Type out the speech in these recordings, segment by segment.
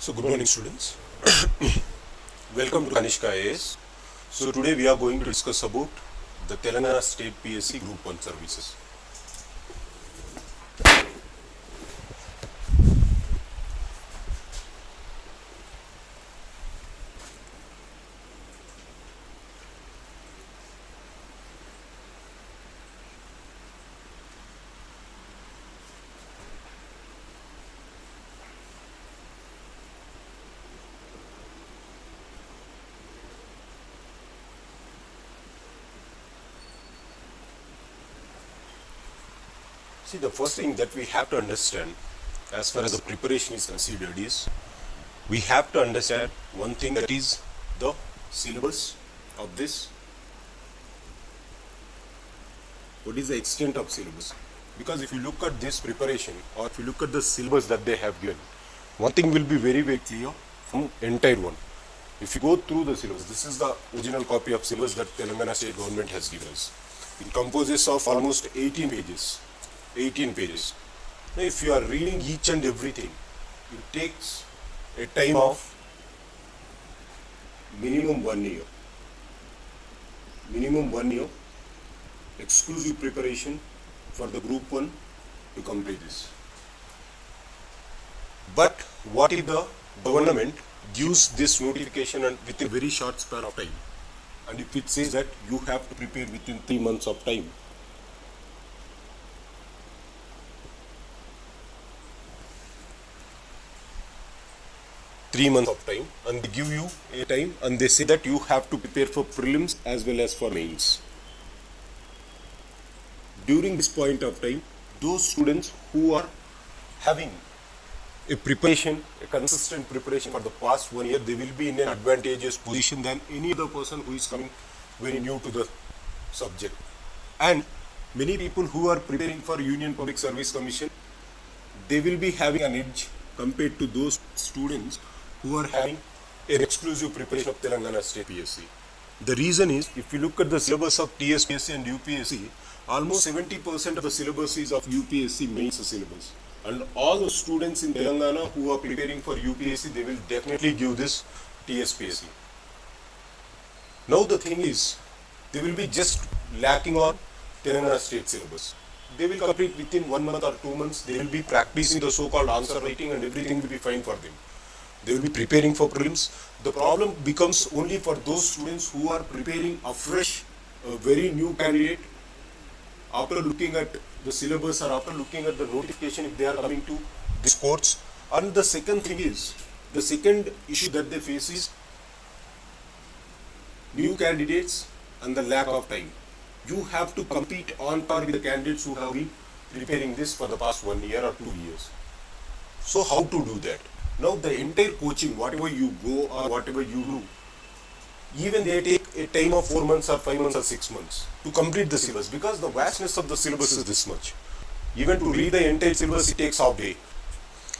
So good morning students. Welcome to KANISHKA IAS. So today we are going to discuss about the Telangana State PSC Group 1 services. See, the first thing that we have to understand as far as the preparation is considered is we have to understand one thing, that is the syllabus of this. What is the extent of syllabus? Because if you look at this preparation or if you look at the syllabus that they have given, one thing will be very clear from entire one. If you go through the syllabus, this is the original copy of syllabus that Telangana state government has given us. It composes of almost 18 pages. 18 pages. Now if you are reading each and everything, it takes a time of minimum 1 year. Minimum 1 year exclusive preparation for the group 1 to complete this. But what if the government gives this notification and within a very short span of time, and if it says that you have to prepare within 3 months of time, and they give you a time and they say that you have to prepare for prelims as well as for mains. During this point of time, those students who are having a preparation, a consistent preparation for the past 1 year, they will be in an advantageous position than any other person who is coming very new to the subject. And many people who are preparing for Union Public Service Commission, they will be having an edge compared to those students who are having an exclusive preparation of Telangana State PSC. The reason is, if you look at the syllabus of TSPSC and UPSC, almost 70% of the syllabus is of UPSC mains syllabus. And all the students in Telangana who are preparing for UPSC, they will definitely give this TSPSC. Now the thing is, they will be just lacking on Telangana State syllabus. They will complete within 1 month or 2 months. They will be practicing the so-called answer writing and everything will be fine for them. They will be preparing for prelims. The problem becomes only for those students who are preparing afresh, a very new candidate, after looking at the syllabus or after looking at the notification if they are coming to these courts. And the second thing is, the second issue that they face is new candidates and the lack of time. You have to compete on par with the candidates who have been preparing this for the past 1 year or 2 years. So how to do that? Now the entire coaching, whatever you go or whatever you do, even they take a time of 4 months or 5 months or 6 months to complete the syllabus, because the vastness of the syllabus is this much. Even to read the entire syllabus, it takes half day.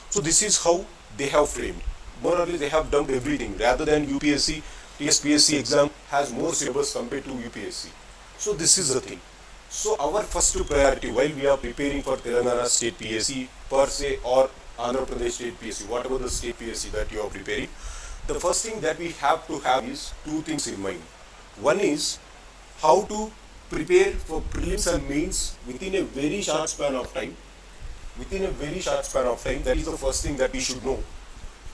So this is how they have framed. More or less they have dumped everything. Rather than UPSC, TSPSC exam has more syllabus compared to UPSC. So this is the thing. So our first priority while we are preparing for Telangana State PSC per se or Andhra Pradesh State PSC, whatever the State PSC that you are preparing, the first thing that we have to have is two things in mind. One is how to prepare for prelims and mains within a very short span of time. Within a very short span of time, that is the first thing that we should know.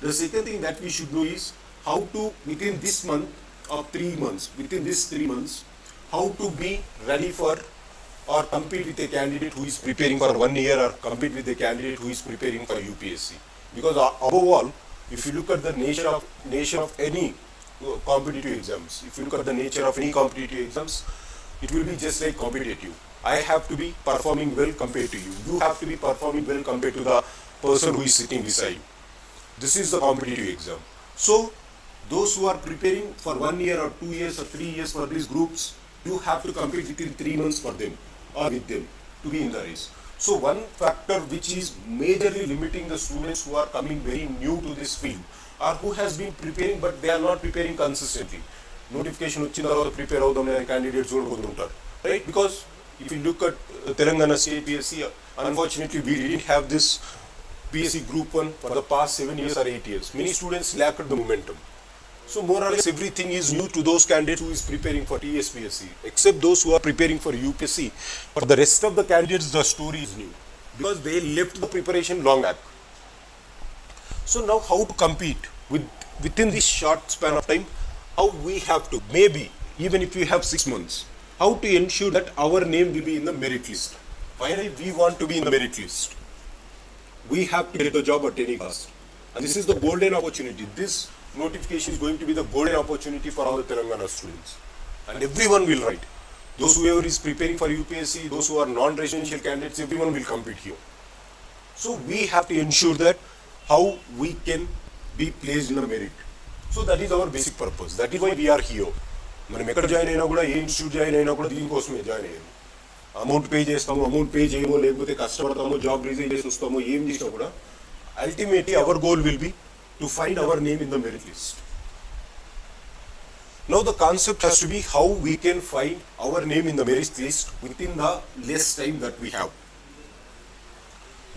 The second thing that we should know is how to, within this month of 3 months, within these 3 months, how to be ready for or compete with a candidate who is preparing for 1 year or compete with a candidate who is preparing for UPSC. Because above all, if you look at the nature of any competitive exams, if you look at the nature of any competitive exams, it will be just like competitive. I have to be performing well compared to you. You have to be performing well compared to the person who is sitting beside. This is the competitive exam. So those who are preparing for 1 year or 2 years or 3 years for these groups, you have to compete within 3 months for them or with them to be in the race. So one factor which is majorly limiting the students who are coming very new to this field or who has been preparing but they are not preparing consistently. Notification వచ్చిన తర్వాత prepare అవుదాం అనే candidates కూడా కొందరు, right? Because if you look at Telangana State PSC, unfortunately we didn't have this BSc Group 1 for the past 7 years or 8 years. Many students lacked the momentum. So more or less everything is new to those candidates who is preparing for TSPSC, except those who are preparing for UPSC. For the rest of the candidates, the story is new because they left the preparation long back. So now how to compete within this short span of time? How we have to, maybe even if we have 6 months, how to ensure that our name will be in the merit list. Finally, we want to be in the merit list. We have to get the job at any cost. And this is the golden opportunity. This notification is going to be the golden opportunity for all the Telangana students. And everyone will write. Those whoever is preparing for UPSC, those who are non-residential candidates, everyone will compete here. So we have to ensure that how we can be placed in the merit. So that is our basic purpose. That is why we are here. మనం ఎక్కడ join అయినా కూడా ఏ institute join అయినా కూడా దీనికోసమే join అయ్యాము. Amount pay చేస్తాము, amount pay చేయమో లేకపోతే కష్టపడతాము, జాబ్ రిజైన్ చేసి వస్తాము, ఏం చేసినా కూడా ultimately hour goal will be to find hour name in the merit list. Now the concept has to be how we can find our name in the merit list within the less time that we have.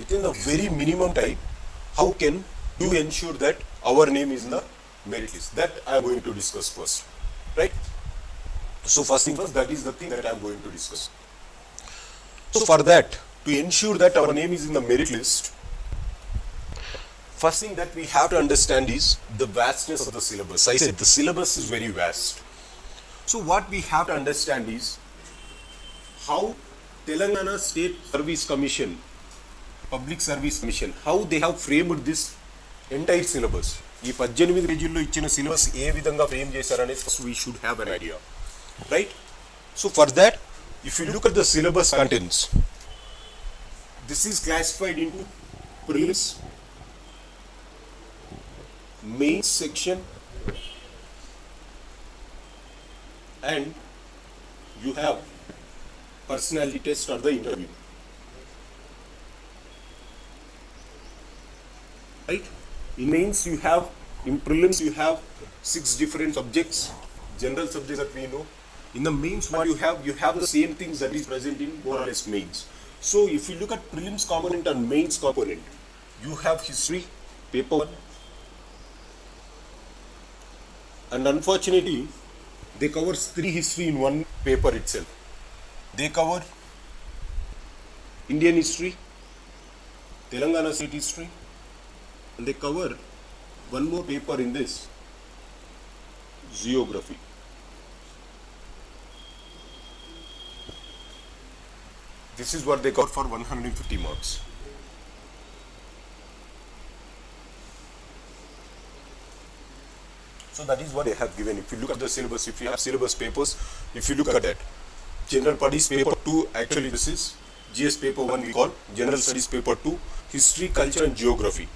Within the very minimum time, how can you ensure that our name is in the merit list? That I am going to discuss first, right? So first thing first, that is the thing that I am going to discuss. So for that, to ensure that our name is in the merit list, first thing that we have to understand is the vastness of the syllabus. I said the syllabus is very vast. So what we have to understand is how Telangana State Service Commission, Public Service Commission, how they have framed this entire syllabus. ఈ 18 పేజీల్లో ఇచ్చిన syllabus ఏ విధంగా frame చేశారనేది first we should have an idea, right? So for that, if you look at the syllabus contents, this is classified into prelims, main section, and you have personality test or the interview, right? In mains you have, in prelims you have 6 different subjects, general subjects that we know. In the mains what you have the same things that is present in more or less mains. So if you look at prelims component and mains component, you have history, paper 1, and unfortunately they cover 3 history in one paper itself. They cover Indian history, Telangana state history, and they cover one more paper in this, geography. This is what they cover for 150 marks. So that is what they have given. If you look at the syllabus, if you have syllabus papers, if you look at that, General Studies paper 2, actually this is GS paper 1 we call, General Studies paper 2, History, Culture and Geography.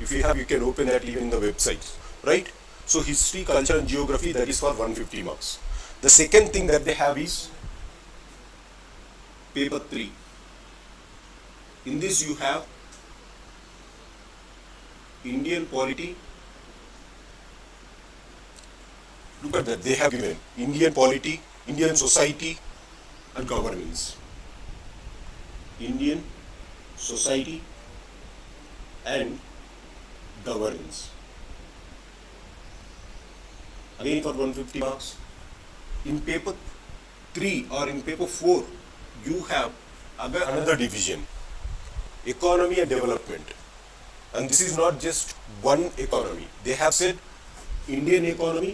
If you have, you can open that even in the website, right? So History, Culture and Geography, that is for 150 marks. The second thing that they have is paper 3. In this you have Indian Polity. Look at that, they have given Indian Polity, Indian Society and Governance. Indian Society and Governance. Again for 150 marks. In paper 3 or in paper 4, you have another division, Economy and Development. And this is not just one economy. They have said Indian economy,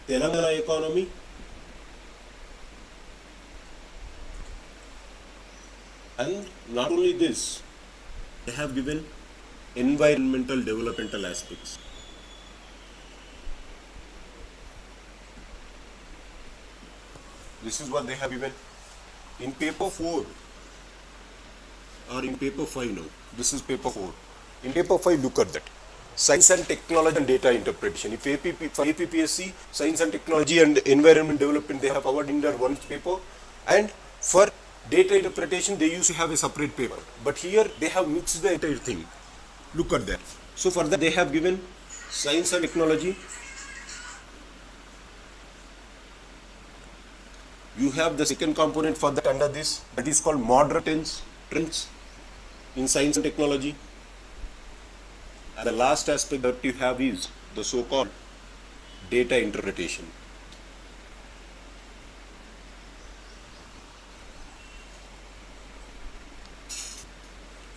Telangana economy, and not only this, they have given environmental developmental aspects. This is what they have given. In paper 4 or in paper 5 now, this is paper 4. In paper 5, look at that. Science and Technology and Data Interpretation. If for APPSC, Science and Technology and Environment Development, they have covered in their one paper. And for Data Interpretation, they used to have a separate paper. But here, they have mixed the entire thing. Look at that. So for that, they have given Science and Technology, You have the second component for that under this, that is called modern trends in science and technology. And the last aspect that you have is the so-called data interpretation.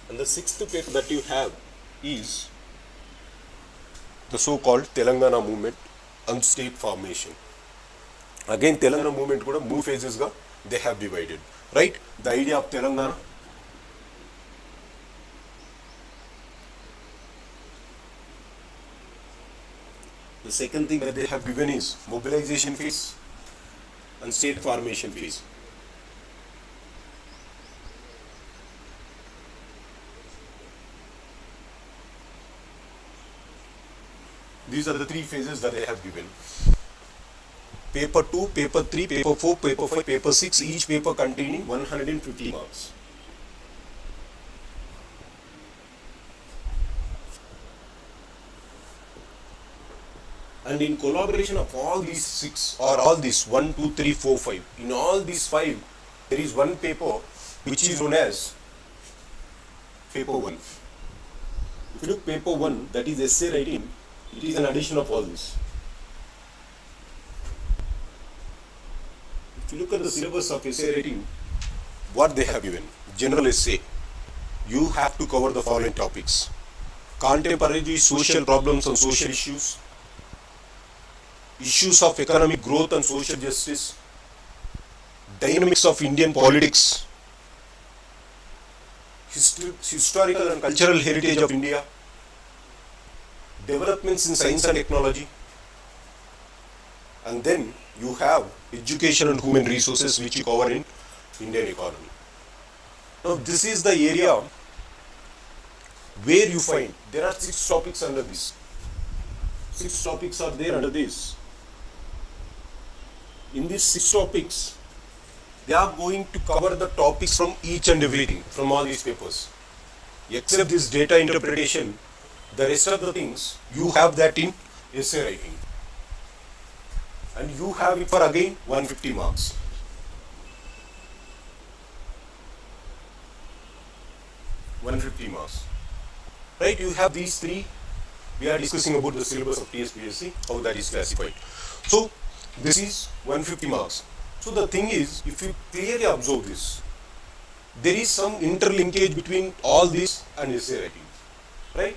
And the sixth paper that you have is the so-called Telangana movement and state formation. Again, Telangana movement kuda 3 phases ga they have divided, right? The idea of Telangana, the second thing that they have given is mobilization phase and state formation phase. These are the 3 phases that they have given. Paper 2, paper 3, paper 4, paper 5, paper 6, each paper containing 150 marks. And in collaboration of all these 6 or all these 1, 2, 3, 4, 5, in all these 5, there is one paper which is known as paper 1. If you look paper 1, that is essay writing, it is an addition of all this. If you look at the syllabus of essay writing, what they have given, general essay, you have to cover the following topics: contemporary social problems and social issues, issues of economic growth and social justice, dynamics of Indian politics, historical and cultural heritage of India, developments in science and technology, and then you have education and human resources, which you cover in Indian economy. Now this is the area where you find there are 6 topics under this. 6 topics are there under this. In these 6 topics, they are going to cover the topics from each and everything from all these papers. Except this data interpretation, the rest of the things you have that in essay writing. And you have it for again 150 marks. Right, you have these 3. We are discussing about the syllabus of TSPSC, how that is classified. So this is 150 marks. So the thing is, if you clearly observe this, there is some interlinkage between all this and essay writing, right?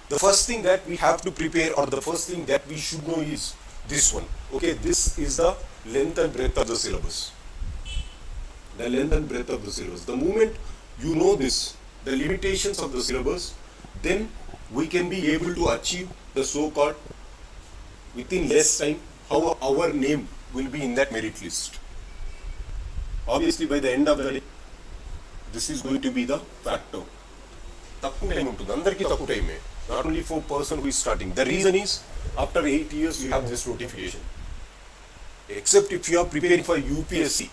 The first thing that we have to prepare, or the first thing that we should know, is this one. Okay, this is the length and breadth of the syllabus. The length and breadth of the syllabus. The moment you know this, the limitations of the syllabus, then we can be able to achieve the so-called, within less time, how our name will be in that merit list. Obviously, by the end of the day, this is going to be the factor. Takku time untundi, andariki takku time, not only for person who is starting. The reason is, after 8 years you have this notification. Except if you are preparing for UPSC,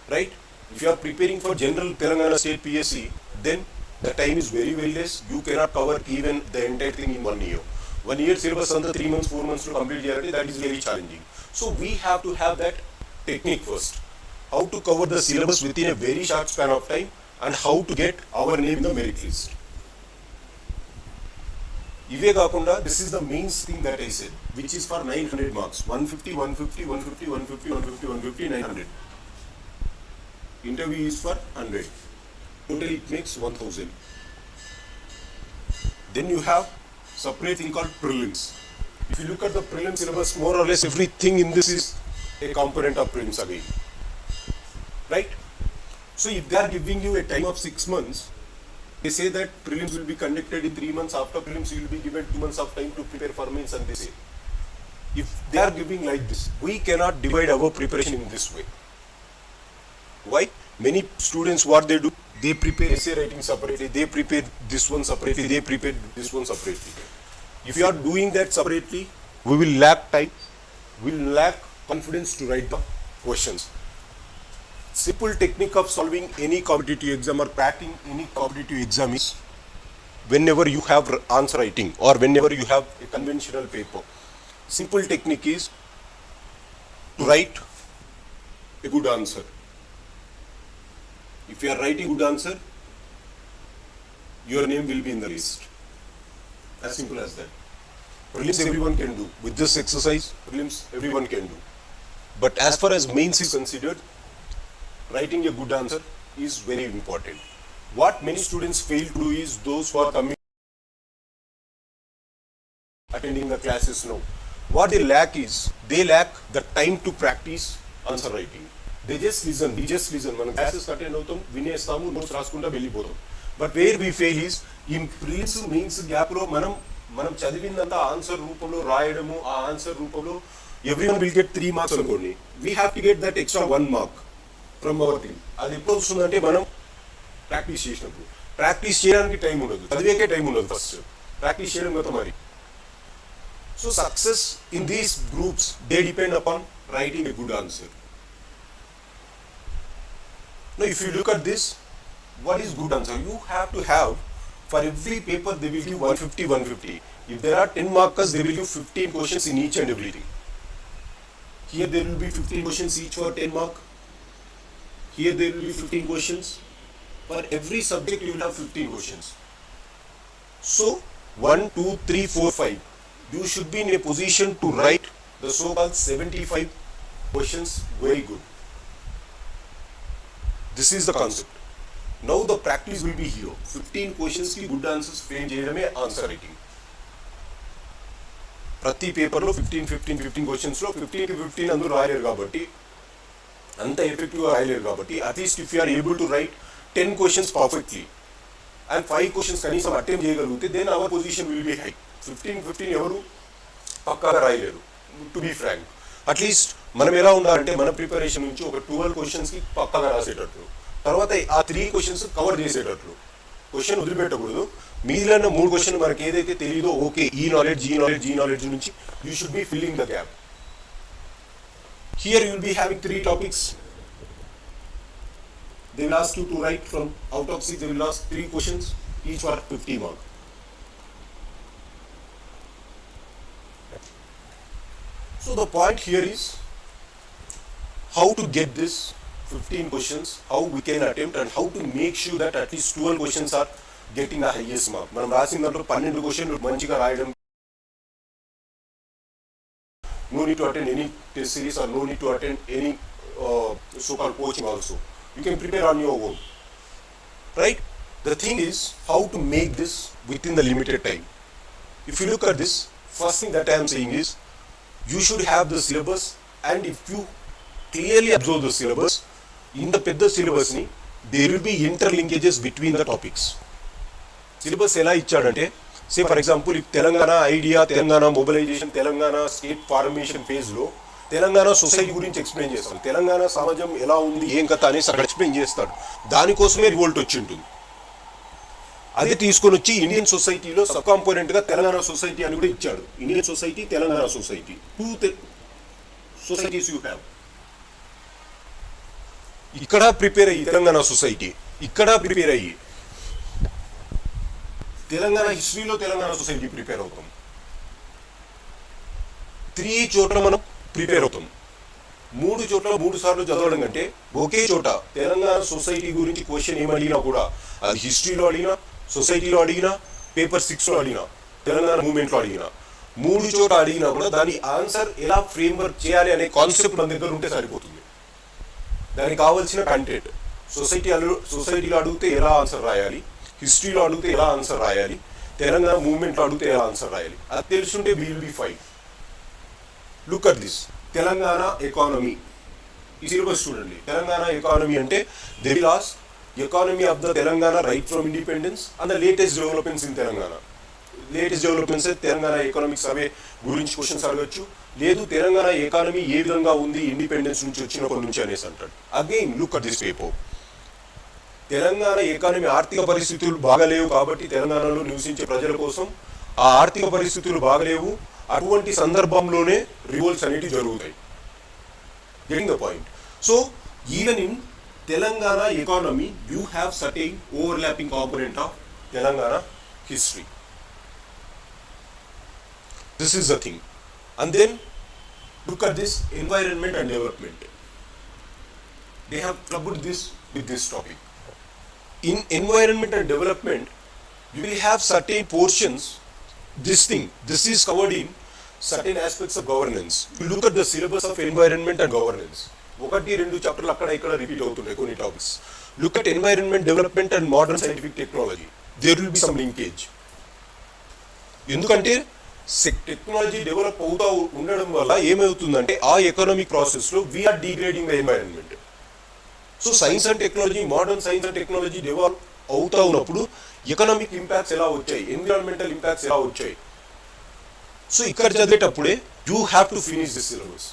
right? If you are preparing for General Telangana State PSC, then the time is very, very less. You cannot cover even the entire thing in 1 year. 1 year syllabus under 3 months, 4 months to complete the that is very challenging. So we have to have that technique first. How to cover the syllabus within a very short span of time, and how to get our name in the merit list. Ive kaakunda, this is the main thing that I said, which is for 900 marks. 150, 150, 150, 150, 150, 150, 900. Interview is for 100. Totally it makes 1000. Then you have separate thing called prelims. If you look at the prelim syllabus, more or less everything in this is a component of prelims again. Right? So if they are giving you a time of 6 months, they say that prelims will be conducted in 3 months. After prelims, you will be given 2 months of time to prepare for mains, and they say. If they are giving like this, we cannot divide our preparation in this way. Why? Many students, what they do, they prepare essay writing separately, they prepare this one separately, they prepare this one separately. If you are doing that separately, we will lack time, we will lack confidence to write the questions. Simple technique of solving any competitive exam or cracking any competitive exam is, whenever you have answer writing or whenever you have a conventional paper, simple technique is to write a good answer. If you are writing good answer, your name will be in the list. As simple as that. Prelims everyone can do. With this exercise, prelims everyone can do. But as far as mains is considered, writing a good answer is very important. What many students fail to do is those who are coming, attending the classes now. What they lack is, they lack the time to practice answer writing. They just listen, we just listen. మనం classes attend అవుతాం, వినేస్తాము, notes రాసుకుంటా వెళ్ళిపోతాం. But where we fail is in prelims mains గ్యాప్లో మనం చదివిందంతా answer రూపంలో రాయడము, ఆ ఆన్సర్ రూపంలో ఎవ్రీవన్ విల్ గెట్ 3 మార్క్స్ అనుకోండి. We have to get that extra 1 mark from our team. అది ఎప్పుడు వస్తుందంటే మనం ప్రాక్టీస్ చేసినప్పుడు. ప్రాక్టీస్ చేయడానికి టైం ఉండదు, చదివేకే టైం ఉండదు. ఫస్ట్ ప్రాక్టీస్ చేయడం కదా మరి. So success in these groups they depend upon writing a good answer. Now if you look at this, what is good answer? You have to have, for every paper they will give 150. If there are 10 markers, they will give 15 questions in each and everything. Here there will be 15 questions each for 10 mark. Here there will be 15 questions. For every subject you will have 15 questions. So 1, 2, 3, 4, 5. You should be in a position to write the so-called 75 questions very good. This is the concept. Now the practice will be here. 15 questions ki good answers frame cheyadame answer writing. ప్రతి పేపర్లో 15 questions లో 15 అందరూ రాయలేరు కాబట్టి, అంత ఎఫెక్టివ్గా రాయలేరు కాబట్టి, at least if you are able to write 10 questions perfectly and 5 questions కనీసం అటెంప్ట్ చేయగలిగితే then our position will be high. 15 ఎవరు పక్కాగా రాయలేరు, టు బీ ఫ్రాంక్. అట్లీస్ట్ మనం ఎలా ఉండాలంటే మన ప్రిపరేషన్ నుంచి ఒక 12 క్వశ్చన్స్కి పక్కాగా రాసేటట్లు, తర్వాత ఆ 3 క్వశ్చన్స్ కవర్ చేసేటట్లు. క్వశ్చన్ వదిలిపెట్టకూడదు. మిగిలిన 3 క్వశ్చన్ మనకి ఏదైతే తెలియదో, ఓకే ఈ నాలెడ్జ్ నుంచి you should be filling the gap. Here you will be having 3 topics. They will ask you to write from out of 6, they will ask 3 questions, each for 50 marks. So the point here is how to get this 15 questions, how we can attempt and how to make sure that at least 12 questions are getting the highest mark. మనం రాసిన దాంట్లో 12 క్వశ్చన్లు మంచిగా రాయడం. No need to attend any test series or no need to attend any so-called coaching also. You can prepare on your own, right? The thing is how to make this within the limited time. If you look at this, first thing that I am saying is you should have the syllabus, and if you clearly observe the syllabus, in the pedda syllabus ni there will be interlinkages between the topics. Syllabus ela ichadante, say for example if Telangana idea, Telangana mobilization, Telangana state formation phase lo Telangana society గురించి explain చేస్తాడు. తెలంగాణ సమాజం ఎలా ఉంది, ఏం కథ అనేసి అక్కడ explain చేస్తాడు. దానికోసమే రివోల్ట్ వచ్చి ఉంటుంది. అదే తీసుకొని వచ్చి ఇండియన్ సొసైటీలో సబ్ కాంపోనెంట్గా తెలంగాణ సొసైటీ అని కూడా ఇచ్చాడు. Indian society, Telangana society, 2 societies you have. ఇక్కడ ప్రిపేర్ అయ్యి తెలంగాణ సొసైటీ, ఇక్కడ ప్రిపేర్ అయ్యి తెలంగాణ హిస్టరీలో తెలంగాణ సొసైటీ ప్రిపేర్ అవుతాం. 3 చోట్ల మనం ప్రిపేర్ అవుతాం. 3 చోట్ల 3 సార్లు చదవడం కంటే ఒకే చోట తెలంగాణ సొసైటీ గురించి క్వశ్చన్ ఏమడిగినా కూడా, అది హిస్టరీలో అడిగినా, సొసైటీలో అడిగినా, పేపర్ 6లో అడిగినా, తెలంగాణ మూవ్మెంట్లో అడిగినా, 3 చోట అడిగినా కూడా దాని ఆన్సర్ ఎలా ఫ్రేమ్ వర్క్ చేయాలి అనే కాన్సెప్ట్ మన దగ్గర ఉంటే సరిపోతుంది. దానికి కావాల్సిన కంటెంట్, సొసైటీలో అడిగితే ఎలా ఆన్సర్ రాయాలి, హిస్టరీలో అడిగితే ఎలా ఆన్సర్ రాయాలి, తెలంగాణ మూవ్మెంట్లో అడిగితే ఎలా ఆన్సర్ రాయాలి, అది తెలుసుంటే will be fine. Look at this, Telangana economy ఈ సిలబస్ చూడండి. తెలంగాణ ఎకానమీ అంటే they will ask economy of the Telangana right from independence and the latest developments in Telangana. Latest developments Telangana economic survey గురించి క్వశ్చన్స్ అడగచ్చు. లేదు తెలంగాణ ఎకానమీ ఏ విధంగా ఉంది ఇండిపెండెన్స్ నుంచి వచ్చినప్పటి నుంచి అనేసి అంటాడు. Again look at this paper. Telangana economy ఆర్థిక పరిస్థితులు బాగలేవు కాబట్టి తెలంగాణలో నివసించే ప్రజల కోసం ఆ ఆర్థిక పరిస్థితులు బాగలేవు, అటువంటి సందర్భంలోనే రివోల్ట్స్ అనేవి జరుగుతాయి. Getting the point. So even in Telangana economy you have certain overlapping component of Telangana history. This is the thing. And then look at this environment and development. they have clubbed this with this topic. In environment and development, you will have certain portions. This is covered in certain aspects of governance. You look at the syllabus of environment and governance. ఒకటి రెండు చాప్టర్లు అక్కడ ఇక్కడ repeat అవుతున్నాయి కొన్ని topics. Look at environment development and modern scientific technology. There will be some linkage. ఎందుకంటే technology develop అవుతా ఉండడం వల్ల ఏమవుతుందంటే ఆ ఎకనామిక్ ప్రాసెస్లో we're degrading the environment. So science and technology, modern science and technology develop అవుతా ఉన్నప్పుడు ఎకనామిక్ ఇంపాక్ట్స్ ఎలా వచ్చాయి, ఎన్విరాన్మెంటల్ ఇంపాక్ట్స్ ఎలా వచ్చాయి. సో ఇక్కడ చదివేటప్పుడే you have to finish this syllabus.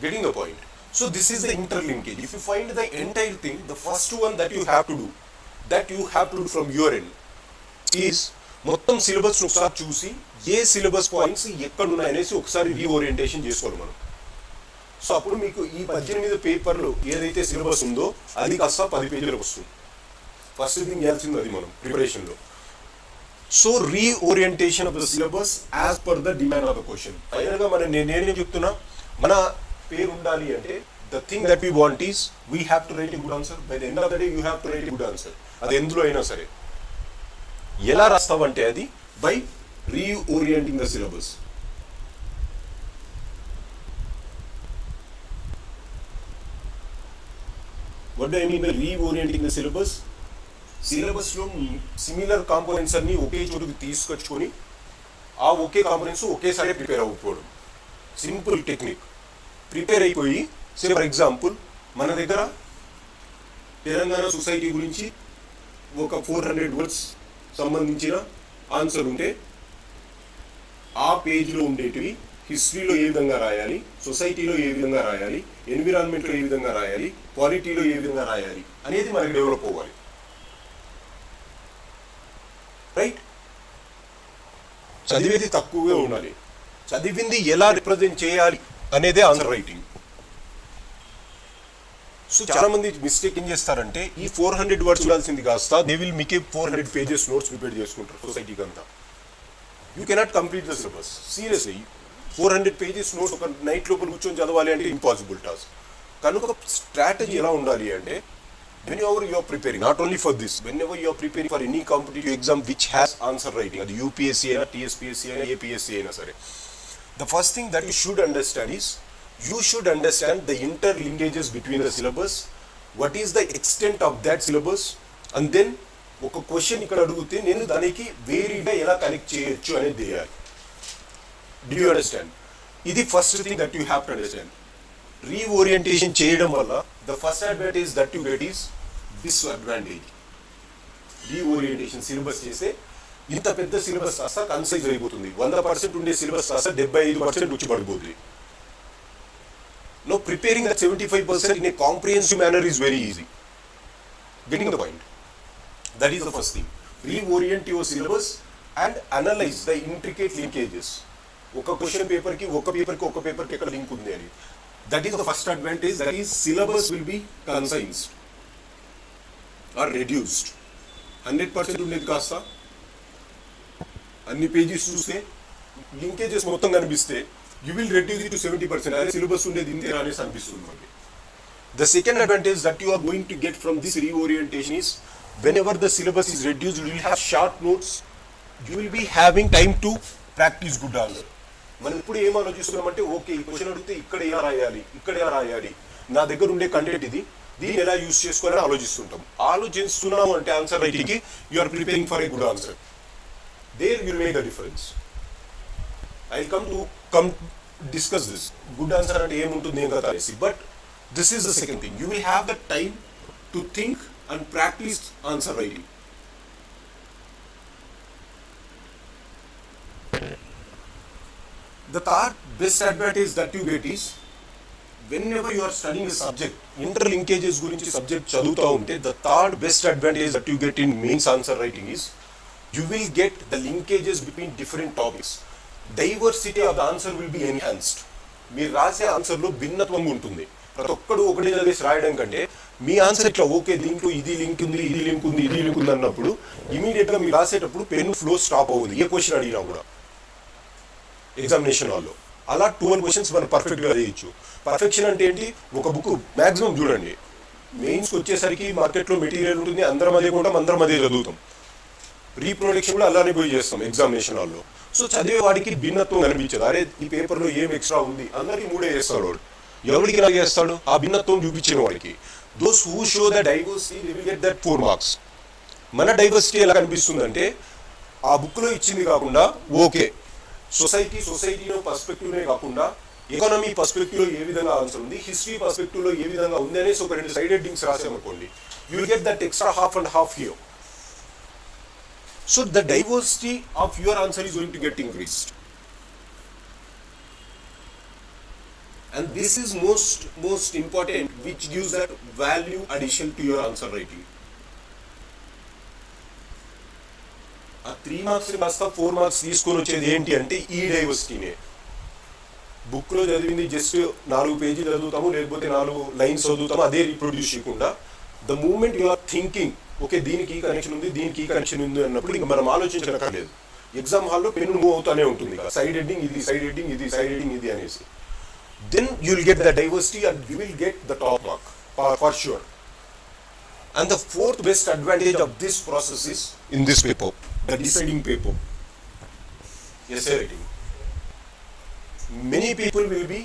Getting the point? So this is the interlinkage. If you find the entire thing, the first one that you have to do from your end is మొత్తం syllabus ఒకసారి చూసి ఏ syllabus points ఎక్కడ ఉన్నాయనేసి ఒకసారి reorientation చేసుకోవాలి మనం. So అప్పుడు మీకు ఈ 18 పేపర్లు ఏదైతే సిలబస్ ఉందో అది కాస్త 10 పేజీలకు వస్తుంది. ఫస్ట్ థింగ్ చేయాల్సింది అది మనం ప్రిపరేషన్లో. So reorientation of the syllabus as per the demand of the question. ఫైనల్గా నేనేం చెప్తున్నా, మన పేరు ఉండాలి అంటే the thing that we want is we have to write a good answer. By the end of the day you have to write a good answer. అది ఎందులో అయినా సరే. ఎలా రాస్తావంటే అది by reorienting the syllabus. What do I mean by reorienting the syllabus? సిలబస్లో similar components అన్ని ఒకే చోటుకి తీసుకొచ్చుకొని ఆ ఒకే కాంపోనెంట్స్ ఒకేసారి ప్రిపేర్ అవ్వకపోవడం. Simple technique. ప్రిపేర్ అయిపోయి సే ఫర్ ఎగ్జాంపుల్ మన దగ్గర తెలంగాణ సొసైటీ గురించి ఒక 400 వర్డ్స్ సంబంధించిన ఆన్సర్ ఉంటే ఆ పేజ్లో ఉండేటివి హిస్టరీలో ఏ విధంగా రాయాలి, సొసైటీలో ఏ విధంగా రాయాలి, ఎన్విరాన్మెంట్లో ఏ విధంగా రాయాలి, పాలిటీలో ఏ విధంగా రాయాలి అనేది మనకి డెవలప్ అవ్వాలి. రైట్? చదివేది తక్కువగా ఉండాలి, చదివింది ఎలా రిప్రజెంట్ చేయాలి అనేదే ఆన్సర్ రైటింగ్. సో చాలా మంది మిస్టేక్ ఏం చేస్తారంటే ఈ 400 వర్డ్స్ ఉండాల్సింది కాస్త they will make 400 pages notes prepare చేసుకుంటారు సొసైటీకి అంతా. You cannot complete the syllabus. Seriously 400 pages notes ఒక నైట్ లోపల కూర్చొని చదవాలి అంటే ఇంపాసిబుల్ టాస్క్. కనుక స్ట్రాటజీ ఎలా ఉండాలి అంటే whenever you are preparing, not only for this, whenever you are preparing for any competitive exam which has answer writing, అది UPSC అయినా TSPSC అయినా APSC అయినా సరే, the first thing that you should understand is you should understand the interlinkages between the syllabus, what is the extent of that syllabus, and then ఒక question ఇక్కడ అడిగితే నేను దానికి వేరీగా ఎలా కనెక్ట్ చేయొచ్చు అనేది తెలియాలి. Do you understand? ఇది first thing that you have to understand. Reorientation చేయడం వల్ల the first advantage that you get is disadvantage. Reorientation syllabus చేస్తే ఇంత పెద్ద సిలబస్ కాస్త కన్సైజ్ అయిపోతుంది. 100% ఉండే సిలబస్ కాస్త 75% వచ్చి పడిపోతుంది. No preparing that 75% in a comprehensive manner is very easy. Getting the point? That is the first thing. Reorient your syllabus and analyze the intricate linkages. ఒక క్వశ్చన్ పేపర్కి ఒక పేపర్కి ఎక్కడ లింక్ ఉంది అని. That is the first advantage, that is syllabus will be concised or reduced. 100% ఉండేది కాస్త అన్ని పేజెస్ చూస్తే లింకేజెస్ మొత్తం కనిపిస్తే you will reduce it to 70%. అదే సిలబస్ ఉండేది ఇంతే అనేసి అనిపిస్తుంది మనకి. The second advantage that you are going to get from this reorientation is whenever the syllabus is reduced, you will have short notes, you will be having time to practice good answer. మనం ఇప్పుడు ఏం ఆలోచిస్తున్నామంటే okay ఈ question అడిగితే ఇక్కడ ఎలా రాయాలి, నా దగ్గర ఉండే కంటెంట్ ఇది, దీన్ని ఎలా యూజ్ చేసుకోవాలని ఆలోచిస్తున్నాము అంటే ఆన్సర్ రైటింగ్కి you are preparing for a good answer. There will make the difference. I come discuss this. Good answer అంటే ఏముంటుంది ఏం కదా అనేసి. But this is the second thing. You will have the time to think and practise answer writing. The third best advantage that you get is whenever you are studying a subject, interlinkages గురించి subject చదువుతూ ఉంటే the third best advantage that you get in means answer writing is you will get the linkages between different topics. Diversity of the answer will be enhanced. మీరు రాసే ఆన్సర్లో భిన్నత్వం ఉంటుంది. ప్రతి ఒక్కడు ఒకటే చదివేసి రాయడం కంటే మీ ఆన్సర్ ఇట్లా ఓకే దీంట్లో ఇది లింక్ ఉంది అన్నప్పుడు ఇమీడియట్గా మీరు రాసేటప్పుడు పెన్ ఫ్లో స్టాప్ అవుతుంది ఏ క్వశ్చన్ అడిగినా కూడా ఎగ్జామినేషన్ హాల్లో. అలా 12 క్వశ్చన్స్ మనం పర్ఫెక్ట్గా చేయొచ్చు. పర్ఫెక్షన్ అంటే ఏంటి, ఒక బుక్ మ్యాక్సిమం చూడండి, మెయిన్స్కి వచ్చేసరికి మార్కెట్లో మెటీరియల్ ఉంటుంది, అందరం అదే కొంటాం, అందరం అదే చదువుతాం. రీప్రొడక్షన్ కూడా అలానే పోయి చేస్తాం ఎగ్జామినేషన్ హాల్లో. సో చదివే వాడికి భిన్నత్వం కనిపించదు. అరే ఈ పేపర్లో ఏం ఎక్స్ట్రా ఉంది, అందరికీ 3 చేస్తాడు వాడు. ఎవరికి ఇలా చేస్తాడు, ఆ భిన్నత్వం చూపించిన వాడికి. Those who show the diversity they will get that 4 marks. మన డైవర్సిటీ ఎలా కనిపిస్తుందంటే, ఆ బుక్లో ఇచ్చింది కాకుండా ఓకే సొసైటీలో పర్స్పెక్టివ్నే కాకుండా ఎకానమీ పర్స్పెక్టివ్లో ఏ విధంగా ఆన్సర్ ఉంది, హిస్టరీ పర్స్పెక్టివ్లో ఏ విధంగా ఉంది అనేసి ఒక 2 సైడ్ హెడ్డింగ్స్ రాసామనుకోండి, you will get that extra half and half here. So the diversity of your answer is going to get increased. And this is most important, which gives that value addition to your answer writing. ఆ 3 marks కాస్త 4 marks తీసుకొని వచ్చేది ఏంటి అంటే ఈ డైవర్సిటీనే. బుక్లో చదివింది just 4 పేజీలు చదువుతాము, లేకపోతే 4 లైన్స్ చదువుతాము, అదే రీప్రొడ్యూస్ చేయకుండా the moment you are thinking okay దీనికి ఈ కనెక్షన్ ఉంది, దీనికి ఈ కనెక్షన్ ఉంది అన్నప్పుడు ఇంకా మనం ఆలోచించనక్కర్లేదు. ఎగ్జామ్ హాల్లో పెన్ను మూవ్ అవుతానే ఉంటుంది, సైడ్ హెడ్డింగ్ ఇది, సైడ్ హెడ్డింగ్ ఇది, సైడ్ హెడ్డింగ్ ఇది అనేసి. Then you will get the diversity and you will get the top mark for sure. And the 4th best advantage of this process is in this paper, the deciding paper, essay writing. Many people will be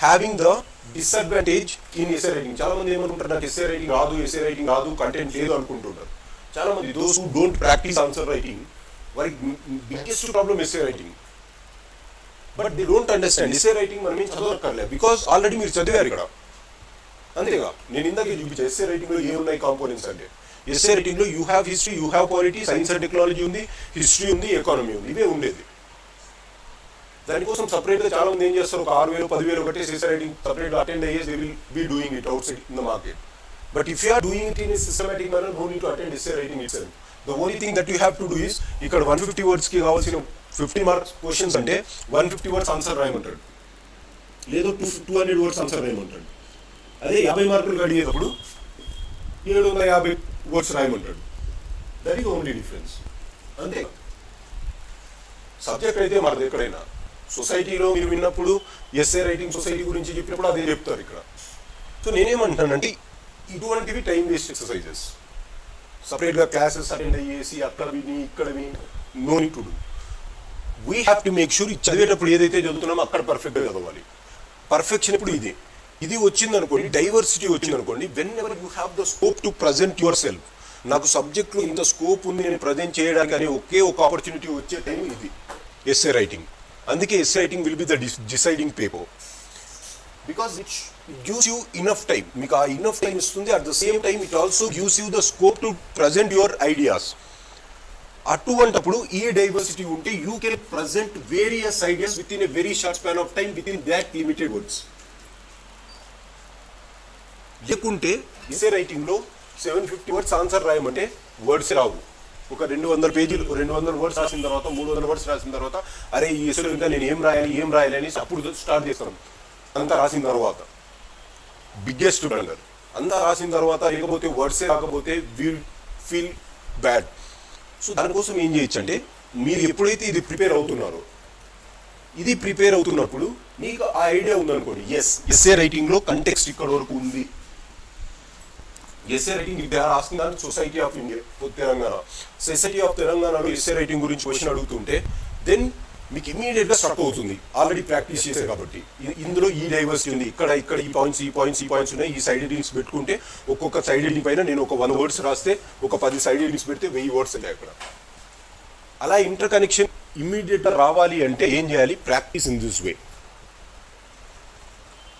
having the disadvantage in essay writing. చాలా మంది ఏమనుకుంటారు, నాకు essay writing రాదు, content లేదు అనుకుంటుంటారు. చాలా మంది those who don't practice answer writing, వారికి biggest problem essay writing. But they don't understand essay writing మనం ఏం చదవక్కర్లేదు, బికాస్ ఆల్రెడీ మీరు చదివారు ఇక్కడ. అంతేగా నేను ఇందాకే చూపించాను ఎస్సే రైటింగ్లో ఏమున్నాయి కాంపోనెంట్స్ అంటే. ఎస్సే రైటింగ్లో you have history, you have polity, science and technology ఉంది, హిస్టరీ ఉంది, ఎకానమీ ఉంది, ఇవే ఉండేది. దానికోసం సపరేట్గా చాలా మంది ఏం చేస్తారు, ఒక 6,000 10,000 కట్టేసి ఎస్సే రైటింగ్ సపరేట్గా అటెండ్ అయ్యేసి they will be doing it outside in the market. But if you are doing it in a systematic manner, no need to attend essay writing itself. The only thing that you have to do is, ఇక్కడ 150 వర్డ్స్కి కావాల్సిన 50 marks questions అంటే 150 words answer రాయమంటాడు, లేదు 200 words answer రాయమంటాడు. అదే 50 మార్కులు అడిగేటప్పుడు 750 words రాయమంటాడు. That is only difference. అంతే. Subject అయితే మనది ఎక్కడైనా. సొసైటీలో మీరు విన్నప్పుడు ఎస్ఏ రైటింగ్ సొసైటీ గురించి చెప్పినప్పుడు అదే చెప్తారు ఇక్కడ. సో నేనేమంటానంటే ఇటువంటివి టైం వేస్ట్ ఎక్సర్సైజెస్. సపరేట్గా క్లాసెస్ అటెండ్ అయ్యేసి అక్కడ విని ఇక్కడ విని no need to do. We have to make sure చదివేటప్పుడు ఏదైతే చదువుతున్నామో అక్కడ పర్ఫెక్ట్గా చదవాలి. పర్ఫెక్షన్ ఇప్పుడు ఇది వచ్చిందనుకోండి, డైవర్సిటీ వచ్చిందనుకోండి, when ever you have the scope to present your self. నాకు సబ్జెక్ట్లో ఇంత స్కోప్ ఉంది నేను ప్రజెంట్ చేయడానికి అనే ఒకే ఒక ఆపర్చునిటీ వచ్చే టైం ఇది ఎస్ఏ రైటింగ్. అందుకే SA writing will be the deciding paper, because it gives you enough time. మీకు ఆ ఇనఫ్ టైం ఇస్తుంది. At the same time it also gives you the scope to present your ideas. అటువంటప్పుడు ఈ diversity ఉంటే you can present various ideas within a very short span of time within that limited words. లేకుంటే SA రైటింగ్లో 750 words answer రాయమంటే words రావు. ఒక 200 పేజీలు 200 words రాసిన తర్వాత 300 వర్డ్స్ రాసిన తర్వాత అరే ఈ ఎస్ఏలో ఇంకా నేను ఏం రాయాలి అనేసి అప్పుడు స్టార్ట్ చేస్తాను. అంతా రాసిన తర్వాత బిగ్గెస్ట్ బ్లండర్. అంతా రాసిన తర్వాత లేకపోతే వర్డ్సే రాకపోతే విల్ ఫీల్ బ్యాడ్. సో దానికోసం ఏం చేయొచ్చు అంటే, మీరు ఎప్పుడైతే ఇది ప్రిపేర్ అవుతున్నప్పుడు మీకు ఆ ఐడియా ఉందనుకోండి, ఎస్ఏ రైటింగ్లో కంటెక్స్ట్ ఇక్కడ వరకు ఉంది. SA writing they are asking on society of India తెలంగాణలో ఎస్ఏ రైటింగ్ గురించి క్వశ్చన్ అడుగుతుంటే దెన్ మీకు ఇమీడియట్గా స్ట్రక్ అవుతుంది. ఆల్రెడీ ప్రాక్టీస్ చేశారు కాబట్టి ఇందులో ఈ డైవర్సిటీ ఉంది, ఇక్కడ ఈ పాయింట్స్ ఉన్నాయి, ఈ సైడ్ హెడ్డింగ్స్ పెట్టుకుంటే ఒక్కొక్క సైడ్ హెడ్డింగ్ పైన నేను ఒక 100 వర్డ్స్ రాస్తే ఒక 10 సైడ్ హెడ్డింగ్స్ పెడితే 1000 వర్డ్స్ ఉంటాయి అక్కడ. అలా ఇంటర్ కనెక్షన్ ఇమ్మీడియట్గా రావాలి అంటే ఏం చేయాలి? Practice in this way,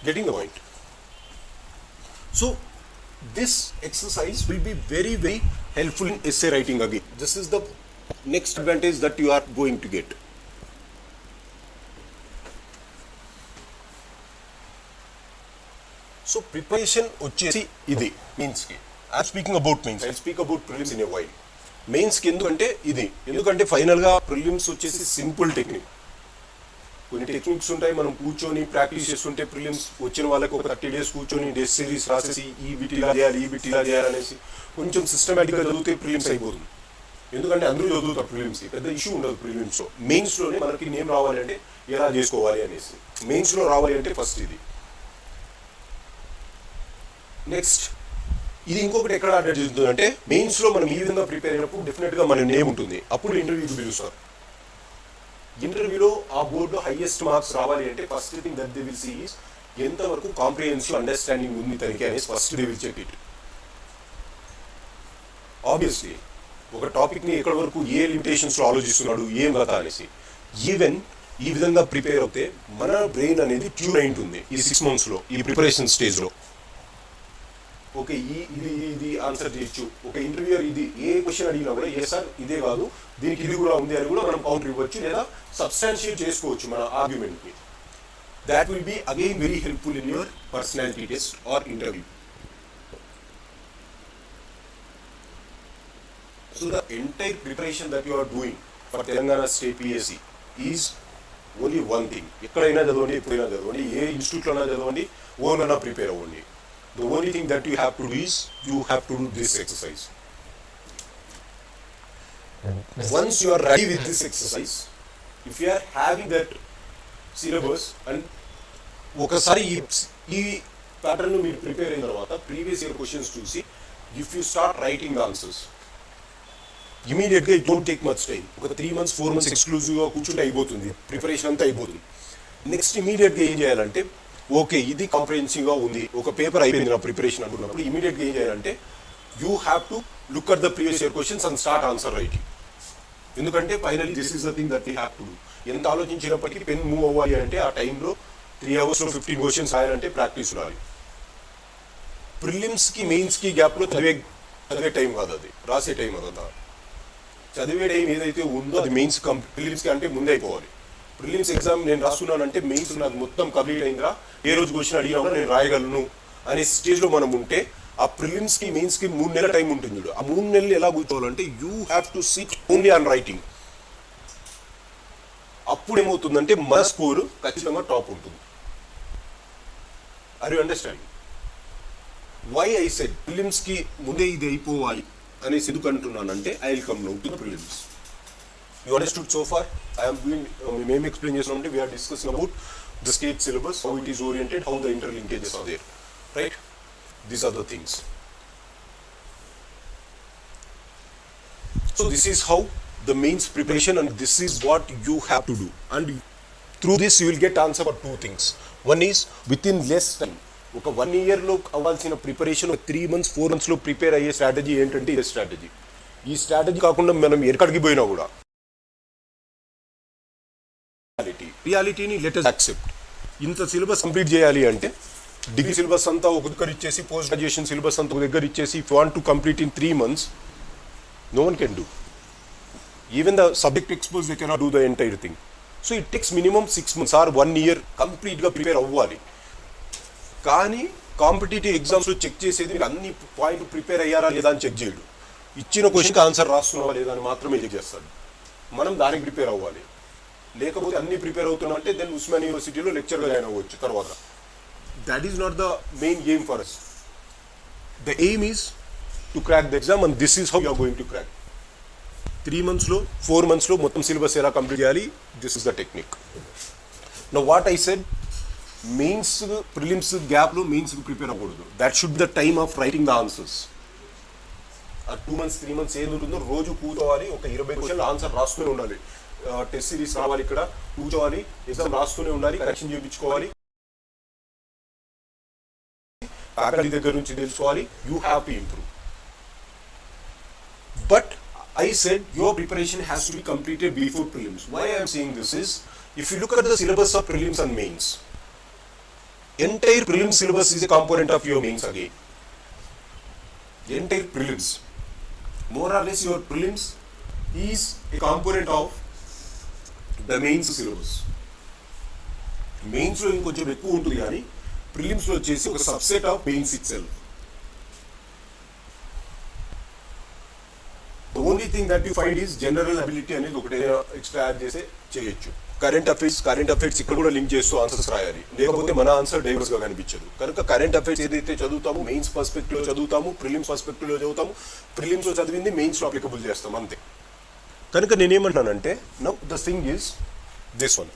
getting the point. So this exercise will be very very helpful in essay writing again. This is the next advantage that you are going to get. So preparation వచ్చేసి ఇది mains కి. I'm speaking about mains. I'll speak about prelims in a while. Mains కి ఎందుకంటే ఇది, ఎందుకంటే final గా prelims వచ్చేసి simple technique. కొన్ని టెక్నిక్స్ ఉంటాయి, మనం కూర్చొని ప్రాక్టీస్ చేస్తుంటే ప్రిలిమ్స్ వచ్చిన వాళ్ళకి ఒక 30 days కూర్చొని డెస్ట్ సిరీస్ రాసేసి ఈ బిట్ ఇలా చేయాలి అనేసి కొంచెం సిస్టమేటిక్గా చదివితే ప్రిలిమ్స్ అయిపోతుంది. ఎందుకంటే అందరూ చదువుతారు ప్రిలిమ్స్కి, పెద్ద ఇష్యూ ఉండదు ప్రిలిమ్స్లో. మెయిన్స్లోనే మనకి నేమ్ రావాలి అంటే ఎలా చేసుకోవాలి అనేసి, మెయిన్స్లో రావాలి అంటే ఫస్ట్ ఇది. నెక్స్ట్ ఇది ఇంకొకటి ఎక్కడ అడ్రస్ చేస్తుంది అంటే, మెయిన్స్లో మనం ఈ విధంగా ప్రిపేర్ అయినప్పుడు డెఫినెట్గా మన నేమ్ ఉంటుంది, అప్పుడు ఇంటర్వ్యూకి పిలుస్తారు. ఇంటర్వ్యూలో ఆ బోర్డులో హైయెస్ట్ మార్క్స్ రావాలి అంటే first thing that they will see is ఎంతవరకు కాంప్రిహెన్సివ్ అండర్స్టాండింగ్ ఉంది తనకి అనేసి first they will check it. Obviously ఒక టాపిక్ని ఎక్కడి వరకు ఏ లిమిటేషన్స్లో ఆలోచిస్తున్నాడు ఏం కదా అనేసి, ఈవెన్ ఈ విధంగా ప్రిపేర్ అవుతే మన బ్రెయిన్ అనేది ట్యూన్ అయి ఉంటుంది ఈ 6 monthsలో, ఈ ప్రిపరేషన్ స్టేజ్లో. ఓకే ఇది ఆన్సర్ చేయొచ్చు, ఒక ఇంటర్వ్యూయర్ ఇది ఏ క్వశ్చన్ అడిగినా కూడా ఏ సార్ ఇదే కాదు దీనికి ఇది కూడా ఉంది అని కూడా మనం కౌంటర్ ఇవ్వచ్చు, లేదా సబ్స్టాన్షియేట్ చేసుకోవచ్చు మన ఆర్గ్యుమెంట్ని. That will be again very helpful in your personality test or interview. So the entire preparation that you are doing for Telangana State PSC is only one thing. ఎక్కడైనా చదవండి, ఎప్పుడైనా చదవండి, ఏ ఇన్స్టిట్యూట్లోనా చదవండి, ఓన్గా ప్రిపేర్ అవ్వండి. The only thing that you have to do is you have to do this exercise. Once you are ready with this exercise, if you are having that syllabus and ఒకసారి ఈ pattern మీరు prepare అయిన తర్వాత previous year questions చూసి if you start writing the answers ఇమీడియట్గా it don't take much time. ఒక 3 months 4 months ఎక్స్క్లూజివ్గా కూర్చుంటే అయిపోతుంది, ప్రిపరేషన్ అంతా అయిపోతుంది. నెక్స్ట్ ఇమీడియట్గా ఏం చేయాలంటే, ఓకే ఇది కాంప్రిహెన్సివ్గా ఉంది, ఒక పేపర్ అయిపోయింది నా ప్రిపరేషన్ అనుకున్నప్పుడు ఇమీడియట్గా ఏం చేయాలంటే you have to look at the previous year questions and start answer writing. ఎందుకంటే finally this is the thing that you have to do. ఎంత ఆలోచించినప్పటికీ పెన్ మూవ్ అవ్వాలి అంటే ఆ టైంలో 3 hours 15 క్వశ్చన్స్ రాయాలంటే ప్రాక్టీస్ ఉండాలి. ప్రిలిమ్స్కి మెయిన్స్కి గ్యాప్లో చదివే టైం కాదు, అది రాసే టైం అదంతా. చదివే టైం ఏదైతే ఉందో అది మెయిన్స్ ప్రిలిమ్స్కి అంటే ముందే అయిపోవాలి. ప్రిలిమ్స్ ఎగ్జామ్ నేను రాస్తున్నానంటే మెయిన్స్ నాకు మొత్తం కంప్లీట్ అయిందిరా, ఏ రోజు క్వశ్చన్ అడిగినా కూడా నేను రాయగలను అనే స్టేజ్లో మనం ఉంటే ఆ ప్రిలిమ్స్కి మెయిన్స్కి 3 నెలల టైం ఉంటుంది. ఆ 3 నెలలు ఎలా కూర్చోవాలంటే you have to sit only on writing. అప్పుడు ఏమవుతుందంటే మన స్కోరు ఖచ్చితంగా టాప్ ఉంటుంది. Are you understanding why I said ప్రిలిమ్స్కి ముందే ఇది అయిపోవాలి అనేసి ఎందుకు అంటున్నానంటే I will come now to the prelims. You understood so far? I'm doing, మేము ఎక్స్ప్లెయిన్ చేసినామంటే we're discussing about the state syllabus, how it is oriented, how the interlinkages are there, right? These are the things. So this is how the mains preparation and this is what you have to do, and through this you will get answer for 2 things. One is within less time, ఒక 1 yearలో అవ్వాల్సిన preparation 3 months 4 monthsలో prepare అయ్యే strategy ఏంటంటే ఈ strategy. ఈ strategy కాకుండా మనం ఎక్కడికి పోయినా కూడా రియాలిటీని లెట్ us యాక్సెప్ట్. ఇంత సిలబస్ కంప్లీట్ చేయాలి అంటే డిగ్రీ సిలబస్ అంతా ఒక దగ్గర ఇచ్చేసి, పోస్ట్ గ్రాడ్యుయేషన్ సిలబస్ అంతా ఒక దగ్గర ఇచ్చేసి, if you want to complete in 3 months, no one can do. Even the subject experts, they cannot do the entire thing. So it takes minimum 6 months or 1 year కంప్లీట్గా prepare అవ్వాలి. కానీ competitive ఎగ్జామ్స్లో check చేసేది మీరు అన్ని point prepare అయ్యారా లేదా అని చెక్ చేయడు. ఇచ్చిన క్వశ్చన్కి ఆన్సర్ రాస్తున్నావా లేదా అని మాత్రమే చెక్ చేస్తాడు. మనం దానికి ప్రిపేర్ అవ్వాలి. లేకపోతే అన్ని ప్రిపేర్ అవుతున్నామంటే దెన్ ఉస్మాన్ యూనివర్సిటీలో లెక్చర్గా జాయిన్ అవ్వచ్చు తర్వాత. That is not the main aim for us. The aim is to crack the exam and this is how you are going to crack. 3 monthsలో 4 monthsలో మొత్తం సిలబస్ ఎలా కంప్లీట్ చేయాలి, this is the technique. Now what I said, mains prelims గ్యాప్లో మెయిన్స్కి prepare అవ్వకూడదు. That should be the time of writing the answers. ఆ 2 months 3 months ఏది ఉంటుందో రోజు కూర్చోవాలి, ఒక 20 క్వశ్చన్లు ఆన్సర్ రాస్తూనే ఉండాలి. టెస్ట్ సిరీస్ రావాలి, ఇక్కడ కూర్చోవాలి, ఎగ్జామ్ రాస్తూనే ఉండాలి, కరెక్షన్ చేయించుకోవాలి, ఫ్యాకల్టీ దగ్గర నుంచి తెలుసుకోవాలి. You have to improve. But I said your preparation has to be completed before prelims. Why I am saying this is, if you look at the syllabus of prelims and mains, entire prelims syllabus is a component of your mains again. Entire prelims, more or less your prelims is a component of the mains syllabus. Mains లో ఇంకొంచెం ఎక్కువ ఉంటుంది కానీ prelims లో వచ్చేసి ఒక subset of mains it self. The only thing that you find is general ability అనేది ఒకటి ఎక్స్ట్రా యాడ్ చేసి చేయొచ్చు. కరెంట్ అఫైర్స్ ఇక్కడ కూడా లింక్ చేస్తూ ఆన్సర్స్ రాయాలి, లేకపోతే మన ఆన్సర్ డైవర్స్గా కనిపించదు. కనుక కరెంట్ అఫైర్స్ ఏదైతే చదువుతామో మెయిన్స్ పర్స్పెక్టివ్లో చదువుతాము, ప్రిలిమ్స్ పర్స్పెక్టివ్లో చదువుతాము, ప్రిలిమ్స్లో చదివింది మెయిన్స్లో అప్లికబుల్ చేస్తాం అంతే. కనుక నేనేమంటానంటే now the thing is this one,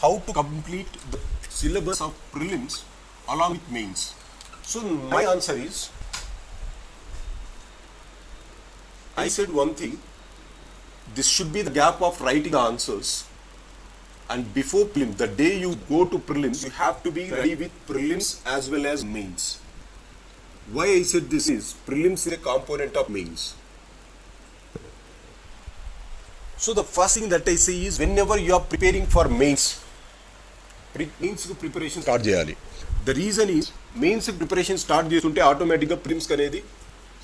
how to complete the syllabus of prelims along with mains. So my answer is, I said one thing, this should be the gap of writing the answers, and before prelims, the day you go to prelims, you have to be ready with prelims as well as mains. Why I said this is, prelims is a component of mains. So the first thing that I say is, whenever you are preparing for mains preparation start చేయాలి. The reason is mains preparation start చేస్తుంటే ఆటోమేటిక్గా ప్రిలిమ్స్కి అనేది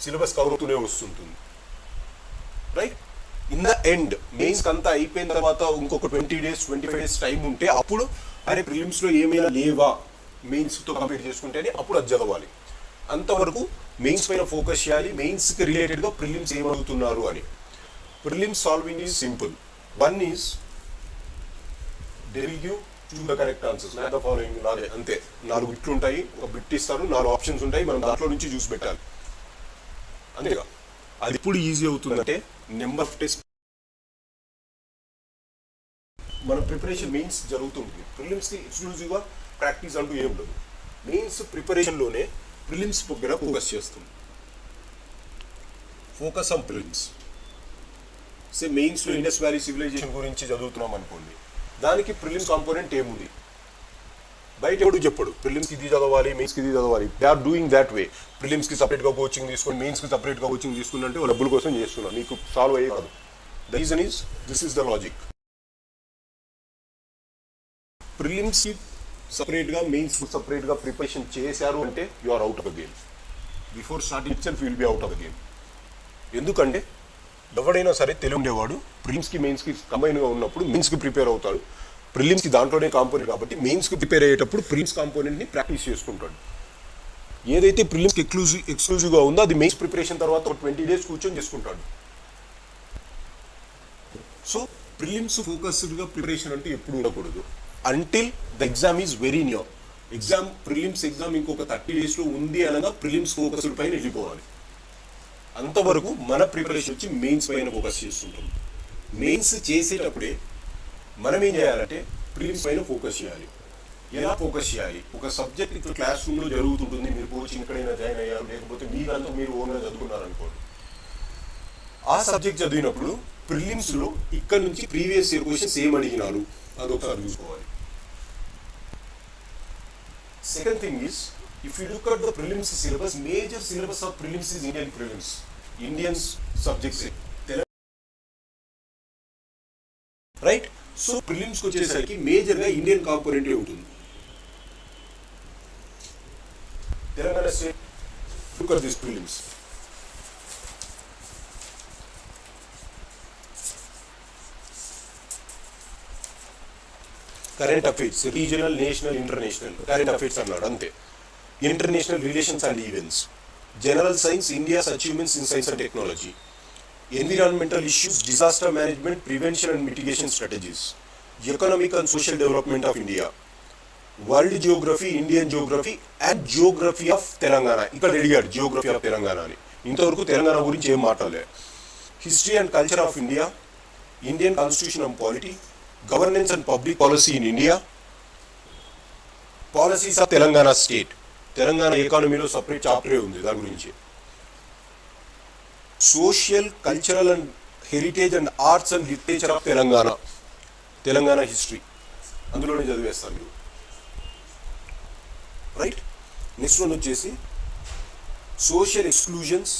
syllabus cover అవుతూనే వస్తుంటుంది. Right, in the end మెయిన్స్కి అంతా అయిపోయిన తర్వాత ఇంకొక 20 days 25 days టైం ఉంటే అప్పుడు అరే ప్రిలిమ్స్లో ఏమైనా లేవా మెయిన్స్తో కంపేర్ చేసుకుంటేనే అప్పుడు అది చదవాలి. అంతవరకు మెయిన్స్ పైన ఫోకస్ చేయాలి, మెయిన్స్కి రిలేటెడ్గా ప్రిలిమ్స్ ఏమడుగుతున్నారు అని. Prelims solving is simple. One is they will give choose the correct answers. Not the following, అంతే. 4 బిట్లు ఉంటాయి, ఒక బిట్ ఇస్తారు, 4 ఆప్షన్స్ ఉంటాయి, మనం దాంట్లో నుంచి చూసి పెట్టాలి. అంతేగా. అది ఇప్పుడు ఈజీ అవుతుందంటే నెంబర్ ఆఫ్ టెస్ట్ మన ప్రిపరేషన్ మెయిన్స్ జరుగుతుంది. ప్రిలిమ్స్కి ఎక్స్క్లూజివ్గా ప్రాక్టీస్ అంటూ ఏం ఉండదు. మెయిన్స్ ప్రిపరేషన్లోనే ప్రిలిమ్స్ దగ్గర ఫోకస్ చేస్తుంది. Focus on prelims. సే మెయిన్స్లో ఇండస్ వ్యాలీ సివిలైజేషన్ గురించి చదువుతున్నాం అనుకోండి, దానికి ప్రిలిమ్స్ కాంపోనెంట్ ఏముంది బయట ఎవడు చెప్పడు. ప్రిలిమ్స్కి ఇది చదవాలి, మెయిన్స్కి ఇది చదవాలి. They are doing that way. ప్రిలిమ్స్కి సపరేట్గా కోచింగ్ తీసుకొని మెయిన్స్కి సపరేట్గా కోచింగ్ తీసుకుని అంటే డబ్బుల కోసం చేస్తున్నారు, మీకు సాల్వ్ అయ్యే కాదు. The reason is this is the logic. ప్రిలిమ్స్కి సపరేట్గా మెయిన్స్కి సపరేట్గా ప్రిపరేషన్ చేశారు అంటే you are out of the game. Before starting itself will be out of the game. ఎందుకంటే ఎవడైనా సరే తెలివి ఉండేవాడు ప్రిలిమ్స్కి మెయిన్స్కి కంబైన్గా ఉన్నప్పుడు మెయిన్స్కి ప్రిపేర్ అవుతాడు. ప్రిలిమ్స్కి దాంట్లోనే కాంపోనెంట్ కాబట్టి మెయిన్స్కి ప్రిపేర్ అయ్యేటప్పుడు ప్రిలిమ్స్ కాంపోనెంట్ని ప్రాక్టీస్ చేసుకుంటాడు. ఏదైతే ప్రిలిమ్స్కి ఎక్స్క్లూజివ్గా ఉందో అది మెయిన్స్ ప్రిపరేషన్ తర్వాత 20 days కూర్చొని చేసుకుంటాడు. సో ప్రిలిమ్స్ ఫోకస్డ్గా ప్రిపరేషన్ అంటే ఎప్పుడు ఉండకూడదు until the exam is very near. Prelims exam ఇంకొక 30 daysలో ఉంది అనగా ప్రిలిమ్స్ ఫోకస్డ్ పైన వెళ్ళిపోవాలి. అంతవరకు మన ప్రిపరేషన్ వచ్చి మెయిన్స్ పైన ఫోకస్ చేస్తుంటాం. మెయిన్స్ చేసేటప్పుడే మనం ఏం చేయాలంటే ప్రిలిమ్స్ పైన ఫోకస్ చేయాలి. ఎలా ఫోకస్ చేయాలి? ఒక సబ్జెక్ట్ ఇక్కడ క్లాస్ రూమ్లో జరుగుతుంటుంది, మీరు కోచింగ్ ఎక్కడైనా జాయిన్ అయ్యారు, లేకపోతే మీరంతా మీరు ఓన్గా చదువుకున్నారు అనుకోండి. ఆ సబ్జెక్ట్ చదివినప్పుడు ప్రిలిమ్స్లో ఇక్కడ నుంచి ప్రీవియస్ ఇయర్ క్వశ్చన్స్ ఏం అడిగినారు అదొకసారి చూసుకోవాలి. Second thing is, if you look at the prelims syllabus, major syllabus of prelims is Indian prelims. Indian subjects. Right? So prelims ko వచ్చేసరికి మేజర్ గా ఇండియన్ కాంపోనెంట్ ఉంటుంది. Telangana state, look at this prelims. Current affairs, regional, national, international current affairs అన్నాడు అంతే. International relations and events, general science, India's achievements in science and technology, environmental issues, disaster management, prevention and mitigation strategies, economic and social development of India, world Geography, Indian Geography and Geography of Telangana. ఇక్కడ అడిగాడు Geography of Telangana అని. ఇంతవరకు తెలంగాణ గురించి ఏం మాట్లాడలే. History and culture of India, Indian constitution and polity, governance and public policy in India, policies of Telangana state. Telangana ఎకానమీలో separate చాప్టరే ఉంది దాని గురించి. Social, cultural and heritage and arts and literature of Telangana, Telangana history అందులోనే చదివేస్తారు మీరు. రైట్, నెక్స్ట్ వన్ వచ్చేసి social exclusions,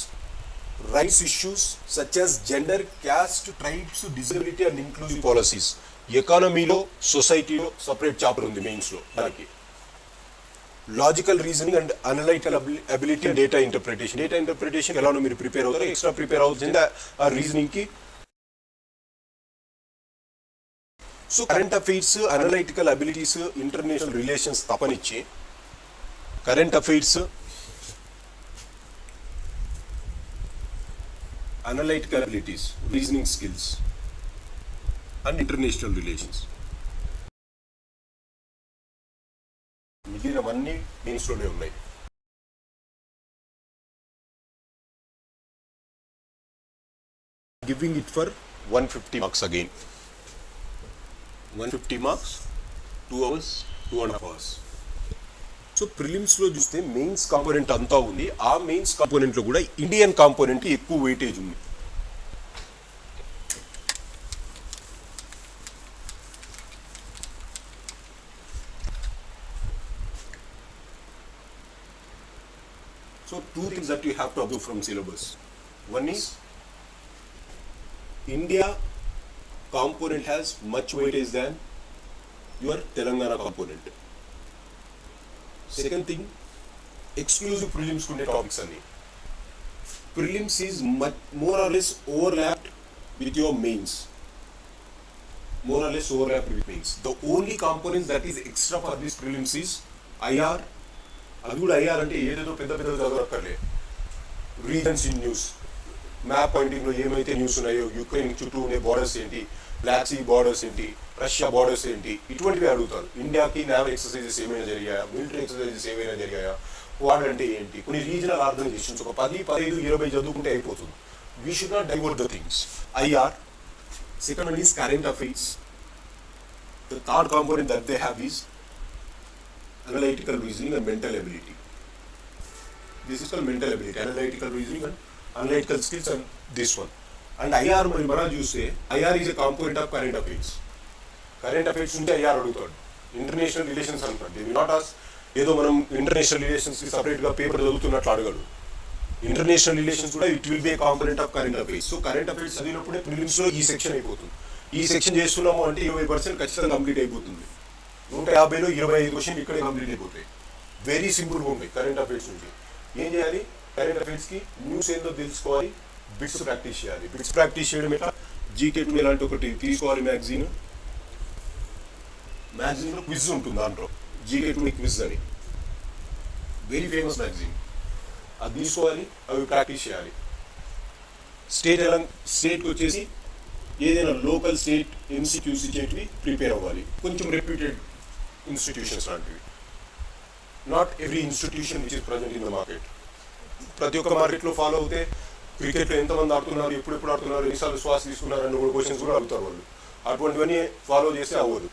rights issues such as gender, caste, tribes, disability and inclusive policies. ఎకానమీలో, సొసైటీలో separate chapter ఉంది మెయిన్స్లో దానికి. Logical reasoning and analytical ability and data interpretation. Data interpretation ఎలానో మీరు ప్రిపేర్ అవుతారు, ఎక్స్ట్రా ప్రిపేర్ అవుతుంది ఆ రీజనింగ్కి. So current affairs, analytical abilities, international relations తపనిచ్చి current affairs, analytical abilities, reasoning skills and international relations, మిగిలినవన్నీ మెయిన్స్లోనే ఉన్నాయి. giving it for 150 marks again. 150 marks, 2 hours, 2.5 hours. So ప్రిలిమ్స్లో చూస్తే మెయిన్స్ కాంపోనెంట్ అంతా ఉంది. ఆ మెయిన్స్ కాంపోనెంట్లో కూడా ఇండియన్ కాంపోనెంట్కి ఎక్కువ వెయిటేజ్ ఉంది. So 2 things that you have to observe from syllabus. One is India component has much weightage than your Telangana component. Second thing, exclusive prelims kunde topics anni. Prelims is much more or less overlapped with your mains. More or less overlapped with mains. The only components that is extra for this prelims is IR. అది కూడా IR అంటే ఏదేదో పెద్ద పెద్దగా చదవక్కర్లే. Reasons in news, map పాయింటింగ్లో ఏమైతే news ఉన్నాయో, Ukraine చుట్టూ ఉండే బార్డర్స్ ఏంటి, బ్లాక్ సీ బార్డర్స్ ఏంటి, రష్యా బార్డర్స్ ఏంటి, ఇటువంటివి అడుగుతారు. ఇండియాకి నేవల్ ఎక్సర్సైజెస్ ఏమైనా జరిగాయా, మిలిటరీ ఎక్సర్సైజెస్ ఏమైనా జరిగాయా, వార్డ్ అంటే ఏంటి, కొన్ని రీజనల్ ఆర్గనైజేషన్స్ ఒక 10, 15, 20 చదువుకుంటే అయిపోతుంది. We should not divert the things. IR. Second one is current affairs. The third component that they have is analytical reasoning and mental ability. This is called mental ability, analytical reasoning and analytical skills, and this one. And IR మరి మనం చూస్తే IR is a component of current affairs. Current affairs నుంచి IR అడుగుతాడు. International relations అంటాడు. They will not ask ఏదో మనం international రిలేషన్స్కి సపరేట్గా పేపర్ చదువుతున్నట్లు అడగడు. ఇంటర్నేషనల్ రిలేషన్స్ కూడా it will be a component of current affairs. So current affairs చదివినప్పుడే ప్రిలిమ్స్లో ఈ సెక్షన్ అయిపోతుంది. ఈ సెక్షన్ చేస్తున్నాము అంటే 20% ఖచ్చితంగా కంప్లీట్ అయిపోతుంది. 150లో 25 క్వశ్చన్ ఇక్కడే కంప్లీట్ అయిపోతాయి. వెరీ సింపుల్గా ఉంటాయి కరెంట్ అఫైర్స్ నుంచి. ఏం చేయాలి? కరెంట్ అఫైర్స్కి న్యూస్ ఏందో తెలుసుకోవాలి, బిట్స్ ప్రాక్టీస్ చేయాలి. బిట్స్ ప్రాక్టీస్ చేయడం ఎట్లా? GK2 ఇలాంటి ఒకటి తీసుకోవాలి. మ్యాగజైన్లో క్విజ్ ఉంటుంది. దాంట్లో GK2 క్విజ్ అని వెరీ ఫేమస్ మ్యాగజైన్, అది తీసుకోవాలి, అవి ప్రాక్టీస్ చేయాలి. స్టేట్కి వచ్చేసి ఏదైనా లోకల్ స్టేట్ MCQs ఇచ్చేటివి ప్రిపేర్ అవ్వాలి. కొంచెం రెప్యూటెడ్ ఇన్స్టిట్యూషన్స్ లాంటివి. Not every institution which is present in the market. ప్రతి ఒక్క మార్కెట్లో ఫాలో అవుతే క్రికెట్లో ఎంతమంది ఆడుతున్నారు, ఎప్పుడెప్పుడు ఆడుతున్నారు, ఎన్నిసార్లు శ్వాస తీసుకున్నారు అన్న కూడా క్వశ్చన్స్ కూడా అడుగుతారు వాళ్ళు. అటువంటివన్నీ ఫాలో చేస్తే అవ్వదు.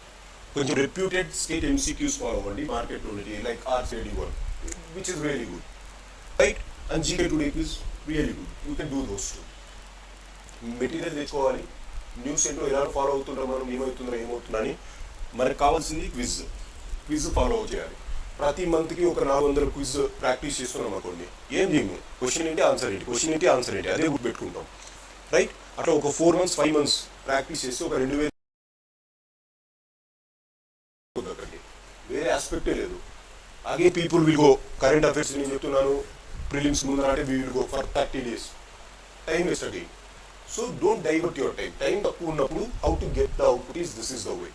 కొంచెం రెప్యూటెడ్ స్టేట్ MCQs ఫాలో అవ్వండి మార్కెట్లో ఉన్నది, like RCD1, which is really good, right? And GK2 is really good. You can do those two. Material తెచ్చుకోవాలి. న్యూస్ ఏంటో ఎలా ఫాలో అవుతుంటాం మనం, ఏమవుతుందని. మనకు కావాల్సింది క్విజ్ ఫాలో చేయాలి. ప్రతి మంత్కి ఒక 400 క్విజ్ ప్రాక్టీస్ చేస్తున్నాం అనుకోండి. ఏం చేయము, క్వశ్చన్ ఏంటి ఆన్సర్ ఏంటి, క్వశ్చన్ ఏంటి ఆన్సర్ ఏంటి, అదే గుర్తుపెట్టుకుంటాం, రైట్? అట్లా ఒక 4 months 5 months ప్రాక్టీస్ చేస్తే ఒక 2000 వేరే ఆస్పెక్టే లేదు. Again people will go current affairs. నేను చెప్తున్నాను ప్రిలిమ్స్ ముందర అంటే we will go for 30 days. Time waste again. So don't divert your time. Time తక్కువ ఉన్నప్పుడు how to get the output is this is the way,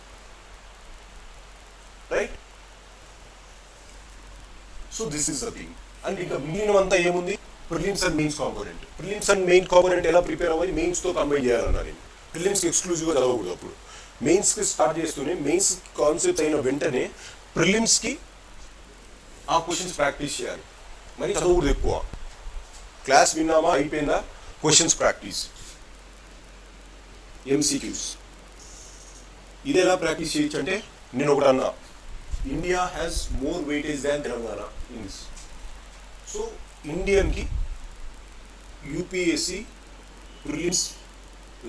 right? So this is the thing. And ఇంకా మిగిలినవంతా ఏముంది? Prelims and mains component. Prelims and main component ఎలా prepare అవ్వాలి? మెయిన్స్తో combine చేయాలన్నా నేను. ప్రిలిమ్స్కి ఎక్స్క్లూజివ్గా చదవకూడదు. అప్పుడు మెయిన్స్కి స్టార్ట్ చేస్తూనే మెయిన్స్ కాన్సెప్ట్స్ అయిన వెంటనే ప్రిలిమ్స్కి ఆ క్వశ్చన్స్ ప్రాక్టీస్ చేయాలి. మరి చదవకూడదు ఎక్కువ. క్లాస్ విన్నామా అయిపోయిందా, క్వశ్చన్స్ ప్రాక్టీస్, MCQs. ఇది ఎలా ప్రాక్టీస్ చేయొచ్చు అంటే, నేను ఒకటి అన్నా, India has more weightage than Telangana in this. So ఇండియన్కి UPSC ప్రిలిమ్స్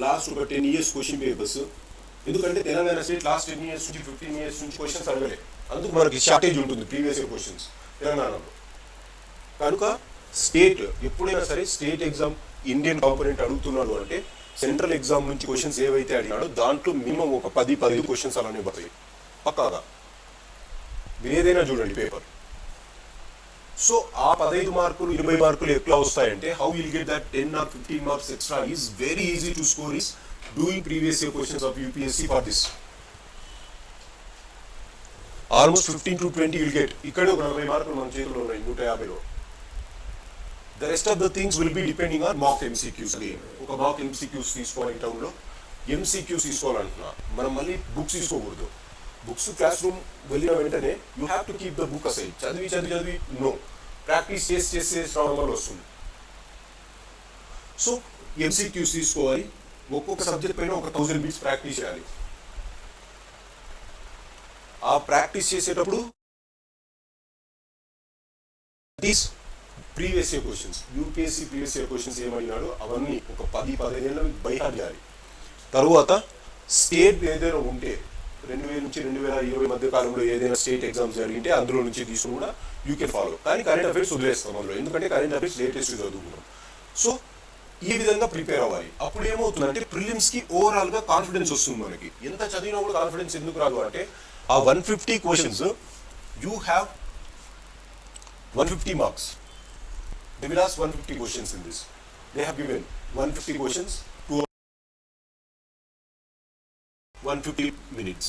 లాస్ట్ ఒక 10 years క్వశ్చన్ పేపర్స్. ఎందుకంటే తెలంగాణ స్టేట్ లాస్ట్ 10 years నుంచి 15 years నుంచి క్వశ్చన్స్ అడగలే. అందుకు మనకి షార్టేజ్ ఉంటుంది ప్రీవియస్ ఇయర్ క్వశ్చన్స్ తెలంగాణలో. కనుక స్టేట్ ఎప్పుడైనా సరే స్టేట్ ఎగ్జామ్ ఇండియన్ కాంపోనెంట్ అడుగుతున్నాడు అంటే సెంట్రల్ ఎగ్జామ్ నుంచి క్వశ్చన్స్ ఏవైతే అడిగాడో దాంట్లో మినిమం ఒక 10-15 క్వశ్చన్స్ అలానే పడతాయి పక్కాగా. మీరు ఏదైనా చూడండి పేపర్. సో ఆ 15 మార్కులు 20 మార్కులు ఎట్లా వస్తాయంటే, how will get that 10 or 15 marks extra is very easy to score is doing previous year questions of UPSC for this. Almost 15 to 20 will get. ఇక్కడే ఒక 40 మార్కులు మన చేతిలో ఉన్నాయి 150లో. The rest of the things will be depending on mock MCQs again. ఒక mock MCQs తీసుకోవాలి టౌన్లో. MCQs తీసుకోవాలంటున్నా. మనం మళ్ళీ బుక్స్ తీసుకోకూడదు. బుక్స్ క్లాస్ రూమ్ వెళ్ళిన వెంటనే you have to keep the book aside. చదివి నో, ప్రాక్టీస్ చేసి రావడం వల్ల వస్తుంది. సో MCQs తీసుకోవాలి. ఒక్కొక్క సబ్జెక్ట్ పైన ఒక 1000 బిట్స్ ప్రాక్టీస్ చేయాలి. ఆ ప్రాక్టీస్ చేసేటప్పుడు previous year questions, UPSC previous year questions ఏమడినాడు అవన్నీ ఒక 10-15 ఏళ్ళ బై హార్ట్ చేయాలి. తరువాత స్టేట్ ఏదైనా ఉంటే 2000 నుంచి 2020 మధ్య కాలంలో ఏదైనా స్టేట్ ఎగ్జామ్స్ జరిగింటే అందులో నుంచి తీసుకుని కూడా యూ కెన్ ఫాలో. కానీ కరెంట్ అఫైర్స్ వదిలేస్తాం అందులో, ఎందుకంటే కరెంట్ అఫైర్స్ లేటెస్ట్ చదువుకుంటాం. సో ఈ విధంగా ప్రిపేర్ అవ్వాలి. అప్పుడు ఏమవుతుందంటే ప్రిలిమ్స్కి ఓవరాల్గా కాన్ఫిడెన్స్ వస్తుంది మనకి. ఎంత చదివినా కూడా కాన్ఫిడెన్స్ ఎందుకు రాదు అంటే ఆ 150 questions you have 150 marks. They will ask 150 questions in this. They have given 150 questions to 150 minutes.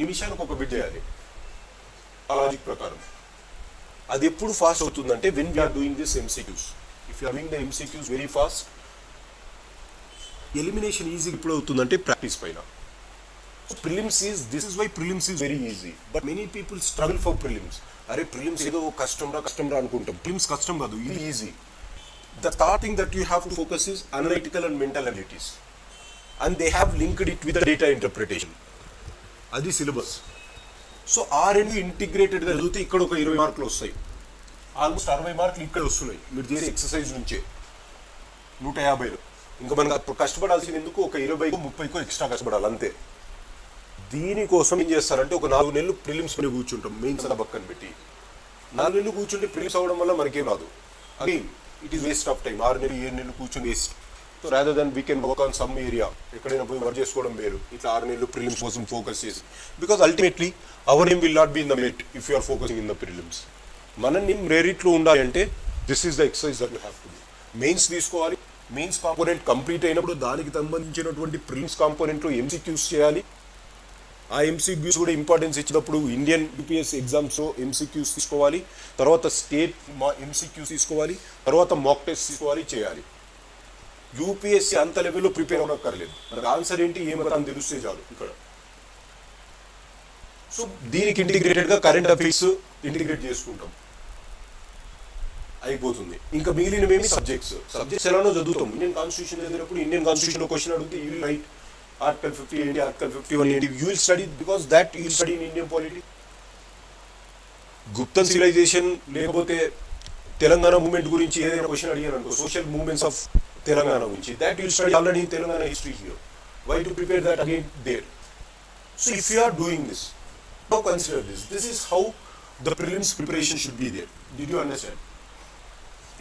నిమిషానికి ఒక బిట్ చేయాలి ఆ లాజిక్ ప్రకారం. అది ఎప్పుడు ఫాస్ట్ అవుతుందంటే when we are doing this MCQs. If you are doing the MCQs very fast, elimination easy ఎప్పుడు అవుతుందంటే ప్రాక్టీస్ పైన. This is why prelims is very easy. But many people struggle for prelims. అరే prelims ఏదో కష్టం రా అనుకుంటాం. Prelims కష్టం కాదు, ఇది easy. The third thing that you have to focus is analytical and mental abilities, and they have linked it with data interpretation. అది syllabus. So ఆ రెండు ఇంటిగ్రేటెడ్గా చదివితే ఇక్కడ ఒక 20 మార్కులు వస్తాయి. ఆల్మోస్ట్ 60 మార్కులు ఇక్కడ వస్తున్నాయి మీరు చేసే ఎక్సర్సైజ్ నుంచే. 150లో ఇంకా మనకు కష్టపడాల్సింది ఎందుకు, ఒక 20-30 ఎక్స్ట్రా కష్టపడాలి అంతే. దీనికోసం ఏం చేస్తారంటే ఒక 4 నెలలు ప్రిలిమ్స్ పని కూర్చుంటాం, మెయిన్స్ అలా పక్కన పెట్టి. 4 నెలలు కూర్చుంటే ప్రిలిమ్స్ అవ్వడం వల్ల మనకేం రాదు. Again it is waste of time. 6 నెలలు 7 నెలలు కూర్చొని waste. So rather than we can work on some area, ఎక్కడైనా పోయి వర్క్ చేసుకోవడం వేరు. ఇట్లా 6 నెలలు ప్రిలిమ్స్ కోసం ఫోకస్ చేసి, because ultimately our name will not be in the merit if you are focusing in the prelims. మన నేమ్ మెరిట్లో ఉండాలి అంటే this is the exercise that you have to do. Mains తీసుకోవాలి. మెయిన్స్ కాంపోనెంట్ కంప్లీట్ అయినప్పుడు దానికి సంబంధించినటువంటి prelims కాంపోనెంట్లో MCQs చేయాలి. ఆ MCQs కూడా ఇంపార్టెన్స్ ఇచ్చినప్పుడు ఇండియన్ యూపీఎస్సీ ఎగ్జామ్స్లో MCQs తీసుకోవాలి, తర్వాత స్టేట్ MCQs తీసుకోవాలి, తర్వాత మాక్ టెస్ట్ తీసుకోవాలి, చేయాలి. యూపీఎస్సీ అంత లెవెల్లో ప్రిపేర్ అవ్వక్కర్లేదు. మనకు ఆన్సర్ ఏంటి ఏమని తెలిస్తే చాలు ఇక్కడ. సో దీనికి ఇంటిగ్రేటెడ్గా కరెంట్ అఫైర్స్ ఇంటిగ్రేట్ చేసుకుంటాం, అయిపోతుంది. ఇంకా మిగిలినవేమి సబ్జెక్ట్స్ ఎలానో చదువుతాం. ఇండియన్ కాన్స్టిట్యూషన్ చదివినప్పుడు ఇండియన్ కాన్స్టిట్యూషన్లో క్వశ్చన్ అడిగితే యూ విల్ రైట్ Article 50 ఏంటి, Article 51 ఏంటి, you will study, because that you will study in Indian polity. గుప్తన్ సివిలైజేషన్ లేకపోతే తెలంగాణ మూవ్మెంట్ గురించి ఏదైనా క్వశ్చన్ అడిగారు అనుకో, సోషల్ మూవ్మెంట్స్ ఆఫ్ తెలంగాణ గురించి, that you will study already in Telangana history here. Why to prepare that again there? So if you are doing this, now consider this. This is how the prelims preparation should be there. Did you understand?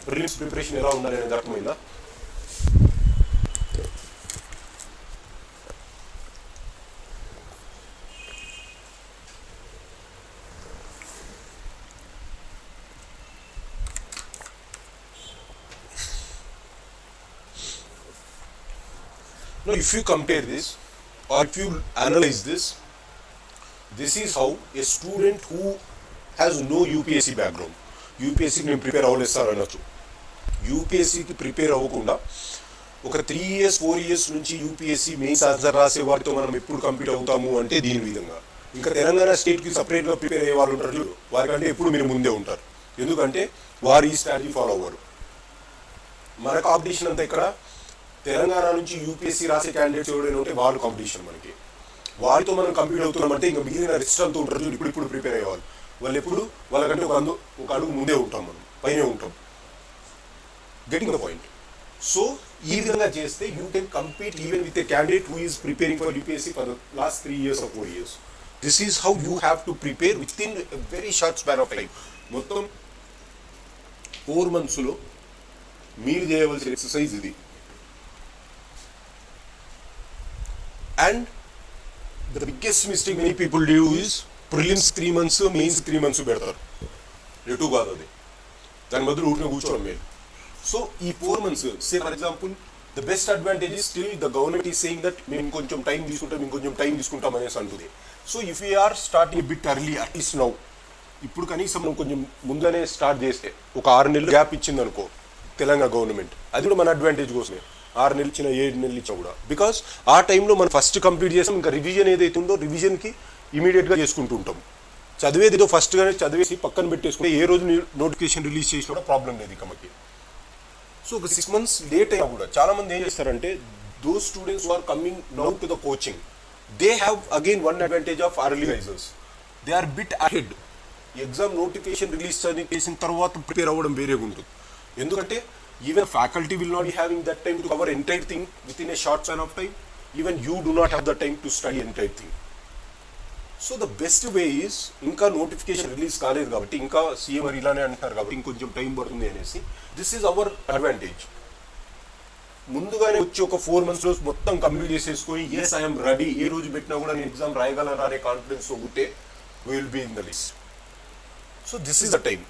Prelims preparation ఎలా ఉండాలి అనేది అర్థమైందా? Now, if you compare this or if you analyze this, this is how a student who has no UPSC background, UPSC కి నేను prepare అవ్వలేదు sir అనొచ్చు. యూపీఎస్సీకి prepare అవ్వకుండా ఒక 3 years 4 years నుంచి యూపీఎస్సీ మెయిన్స్ ఆన్సర్ రాసే వాటితో మనం ఎప్పుడు కంప్లీట్ అవుతాము అంటే దీని విధంగా. ఇంకా తెలంగాణ స్టేట్కి సపరేట్గా ప్రిపేర్ అయ్యే వాళ్ళు ఉంటారు, వారికంటే ఎప్పుడు మీరు ముందే ఉంటారు. ఎందుకంటే వారు ఈ స్ట్రాటజీ ఫాలో అవ్వరు. మన కాంపిటీషన్ అంతా ఇక్కడ తెలంగాణ నుంచి యూపీఎస్సీ రాసే క్యాండిడేట్స్ ఎవరైనా ఉంటే వాళ్ళు కాంపిటీషన్ మనకి. వారితో మనం కంప్లీట్ అవుతున్నామంటే ఇంకా మిగిలిన రిస్ట్ అంతా ఉంటారు, ఇప్పుడు ప్రిపేర్ అయ్యేవాళ్ళు. వాళ్ళు ఎప్పుడు వాళ్ళకంటే ఒక అడుగు ముందే ఉంటాం, మనం పైనే ఉంటాం. Getting the point. సో ఈ విధంగా చేస్తే you can compete even with a candidate who is preparing for UPSC for the last 3 years or 4 years. This is how you have to prepare with in very short span of time. మొత్తం 4 monthsలో మీరు చేయవలసిన exercise ఇది. And the biggest mistake many people do is prelims 3 months, mains 3 months పెడతారు. ఎటు కాదు అది, దాని బదులు ఊరిని కూర్చోవడం మేలు. సో ఈ 4 months, say for example the best advantage is still the government is saying that మేము ఇంకొంచెం టైం తీసుకుంటాం అనేసి అంటుంది. So if you are starting bit early at least now, ఇప్పుడు కనీసం మనం కొంచెం ముందుగానే స్టార్ట్ చేస్తే ఒక 6 నెలలు గ్యాప్ ఇచ్చింది అనుకో తెలంగాణ గవర్నమెంట్, అది కూడా మన అడ్వాంటేజ్ కోసమే. 6 నెలలు ఇచ్చిన 7 నెలలు ఇచ్చినా కూడా, బికాస్ ఆ టైంలో మనం ఫస్ట్ కంప్లీట్ చేస్తాం. ఇంకా రివిజన్ ఏదైతే ఉందో రివిజన్కి ఇమీడియట్గా చేసుకుంటూ ఉంటాం. చదివేది ఏదో ఫస్ట్గానే చదివేసి పక్కన పెట్టేసుకుంటే ఏ రోజు నోటిఫికేషన్ రిలీజ్ చేసినా కూడా ప్రాబ్లం లేదు ఇక మనకి. సో సో ఒక 6 months లేట్ అయినా కూడా చాలా మంది ఏం చేస్తారంటే those students who are coming now to the coaching, they have again one advantage of early risers. They are bit ahead. Exam notification release చేసిన తర్వాత ప్రిపేర్ అవ్వడం వేరేగా ఉంటుంది. ఎందుకంటే even faculty will not be having that time to cover entire thing with in a short span of time. Even you do not have the time to study entire thing. So the best way is, ఇంకా notification release కాలేదు కాబట్టి, ఇంకా CM ఇలానే అంటున్నారు కాబట్టి ఇంకొంచెం time పడుతుంది అనేసి, దిస్ ఈజ్ అవర్ అడ్వాంటేజ్. ముందుగానే వచ్చి ఒక 4 months లో మొత్తం కంప్లీట్ చేసేసుకొని ఎస్ ఐఎమ్ రెడీ, ఏ రోజు పెట్టినా కూడా నేను ఎగ్జామ్ రాయగలరా అనే కాన్ఫిడెన్స్ ఉంటే will be in the list. So this is the time.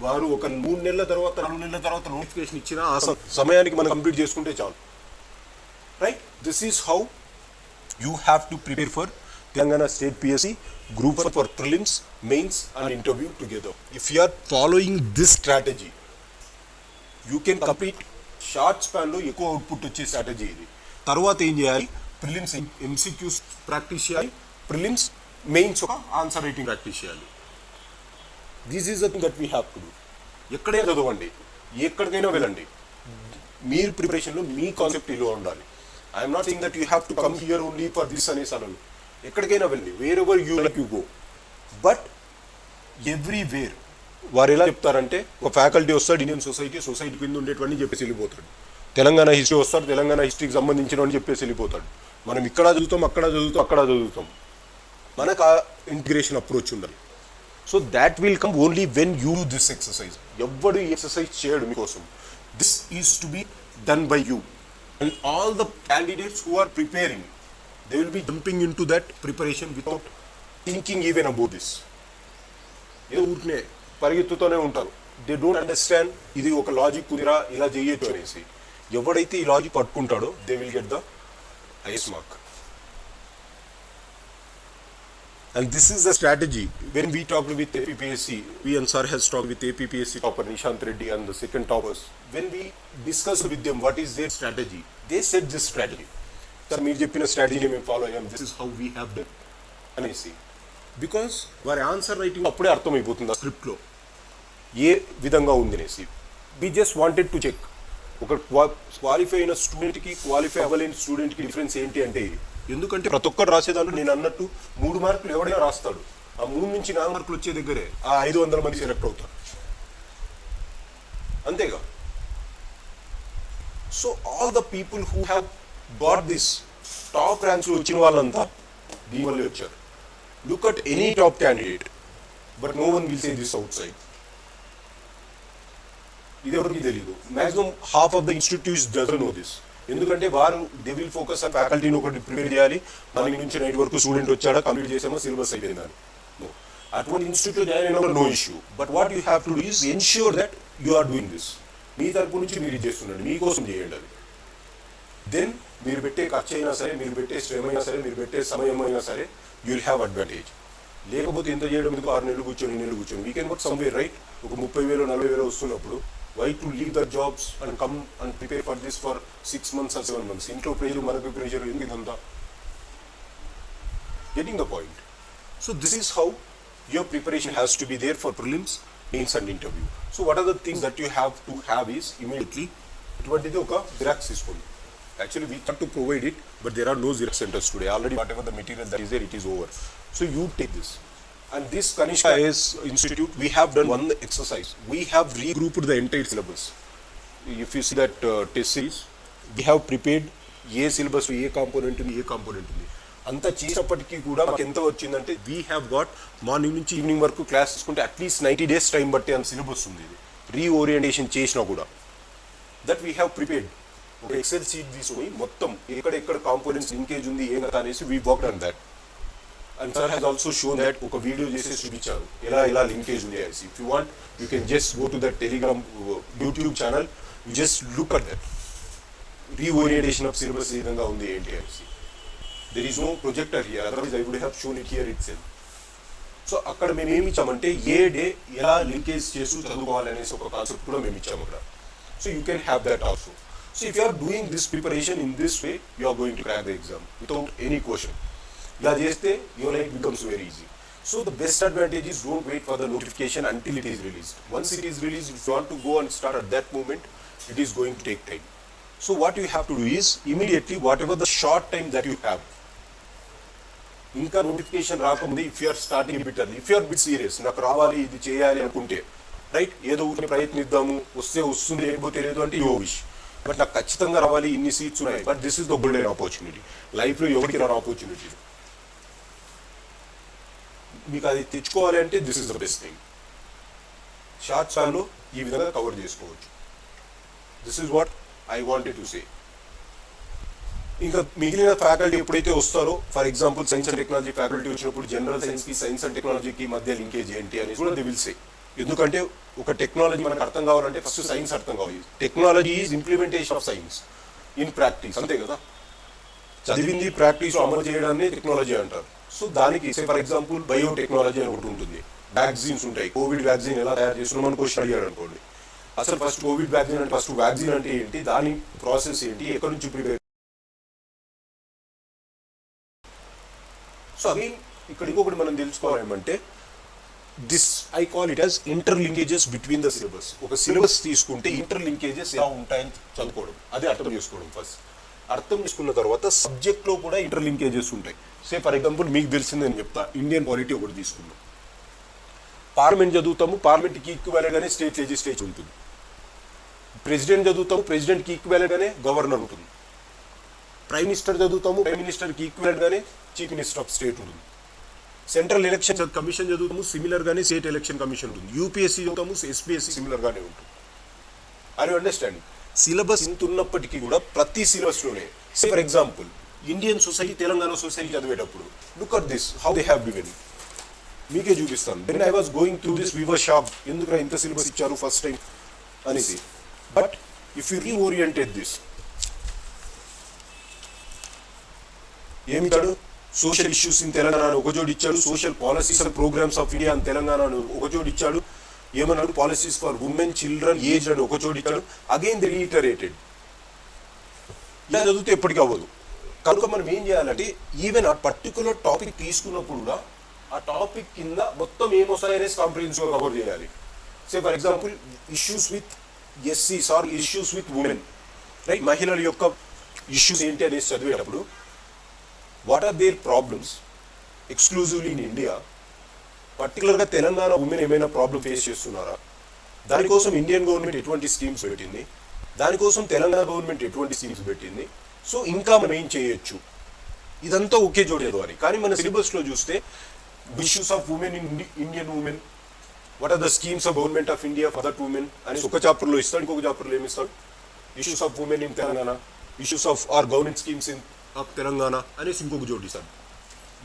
వారు ఒక 3 నెలల తర్వాత 4 నెలల తర్వాత నోటిఫికేషన్ ఇచ్చిన ఆ సమయానికి మనం కంప్లీట్ చేసుకుంటే చాలు. Right, this is how you have to prepare for Telangana State PSC Group 1 for prelims, mains and interview together. If you are following this strategy, you can complete short స్పాన్లో ఎక్కువ output వచ్చే strategy ఇది. తర్వాత ఏం చేయాలి, prelims MCQs practice చేయాలి, prelims mains ఒక answer writing practice చేయాలి. This is the thing that we have to do. ఎక్కడైనా చదవండి, ఎక్కడికైనా వెళ్ళండి, మీరు ప్రిపరేషన్లో మీ కాన్సెప్ట్ ఇలా ఉండాలి. I'm not Singh that you have to come here only for this అనేసి అనను. ఎక్కడికైనా వెళ్ళండి, wear ever you like you go, but everywhere. వారు ఎలా చెప్తారంటే, ఒక ఫ్యాకల్టీ వస్తాడు, ఇండియన్ సొసైటీ కింద ఉండేటువంటి చెప్పేసి వెళ్ళిపోతాడు. తెలంగాణ హిస్టరీ వస్తాడు, తెలంగాణ హిస్టరీకి సంబంధించిన చెప్పేసి వెళ్ళిపోతాడు. మనం ఇక్కడ చదువుతాం, అక్కడ చదువుతాం. మనకు ఆ ఇంటిగ్రేషన్ అప్రోచ్ ఉండాలి. So that will come only when you do this exercise. ఎవ్వడు ఈ ఎక్సర్సైజ్ చేయడు మీకోసం. This is to be done by you. And all the candidates who are preparing, they will be jumping into that preparation without thinking even about this. ఏదో ఊరినే పరిగెత్తుతూనే ఉంటారు. They don't understand ఇది ఒక logic కుదిరా ఇలా చేయొచ్చు అనేసి. ఎవడైతే ఈ లాజిక్ పట్టుకుంటాడో they will get the highest mark. And this is the strategy. When we talked with APPSC, we and sir has talked with APPSC topper Nishant Reddy and the second toppers. When we discussed with them what is their strategy, they said this strategy. Sir, మీరు చెప్పిన స్ట్రాటజీని మేము follow అయ్యాం. This is how we have done అనేసి. Because వారి answer writing అప్పుడే అర్థమైపోతుంది ఆ స్క్రిప్ట్లో ఏ విధంగా ఉంది అనేసి. We just wanted to check. ఒక క్వాలిఫై అయిన స్టూడెంట్కి క్వాలిఫై అవ్వలేని స్టూడెంట్కి డిఫరెన్స్ ఏంటి అంటే ఇది. ఎందుకంటే ప్రతి ఒక్కరు రాసేదాంట్లో నేను అన్నట్టు 3 మార్కులు ఎవడైనా రాస్తాడు. ఆ 3 నుంచి 4 మార్కులు వచ్చే దగ్గరే ఆ 500 మంది సెలెక్ట్ అవుతారు. అంతేగా. So all the people who have got this top ర్యాంక్స్లో వచ్చిన వాళ్ళంతా దీనివల్లే వచ్చారు. Look at any top candidate, but no one will say this outside. ఇది ఎవరికి తెలీదు. Maximum half of the institutes doesn't know this. ఎందుకంటే వారు దే విల్ ఫోకస్ ఆన్ ఫ్యాకల్టీని ఒకటి ప్రిపేర్ చేయాలి, మార్నింగ్ నుంచి నైట్ వరకు స్టూడెంట్ వచ్చాడా కంప్లీట్ చేసామో సిలబస్ అయిపోయిందని. అటువంటి ఇన్స్టిట్యూట్ జాయిన్ అయినా no issue. But what you have to do is ensure that you are doing this. మీ తరపు నుంచి మీరు ఇది చేస్తుండండి, మీకోసం చేయండి అది. దెన్ మీరు పెట్టే ఖర్చు అయినా సరే, మీరు పెట్టే శ్రమ అయినా సరే, మీరు పెట్టే సమయం అయినా సరే, యూ విల్ హ్యావ్ అడ్వాంటేజ్. లేకపోతే ఎంత చేయడం ఎందుకు 6 నెలలు కూర్చొని we can work somewhere right. ఒక 30,000 40,000 వస్తున్నప్పుడు why to leave the jobs and come and prepare for this for 6 months or 7 months? Intro pressure, మనకు pressure ఎందుకు ఇదంతా? Getting the point. So this is how your preparation has to be there for prelims, mains and interview. So what are the things that you have to have is immediately ఇటువంటిది ఒక xerox తీసుకోండి. Actually we thought to provide it, but there are no Xerox centers today. Already whatever the material that is there, it is over. So you take this. And this KANISHKA IAS Institute, we have done one exercise. We have regrouped the entire syllabus. If you see that test series, we have prepared A syllabus A component ఉంది. అంతా చేసినప్పటికీ కూడా మాకు ఎంత వచ్చిందంటే, we have got morning నుంచి evening వరకు class తీసుకుంటే అట్లీస్ట్ 90 days టైం బట్టి అంత సిలబస్ ఉంది. ఇది రీఓరియంటేషన్ చేసినా కూడా దట్ వీ హ్యావ్ ప్రిపేర్డ్. ఒక ఎక్సెల్ షీట్ తీసుకొని మొత్తం ఎక్కడెక్కడ కాంపోనెంట్స్ లింకేజ్ ఉంది ఏం కదా అనేసి we worked on that. And sir has also shown that ఒక వీడియో చేసి చూపించారు ఎలా లింకేజ్ ఉంది అనేసి. If you want, you can just go to that Telegram YouTube channel, you just look at that reorientation of syllabus ఏ విధంగా ఉంది ఏంటి అనేసి. There is no projector here, otherwise I would have shown it here itself. So అక్కడ మేము ఏమి ఇచ్చామంటే ఏ day ఎలా linkage చేస్తూ చదువుకోవాలి అనేసి ఒక కాన్సెప్ట్ కూడా మేము ఇచ్చాము అక్కడ. So you can have that also. So if you are doing this preparation in this way, you are going to crack the exam without any question. ఇలా చేస్తే your life becomes very easy. So the best advantage is don't wait for the notification until it is released. Once it is released, if you want to go and start at that moment, It is going to take time. So what you have to do is immediately whatever the short time that you have, ఇంకా notification రాకముందే if you're starting bit early, if you're bit serious, నాకు రావాలి ఇది చేయాలి అనుకుంటే right, ఏదో ఊరిని ప్రయత్నిద్దాము, వస్తే వస్తుంది లేకపోతే లేదు అంటే యో విష్, బట్ నాకు ఖచ్చితంగా రావాలి, ఇన్ని సీట్స్ ఉన్నాయి, but this is the golden opportunity. లైఫ్లో ఎవరికి రాని ఆపర్చునిటీ, మీకు అది తెచ్చుకోవాలి అంటే this is the best thing. Short టైంలో ఈ విధంగా కవర్ చేసుకోవచ్చు. This is what I wanted to say. ఇంకా మిగిలిన ఫ్యాకల్టీ ఎప్పుడైతే వస్తారో, for example science and technology faculty వచ్చినప్పుడు జనరల్ సైన్స్కి సైన్స్ అండ్ టెక్నాలజీకి మధ్య లింకేజ్ ఏంటి అని కూడా దే విల్ సే. ఎందుకంటే ఒక టెక్నాలజీ మనకు అర్థం కావాలంటే ఫస్ట్ సైన్స్ అర్థం కావాలి. Technology is implementation of science in practice, అంతే కదా. చదివింది ప్రాక్టీస్ అమలు చేయడాన్ని టెక్నాలజీ అంటారు. సో దానికి ఫర్ ఎగ్జాంపుల్ బయోటెక్నాలజీ అని ఒకటి ఉంటుంది, వ్యాక్సిన్స్ ఉంటాయి. కోవిడ్ వ్యాక్సిన్ ఎలా తయారు చేస్తున్నాం అని క్వశ్చన్ అడిగారు అనుకోండి, అసలు ఫస్ట్ కోవిడ్ వ్యాక్సిన్ అంటే ఫస్ట్ వ్యాక్సిన్ అంటే ఏంటి, దాని ప్రాసెస్ ఏంటి, ఎక్కడి నుంచి ప్రిపేర్. సో అగైన్ ఇక్కడ ఇంకొకటి మనం తెలుసుకోవాలేమంటే this I call it as interlinkages between the syllabus. ఒక సిలబస్ తీసుకుంటే ఇంటర్ లింకేజెస్ ఎలా ఉంటాయని చదువుకోవడం, అదే అర్థం చేసుకోవడం. ఫస్ట్ అర్థం చేసుకున్న తర్వాత సబ్జెక్ట్లో కూడా ఇంటర్ లింకేజెస్ ఉంటాయి. సే ఫర్ ఎగ్జాంపుల్ మీకు తెలిసిందని చెప్తా, ఇండియన్ పాలిటీ ఒకటి తీసుకున్నాం. పార్లమెంట్ చదువుతాము, పార్లమెంట్కి ఈక్వల్గానే స్టేట్ లెజిస్లేచర్ ఉంటుంది. ప్రెసిడెంట్ చదువుతాము, ప్రెసిడెంట్కి ఈక్వల్గానే గవర్నర్ ఉంటుంది. ప్రైమ్ మినిస్టర్ చదువుతాము, ప్రైమ్ మినిస్టర్కి ఈక్వల్గానే చీఫ్ మినిస్టర్ ఆఫ్ స్టేట్ ఉంటుంది. సెంట్రల్ ఎలక్షన్ కమిషన్ చదువుతాము, సిమిలర్గానే స్టేట్ ఎలక్షన్ కమిషన్ ఉంటుంది. యూపీఎస్సీ చదువుతాము, ఎస్పీఎస్సీ సిమిలర్గానే ఉంటుంది. Are you understanding? సిలబస్ ఇంత ఉన్నప్పటికీ కూడా ప్రతి సిలబస్లోనే, say for example Indian society, Telangana society చదివేటప్పుడు look at this how they have begin. మీకే చూపిస్తాను. When I was going through this we were shock, ఎందుకు ఇంత సిలబస్ ఇచ్చారు ఫస్ట్ టైం అనేసి. But if you reoriented this, ఏమిచ్చాడు? సోషల్ ఇష్యూస్ ఇన్ తెలంగాణ ఒక జోడి ఇచ్చాడు, social policies and programmes of India in Telangana ఒక జోడి ఇచ్చాడు, ఏమన్నాడు policies for women, children, age అని ఒక జోడి ఇచ్చాడు. Again the reiterated. ఇలా చదివితే ఎప్పటికీ అవ్వదు. కనుక మనం ఏం చేయాలంటే ఈవెన్ ఆ పర్టికులర్ టాపిక్ తీసుకున్నప్పుడు కూడా ఆ టాపిక్ కింద మొత్తం ఏమొస్తాయనేసి కాంప్రిహెన్సివ్గా కవర్ చేయాలి. Say for example issues with ఎస్సీస్ or issues with women, right, మహిళల యొక్క ఇష్యూస్ ఏంటి అనేసి చదివేటప్పుడు what are their problems exclusively in India, పర్టికులర్గా తెలంగాణ ఉమెన్ ఏమైనా ప్రాబ్లం ఫేస్ చేస్తున్నారా, దానికోసం ఇండియన్ గవర్నమెంట్ ఎటువంటి స్కీమ్స్ పెట్టింది, దానికోసం తెలంగాణ గవర్నమెంట్ ఎటువంటి స్కీమ్స్ పెట్టింది, సో ఇంకా మనం ఏం చేయొచ్చు, ఇదంతా ఒకే జోడేదో అని. కానీ మన సిలబస్లో చూస్తే issues of women in Indian women, what are the schemes of government of India for that women అని ఒక చాప్టర్లో ఇస్తాడు, ఇంకొక చాప్టర్లో ఏమి ఇస్తాడు, issues of women in Telangana, issues of our government schemes in of Telangana అనేసి ఇంకొక జోడిస్తాడు.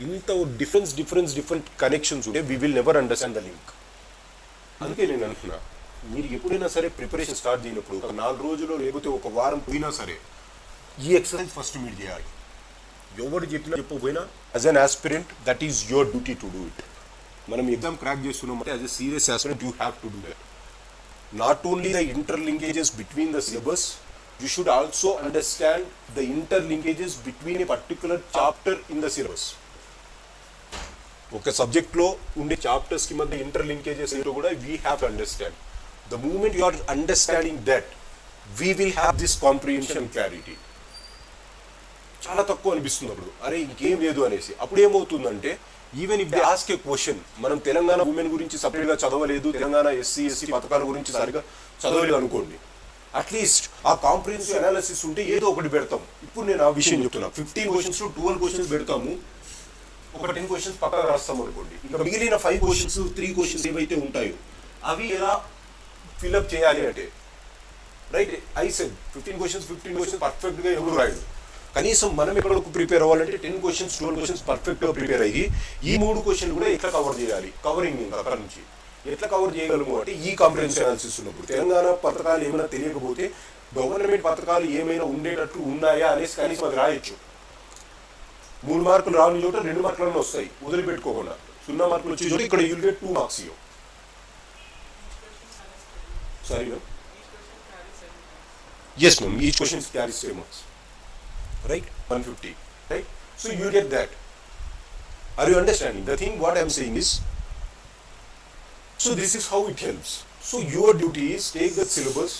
ఇంత డిఫరెంట్ కనెక్షన్స్ ఉంటే we will never understand the link. అందుకే నేను అంటున్నా, మీరు ఎప్పుడైనా సరే ప్రిపరేషన్ స్టార్ట్ చేయనప్పుడు ఒక 4 రోజులు లేకపోతే ఒక వారం పోయినా సరే ఈ ఎక్సర్సైజ్ ఫస్ట్ మీరు చేయాలి. ఎవరు చెప్పకపోయినా as an aspirant that is your duty to do it. మనం ఎగ్జామ్ క్రాక్ చేస్తున్నామంటే as a serious aspirant you have to do that. Not only the interlinkages between the syllabus, you should also understand the interlinkages between a particular chapter in the syllabus. ఒక సబ్జెక్ట్లో ఉండే చాప్టర్స్కి మధ్య interlinkages ఏంటో కూడా we have to understand. The moment you are understanding that we will have this comprehension clarity. చాలా తక్కువ అనిపిస్తుంది అప్పుడు, అరే ఇంకేం లేదు అనేసి. అప్పుడు ఏమవుతుందంటే even if they ask a question, మనం తెలంగాణ ఉమెన్ గురించి సపరేట్గా చదవలేదు, తెలంగాణ ఎస్సీ ఎస్టీ పథకాల గురించి సరిగా చదవలేదు అనుకోండి, అట్లీస్ట్ ఆ కాంప్రిహెన్సివ్ అనాలిసిస్ ఉంటే ఏదో ఒకటి పెడతాం. ఇప్పుడు నేను ఆ విషయం చెప్తున్నా, 15 క్వశ్చన్స్లో 12 క్వశ్చన్స్ పెడతాము, ఒక 10 క్వశ్చన్స్ పక్కన రాస్తాం అనుకోండి. ఇంకా మిగిలిన 5 క్వశ్చన్స్ 3 క్వశ్చన్స్ ఏవైతే ఉంటాయో అవి ఎలా ఫిల్అప్ చేయాలి అంటే, రైట్, ఐ సెడ్ 15 క్వశ్చన్స్ పర్ఫెక్ట్గా ఎవరు రాయడు. కనీసం మనం ఎక్కడ ప్రిపేర్ అవ్వాలంటే 10 క్వశ్చన్స్ 12 క్వశ్చన్స్ పర్ఫెక్ట్గా ప్రిపేర్ అయ్యి ఈ 3 క్వశ్చన్లు కూడా ఎట్లా కవర్ చేయాలి, కవరింగ్ ఇంకా అక్కడ నుంచి ఎట్లా కవర్ చేయగలము అంటే ఈ కాంప్రిహెన్సివ్ అనాలిసిస్ ఉన్నప్పుడు. తెలంగాణ పథకాలు ఏమైనా తెలియకపోతే గవర్నమెంట్ పథకాలు ఏమైనా ఉండేటట్టు ఉన్నాయా అనేసి కనీసం అది రాయొచ్చు. 3 మార్కులు రాని చోట 2 మార్కులన్నీ వస్తాయి, వదిలిపెట్టుకోకుండా. 0 మార్కులు వచ్చే చోట ఇక్కడ యూల్ గెట్ 2 మార్క్స్ ఇవ్వం. Sorry ma'am, yes ma'am, each question carries 7 marks, right, 150, right. So you get that. Are you understanding the thing? What I'm saying is, so this is how it helps. So your duty is take the syllabus,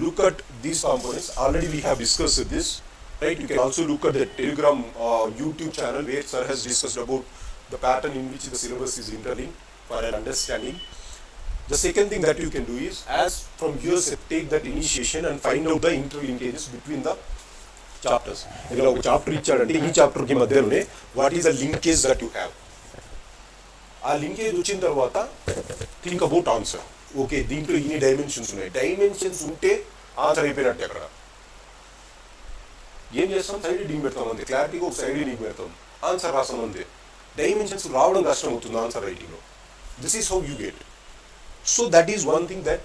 look at these components. Already we have discussed this, right? You can also look at the Telegram YouTube channel where sir has discussed about the pattern in which the syllabus is interlinked for an understanding. The second thing that you can do is, as from here, take that initiation and find out the interlinkages between the chapters. ఇలా ఒక chapter ఇచ్చాడంటే ఈ చాప్టర్కి మధ్యలోనే what is the linkage that you have. ఆ linkage వచ్చిన తర్వాత think about answer. Okay, దీంట్లో ఇన్ని డైమెన్షన్స్ ఉన్నాయి. డైమెన్షన్స్ ఉంటే ఆన్సర్ అయిపోయినట్టే. అక్కడ ఏం చేస్తాం, సైడ్ డింగ్ పెడతాం అంతే. క్లారిటీగా ఒక సైడ్ డింగ్ పెడతాం, ఆన్సర్ రాస్తాం అంతే. డైమెన్షన్స్ రావడం కష్టం అవుతుంది ఆన్సర్ రైటింగ్లో. This is how you get. So that is one thing that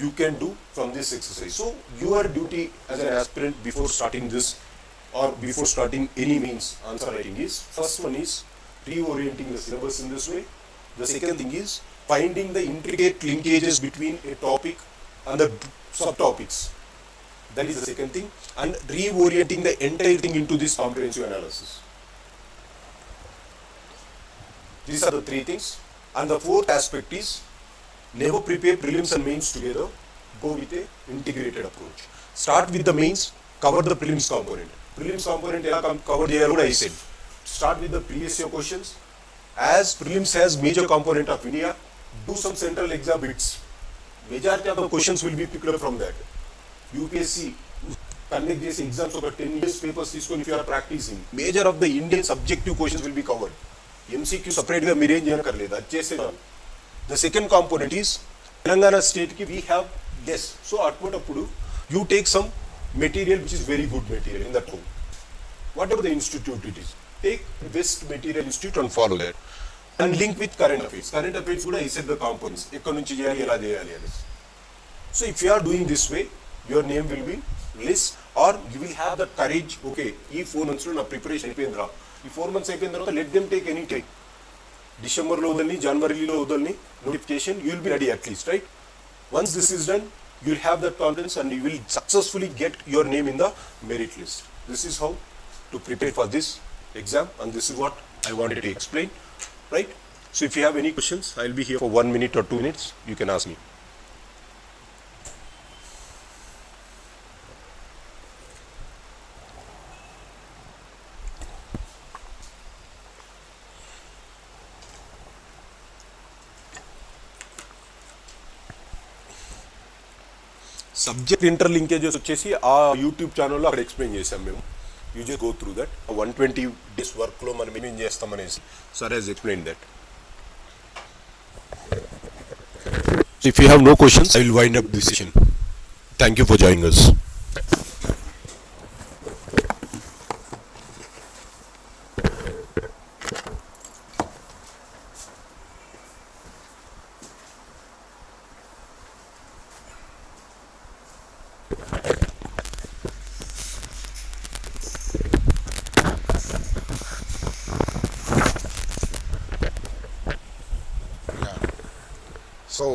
you can do from this exercise. So your duty as an aspirant before starting this or before starting any means answer writing is, first one is reorienting the syllabus in this way. The second thing is finding the intricate linkages between a topic and the subtopics. That is the second thing. And reorienting the entire thing into this comprehensive analysis. These are the three things. And the fourth aspect is, never prepare prelims and mains together. Go with a integrated approach. Start with the mains, cover the prelims component. Prelims component ela cover cheyalo I said. Start with the previous year questions. As prelims has major component of India, do some central exam bits. Majority of the questions will be picked up from that. UPSC conduct these exams over 10 years papers తీసుకొని if you are practicing, major of the Indian subjective questions will be covered. MCQ separate గా మీరేం చేయనక్కర్లేదు, అది చేసేదాం. The second component is Telangana state ki we have yes. So atmatapudu you take some material which is very good material in that home. Whatever the institute it is, take best material institute and follow that. And link with current affairs. Current affairs kuda I said the components. Ekkadi nunchi cheyali ela cheyali ani. So if you are doing this way, your name will be list, or you will have the courage. Okay, ee 4 months lo na preparation ayipindra. Ee 4 months ayipin tarvata let them take any time. డిసెంబర్లో వదలని, జనవరిలో వదలని notification, you will be ready at least, right? Once this is done, you will have that confidence and you will successfully get your name in the merit list. This is how to prepare for this exam and this is what I wanted to explain, right? So if you have any questions, I will be here for 1 minute or 2 minutes. You can ask me. Subject ఇంటర్లింకేజెస్ వచ్చేసి ఆ YouTube ఛానల్లో అక్కడ explain చేసాం మేము. You just go through that. 120 days వర్క్లో మనం ఏమేం చేస్తామనేసి sir he's explain that. If you have no questions, I will wind up this session. Thank you for joining us. So,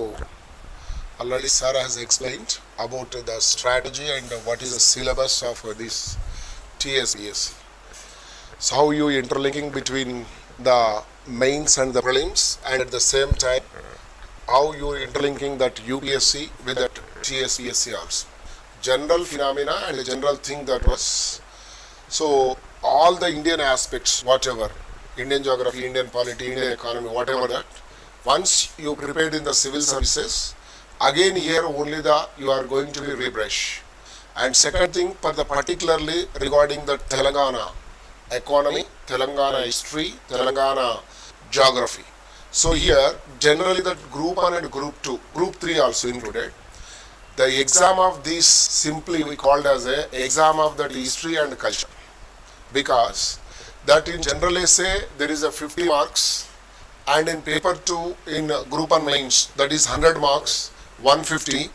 already sir has explained about the strategy and what is the syllabus of this TSPSC. So, how you interlinking between the mains and the prelims, and at the same time, how you interlinking that UPSC with that TSPSC also. General phenomena and the general thing that was, so all the Indian aspects, whatever, Indian geography, Indian polity, Indian economy, whatever that, once you prepared in the civil services, again here only you are going to be rebrush. And second thing, for the particularly regarding the Telangana economy, Telangana history, Telangana geography. So here generally that group 1 and group 2, group 3 also included. The exam of these simply we called as a exam of that history and culture, because that in general essay there is a 50 marks, and in paper 2 in group 1 mains that is 100 marks, 150.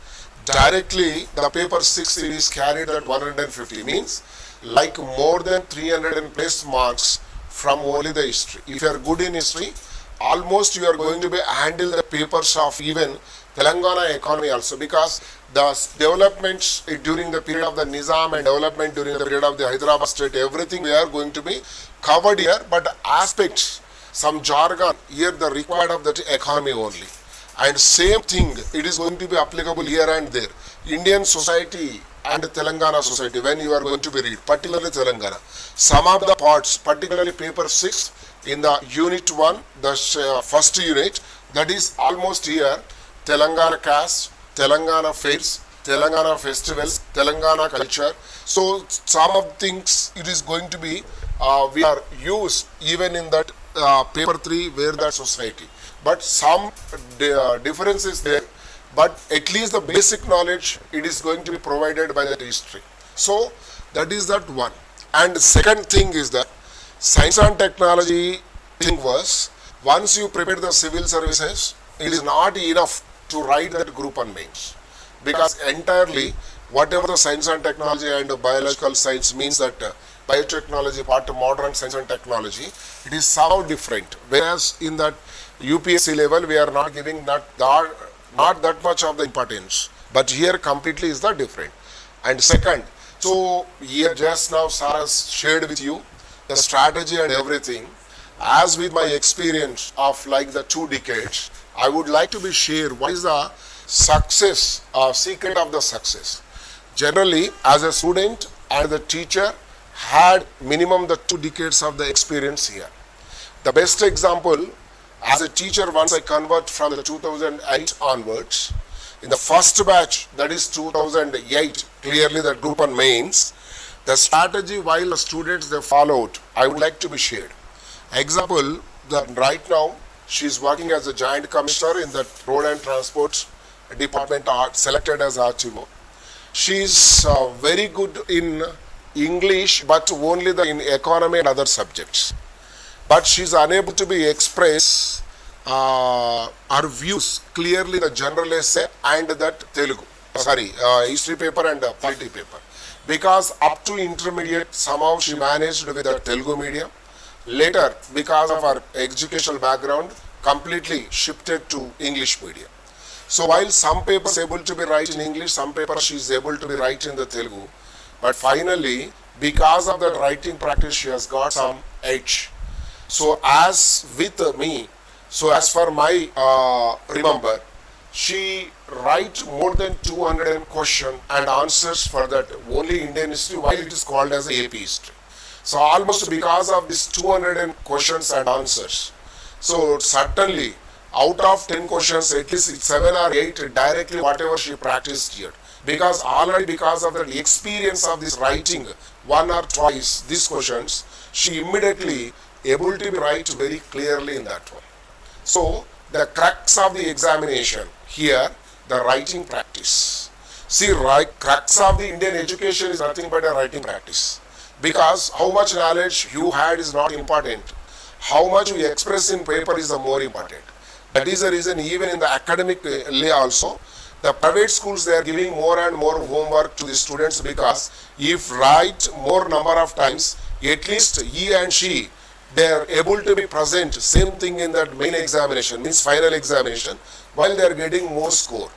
Directly the paper 6 it is carried at 150, means like more than 300 plus marks from only the history. If you are good in history, almost you are going to be handle the papers of even Telangana economy also, because the developments during the period of the Nizam and development during the period of the Hyderabad state, everything we are going to be covered here, but aspects, some jargon here the required of that economy only. And same thing it is going to be applicable here and there. Indian society and Telangana society, when you are going to be read, particularly Telangana, some of the parts, particularly paper 6 in the unit 1, the first unit, that is almost here, Telangana caste, Telangana fairs, Telangana festivals, Telangana culture. So some of things it is going to be, we are used even in that paper 3 where that society. But some difference is there, but at least the basic knowledge it is going to be provided by that history. So that is that one. And second thing is that science and technology thing was, once you prepare the civil services, it is not enough to write that group on mains, because entirely whatever the science and technology and biological science means, that biotechnology part of modern science and technology, it is somehow different. Whereas in that UPSC level we are not giving not that much of the importance, but here completely is the different. And second, so here just now Sir has shared with you the strategy and everything. As with my experience of like the 2 decades, I would like to be share what is the success, secret of the success. Generally, as a student and the teacher had minimum the 2 decades of the experience here. The best example, as a teacher, once I convert from the 2008 onwards, in the first batch, that is 2008, clearly the group on mains, the strategy while the students they followed, I would like to be shared. Example, right now she is working as a joint commissioner in the road and transport department, selected as RTO. She is very good in English, but only in economy and other subjects. But she is unable to be express her views clearly, the general essay and that Telugu, history paper and polity paper. Because up to intermediate somehow she managed with the Telugu medium. Later, because of her educational background, completely shifted to English medium. So while some papers able to be write in English, some papers she is able to be write in the Telugu. But finally, because of that writing practice, she has got some edge. So as with me, so as for my remember, she write more than 200 question and answers for that only Indian history, while it is called as AP history. So almost because of these 200 questions and answers, so certainly out of 10 questions, at least 7 or 8 directly whatever she practiced here. Because already because of the experience of this writing one or twice these questions, she immediately able to be write very clearly in that one. So the crux of the examination here, the writing practice. See, crux of the Indian education is nothing but a writing practice. Because how much knowledge you had is not important. How much you express in paper is the more important. That is the reason even in the academic lay also, the private schools they are giving more and more homework to the students, because if write more number of times, at least he and she, they are able to be present same thing in that main examination, means final examination, while they are getting more score.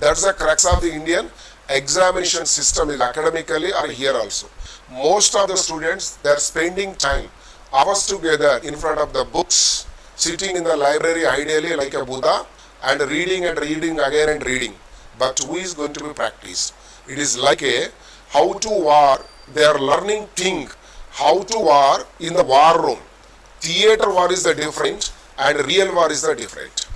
That's the crux of the Indian examination system academically or here also. Most of the students, they are spending time, hours together in front of the books, sitting in the library ideally like a Buddha, and reading again and reading. But who is going to be practiced? It is like a how to war, they are learning thing, how to war in the war room. Theater war is the different and real war is the different.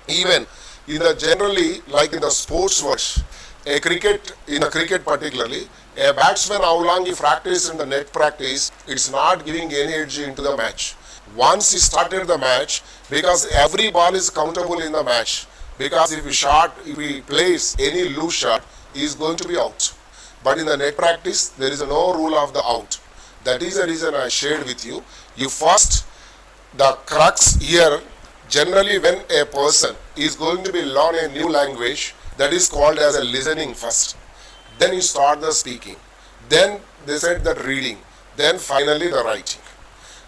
Even in the generally like in the sports world, in the cricket particularly, a batsman how long he practice in the net practice, it's not giving any edge into the match. Once he started the match, because every ball is countable in the match, because if he plays any loose shot, he is going to be out. But in the net practice, there is no rule of the out. That is the reason I shared with you. You first, the crux here, generally when a person is going to be learn a new language, that is called as a listening first. Then you start the speaking. Then they said that reading. Then finally the writing.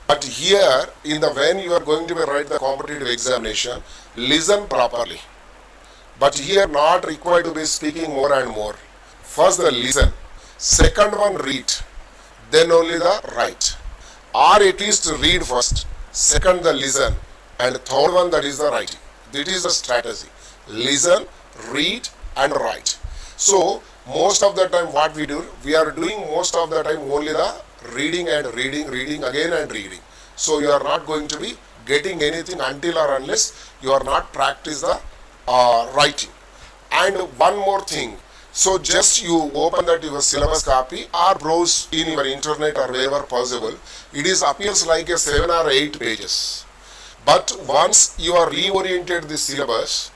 But here, in the when you are going to be write the competitive examination, listen properly. But here not required to be speaking more and more. First the listen. Second one read. Then only the write. Or at least read first. Second the listen. And third one that is the writing. That is the strategy. Listen, read and write. So most of the time what we do, we are doing most of the time only the reading and reading again and reading. So you are not going to be getting anything until or unless you are not practice the writing. And one more thing, so just you open that your syllabus copy or browse in your internet or wherever possible. It is appears like a 7 or 8 pages. But once you are reoriented the syllabus,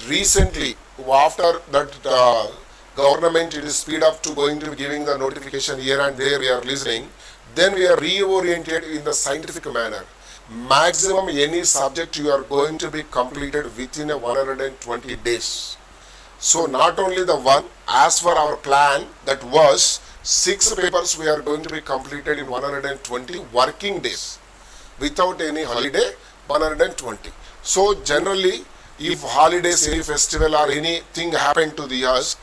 recently after that government it is speed up to going to be giving the notification here and there we are listening, then we are reoriented in the scientific manner. Maximum any subject you are going to be completed within a 120 days. So not only the one, as for our plan that was 6 papers we are going to be completed in 120 working days without any holiday, 120. So generally if holidays, any festival or anything happened to the years,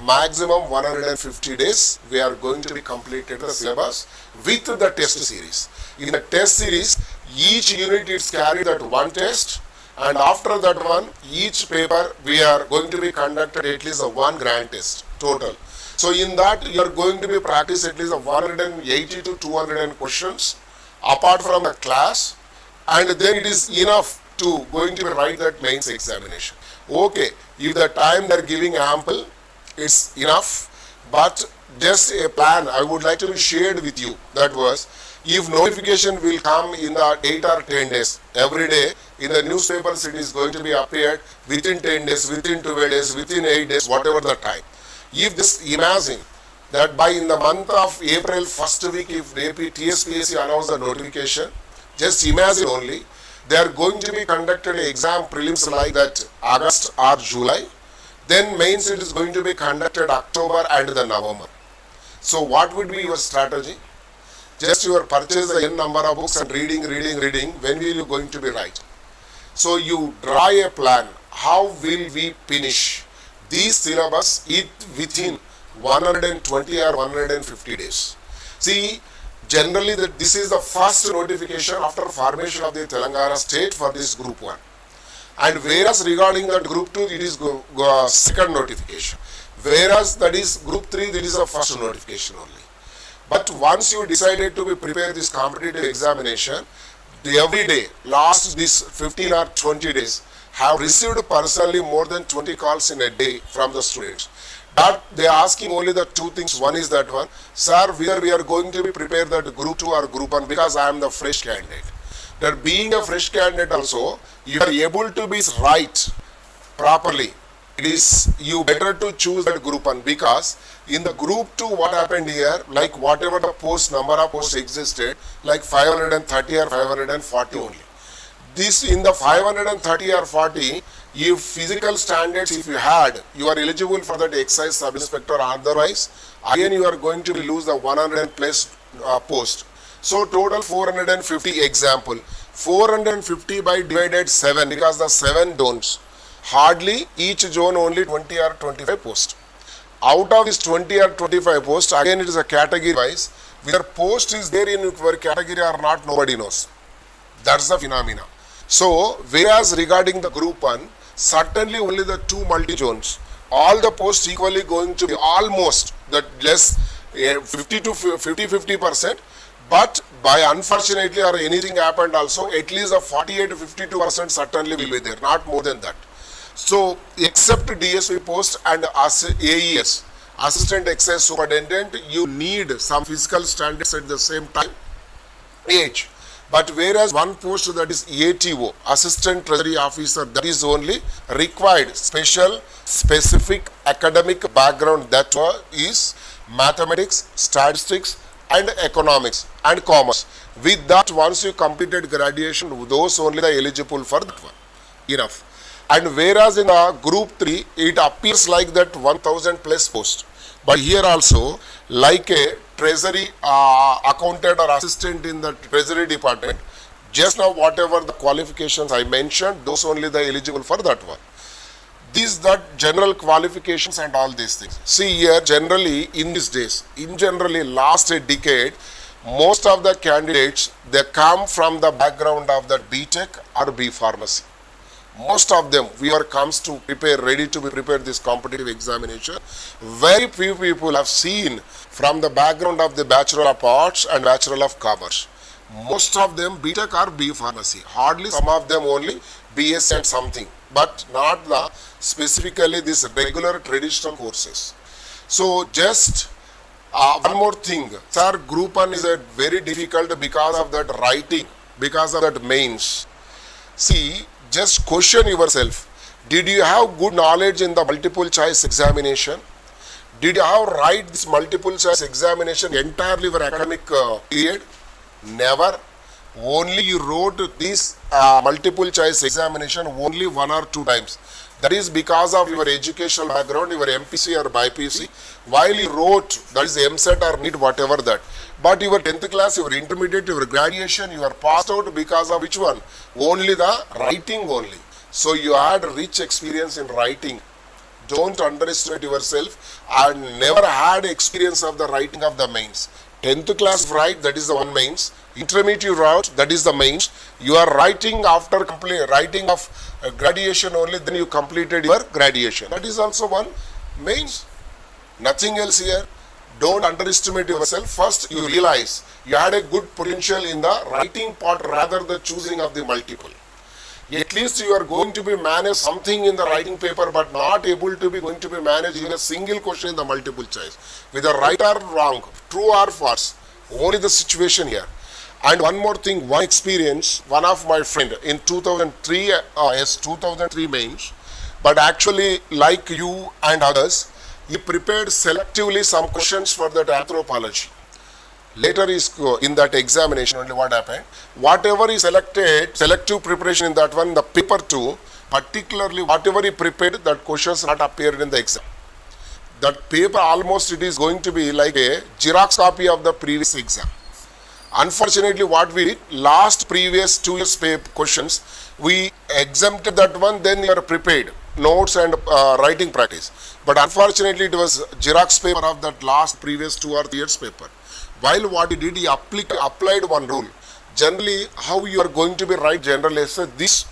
maximum 150 days we are going to be completed the syllabus with the test series. In the test series, each unit is carried at one test, and after that one, each paper we are going to be conducted at least a one grand test total. So in that you are going to be practice at least a 180 to 200 questions apart from the class, and then it is enough to going to be write that mains examination. Okay, if the time they are giving ample, it's enough, but just a plan I would like to be shared with you. That was, if notification will come in the 8 or 10 days, every day in the newspapers it is going to be appeared within 10 days, within 12 days, within 8 days, whatever the time. If this, imagine that by in the month of April first week, if TSPSC announce the notification, just imagine only, they are going to be conducted exam prelims like that August or July. Then mains it is going to be conducted October and the November. So what would be your strategy? Just you purchase the n number of books and reading. When will you going to be write? So you draw a plan. How will we finish these syllabus within 120 or 150 days? See, generally that this is the first notification after formation of the Telangana state for this group 1. And whereas regarding that group 2, it is second notification. Whereas that is group 3, that is the first notification only. But once you decided to be prepare this competitive examination, every day, last this 15 or 20 days, have received personally more than 20 calls in a day from the students. But they are asking only the two things. One is that one, sir, whether we are going to be prepare that group 2 or group 1 because I am the fresh candidate. That being a fresh candidate also, you are able to be right properly. It is you better to choose that group 1 because in the group 2 what happened here, like whatever the post number of posts existed, like 530 or 540 only. This in the 530 or 40, if physical standards if you had, you are eligible for that excise sub inspector, otherwise again you are going to lose the 100 plus post. So total 450 example, 450 by divided 7 because the 7 zones, hardly each zone only 20 or 25 posts. Out of this 20 or 25 posts, again it is a category wise, whether post is there in your category or not, nobody knows. That's the phenomena. So whereas regarding the group 1, certainly only the 2 multi-zones, all the posts equally going to be almost that less 50 to 50%, but by unfortunately or anything happened also, at least a 48 to 52% certainly will be there, not more than that. So except DSP post and AES, Assistant Excise Superintendent, you need some physical standards at the same time, age. But whereas one post that is ATO, Assistant Treasury Officer, that is only required special, specific academic background, that is mathematics, statistics and economics and commerce. With that, once you completed graduation, those only are eligible for that one. Enough. And whereas in the group 3, it appears like that 1000 plus post. But here also, like a treasury accountant or assistant in the treasury department, just now whatever the qualifications I mentioned, those only the eligible for that one. These that general qualifications and all these things. See here, generally in these days, in generally last a decade, most of the candidates, they come from the background of the B.Tech or B Pharmacy. Most of them, whoever comes to prepare, ready to be prepared this competitive examination, very few people have seen from the background of the Bachelor of Arts and Bachelor of Commerce. Most of them B.Tech or B Pharmacy. Hardly some of them only BS and something, but not the specifically this regular traditional courses. So just one more thing, sir, group 1 is a very difficult because of that writing, because of that mains. See, just question yourself, did you have good knowledge in the multiple choice examination? Did you have write this multiple choice examination entirely your academic period? Never. Only you wrote this multiple choice examination only 1 or 2 times. That is because of your educational background, your MPC or BPC. While you wrote, that is MSET or NEET, whatever that. But your 10th class, your intermediate, your graduation, you are passed out because of which one? Only the writing only. So you had rich experience in writing. Don't underestimate yourself. I never had experience of the writing of the mains. 10th class write, that is the one mains. Intermediate you wrote, that is the mains. You are writing after writing of graduation only, then you completed your graduation. That is also one mains. Nothing else here. Don't underestimate yourself. First you realize you had a good potential in the writing part rather than choosing of the multiple. At least you are going to be manage something in the writing paper, but not able to be going to be managed in a single question in the multiple choice. With a right or wrong, true or false, only the situation here. And one more thing, one experience, one of my friend in 2003 mains, but actually like you and others, he prepared selectively some questions for that anthropology. Later is in that examination only what happened. Whatever he selected, selective preparation in that one, the paper 2, particularly whatever he prepared, that questions not appeared in the exam. That paper almost it is going to be like a Xerox copy of the previous exam. Unfortunately, what we did, last previous 2 years questions, we exempted that one, then you are prepared, notes and writing practice. But unfortunately, it was Xerox paper of that last previous 2 or 3 years paper. While what he did, he applied one rule. Generally, how you are going to be write general essay, this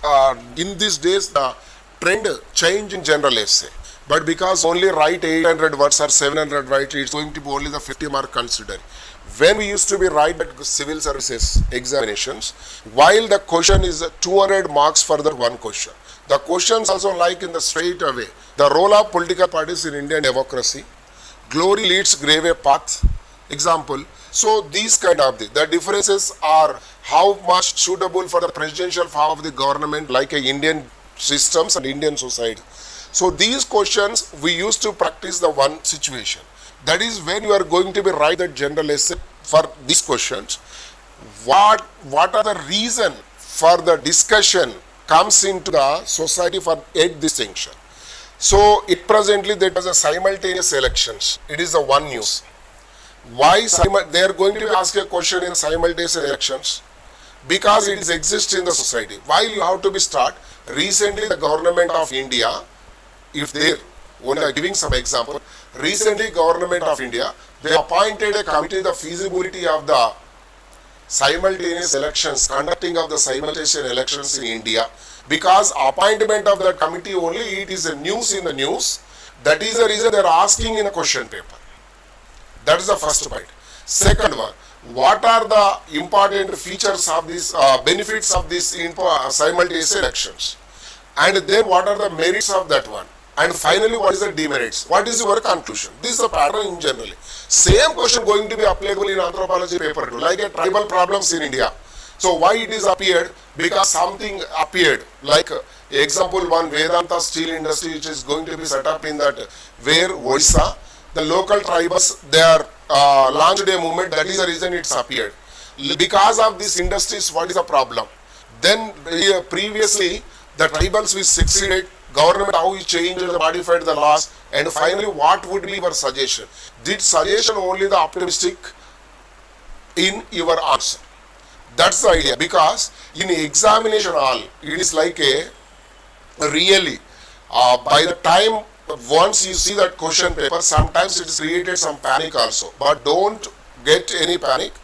in these days, the trend change in general essay. But because only write 800 words or 700 words, it's going to be only the 50 mark considered. When we used to be write at civil services examinations, while the question is 200 marks for that one question. The questions also like in the straight away. The role of political parties in Indian democracy, glory leads grave a path, example. So these kind of the differences are how much suitable for the presidential form of the government like a Indian systems and Indian society. So these questions we used to practice the one situation. That is when you are going to be write the general essay for these questions. What are the reason for the discussion comes into the society for eight distinction. So it presently there was a simultaneous elections. It is the one news. Why they are going to ask a question in simultaneous elections? Because it exists in the society. While you have to be start, recently the government of India, if they only giving some example, recently government of India, they appointed a committee, the feasibility of the simultaneous elections, conducting of the simultaneous elections in India. Because appointment of that committee only, it is a news in the news. That is the reason they are asking in a question paper. That is the first point. Second one, what are the important features of this, benefits of this simultaneous elections? And then what are the merits of that one? And finally, what is the demerits? What is your conclusion? This is the pattern in generally. Same question going to be applicable in anthropology paper too, like a tribal problems in India. So why it is appeared? Because something appeared, like example one, Vedanta steel industry which is going to be set up in that where Odisha, the local tribes, they are launched a movement, that is the reason it's appeared. Because of this industries, what is the problem? Then previously, the tribals which succeeded, government how you changed and modified the laws, and finally what would be your suggestion? Did suggestion only the optimistic in your answer? That's the idea, because in examination hall, it is like a really, by the time once you see that question paper, sometimes it is created some panic also, but don't get any panic.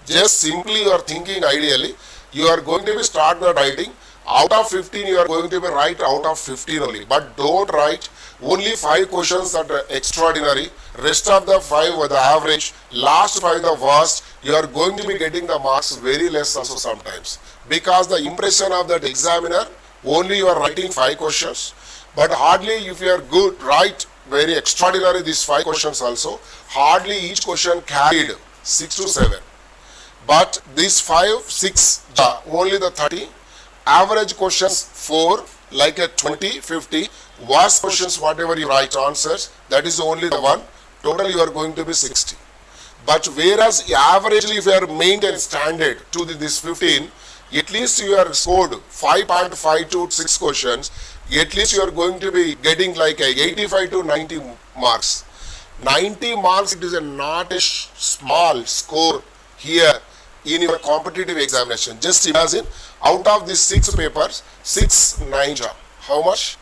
Just simply you are thinking ideally, you are going to be start the writing. Out of 15, you are going to be right out of 15 only. But don't write only 5 questions that are extraordinary. Rest of the 5 were the average. Last 5 the worst. You are going to be getting the marks very less also sometimes. Because the impression of that examiner, only you are writing 5 questions. But hardly if you are good, write very extraordinary these 5 questions also. Hardly each question carried 6 to 7. But these 5, 6, only the 30. Average questions 4, like a 20, 50. Worst questions, whatever you write answers, that is only the 1. Total you are going to be 60. But whereas averagely if you are maintained standard to this 15, at least you are scored 5.5 to 6 questions, at least you are going to be getting like a 85 to 90 marks. 90 marks, it is not a small score here in your competitive examination. Just imagine, out of these 6 papers, 6 9 how much?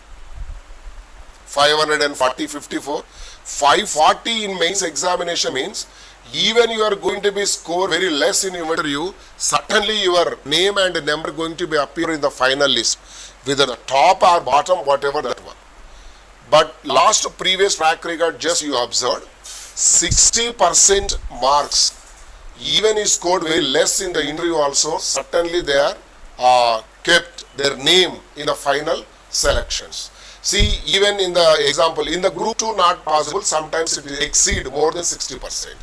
540, 54. 540 in mains examination means even you are going to be score very less in your interview, certainly your name and number going to be appear in the final list, whether the top or bottom, whatever that one. But last previous track record, just you observed, 60% marks, even is scored very less in the interview also, certainly they are kept their name in the final selections. See, even in the example, in the group 2 not possible, sometimes it exceed more than 60%.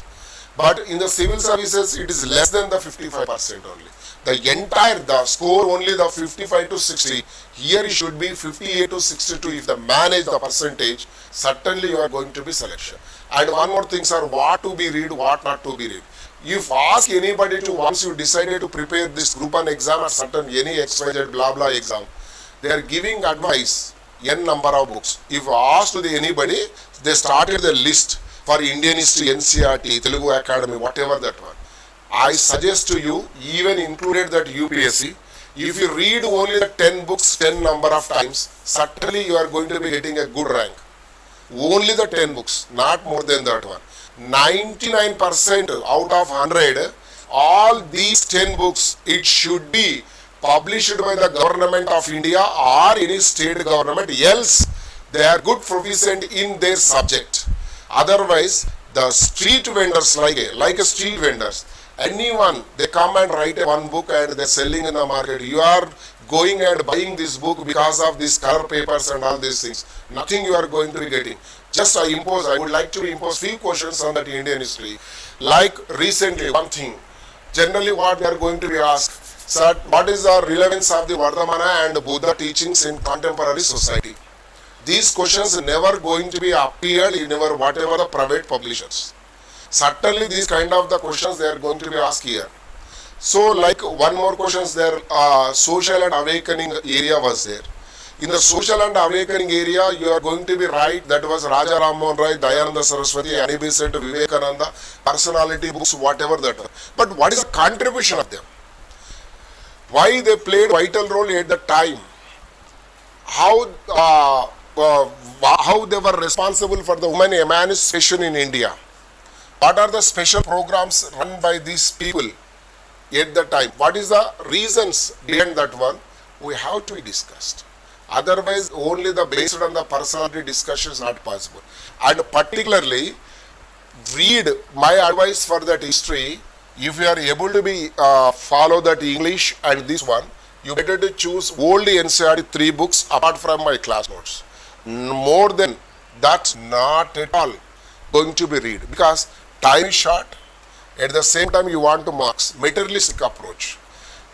But in the civil services, it is less than the 55% only. The entire, the score only the 55 to 60, here it should be 58 to 62. If they manage the percentage, certainly you are going to be selection. And one more thing, sir, what to be read, what not to be read. If ask anybody to, once you decided to prepare this group 1 exam or certain any XYZ blah blah exam, they are giving advice, n number of books. If asked to anybody, they started the list for Indian history, NCRT, Telugu Academy, whatever that one. I suggest to you, even included that UPSC, if you read only the 10 books 10 number of times, certainly you are going to be getting a good rank. Only the 10 books, not more than that one. 99% out of 100, all these 10 books, it should be published by the government of India or any state government, else they are good proficient in their subject. Otherwise, the street vendors like a street vendors, anyone, they come and write one book and they're selling in the market. You are going and buying this book because of these color papers and all these things. Nothing you are going to be getting. Just I would like to impose few questions on that Indian history. Like recently, one thing, generally what they are going to be asked, sir, what is the relevance of the Vardhamana and Buddha teachings in contemporary society? These questions never going to be appeared in our whatever the private publishers. Certainly these kind of the questions they are going to be asked here. So like one more questions there, social and awakening area was there. In the social and awakening area, you are going to be right, that was Raja Ram Mohan Rai, Dayananda Saraswati, Anibisant, Vivekananda, personality books, whatever that was. But what is the contribution of them? Why they played vital role at the time? How they were responsible for the women emancipation in India? What are the special programs run by these people at the time? What is the reasons behind that one? We have to be discussed. Otherwise, only the based on the personality discussion is not possible. And particularly, read my advice for that history. If you are able to be follow that English and this one, you better to choose old NCRT 3 books apart from my class notes. More than that, not at all going to be read, because time is short. At the same time, you want to marks, materialistic approach.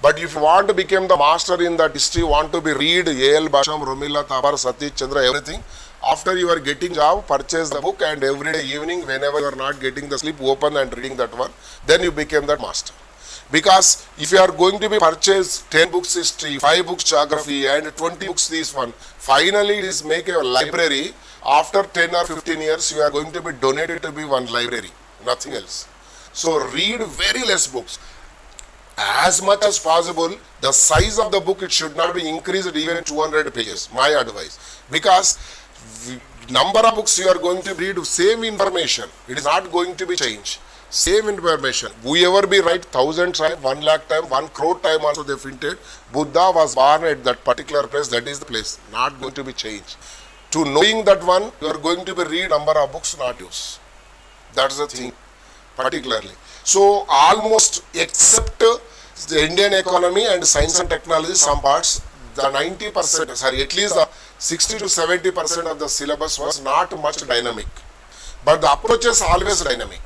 But if you want to become the master in that history, want to be read A.L. Basham, Romila, Tabar, Satish Chandra, everything. After you are getting job, purchase the book, and every day evening, whenever you are not getting the sleep, open and reading that one. Then you become that master. Because if you are going to be purchase 10 books history, 5 books geography, and 20 books this one, finally it is make a library. After 10 or 15 years, you are going to be donated to be one library, nothing else. So read very less books. As much as possible, the size of the book, it should not be increased even 200 pages, my advice. Because number of books you are going to read, same information, it is not going to be changed. Same information. Whoever be right 1,000 times, 1 lakh time, 1 crore time also they printed. Buddha was born at that particular place. That is the place. Not going to be changed. To knowing that one, you are going to be read number of books, not use. That's the thing, particularly. So almost except the Indian economy and science and technology, some parts, the 90%, sorry, at least the 60 to 70% of the syllabus was not much dynamic. But the approach is always dynamic.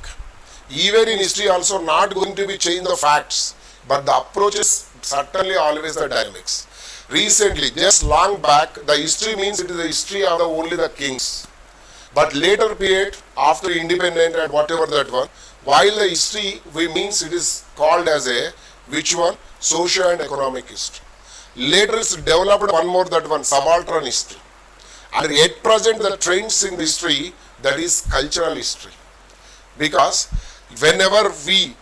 Even in history also not going to be change the facts, but the approach is certainly always the dynamics. Recently, just long back, the history means it is the history of only the kings. But later period, after independent and whatever that one, while the history we means it is called as a, which one? Social and economic history. Later it's developed one more, that one, subaltern history. And at present the trends in history, that is cultural history. Because whenever we,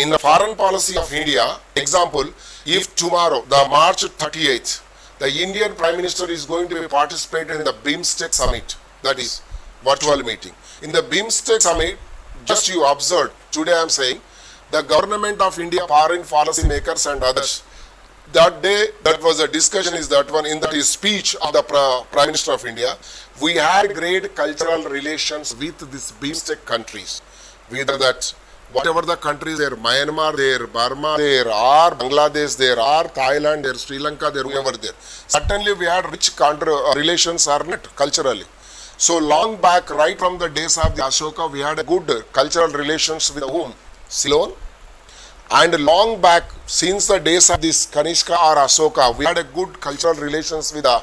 in the foreign policy of India, example, if tomorrow, the March 38th, the Indian Prime Minister is going to be participating in the BIMSTEC summit, that is virtual meeting. In the BIMSTEC summit, just you observed, today I am saying, the government of India, foreign policy makers and others, that day, that was a discussion is that one, in that speech of the Prime Minister of India, we had great cultural relations with these BIMSTEC countries. Whether that, whatever the countries there, Myanmar there, Burma there, or Bangladesh there, or Thailand there, Sri Lanka there, whoever there. Certainly we had rich relations are not culturally. So long back, right from the days of the Ashoka, we had a good cultural relations with whom? Ceylon. And long back, since the days of this Kanishka or Ashoka, we had a good cultural relations with the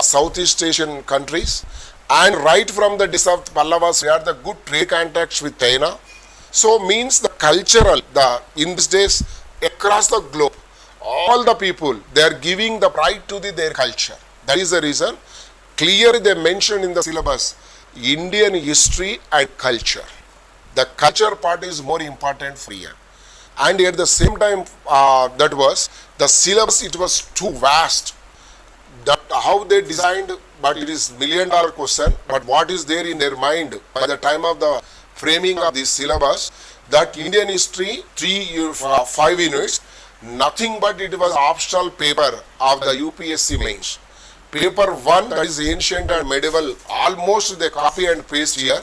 Southeast Asian countries. And right from the days of Pallavas, we had the good trade contacts with China. So means the cultural, in these days, across the globe, all the people, they are giving the pride to their culture. That is the reason. Clearly they mentioned in the syllabus, Indian history and culture. The culture part is more important for you. And at the same time, that was, the syllabus, it was too vast. That how they designed, but it is $1 million question, but what is there in their mind by the time of the framing of this syllabus, that Indian history, 5 units, nothing but it was optional paper of the UPSC mains. Paper 1, that is ancient and medieval, almost they copy and paste here.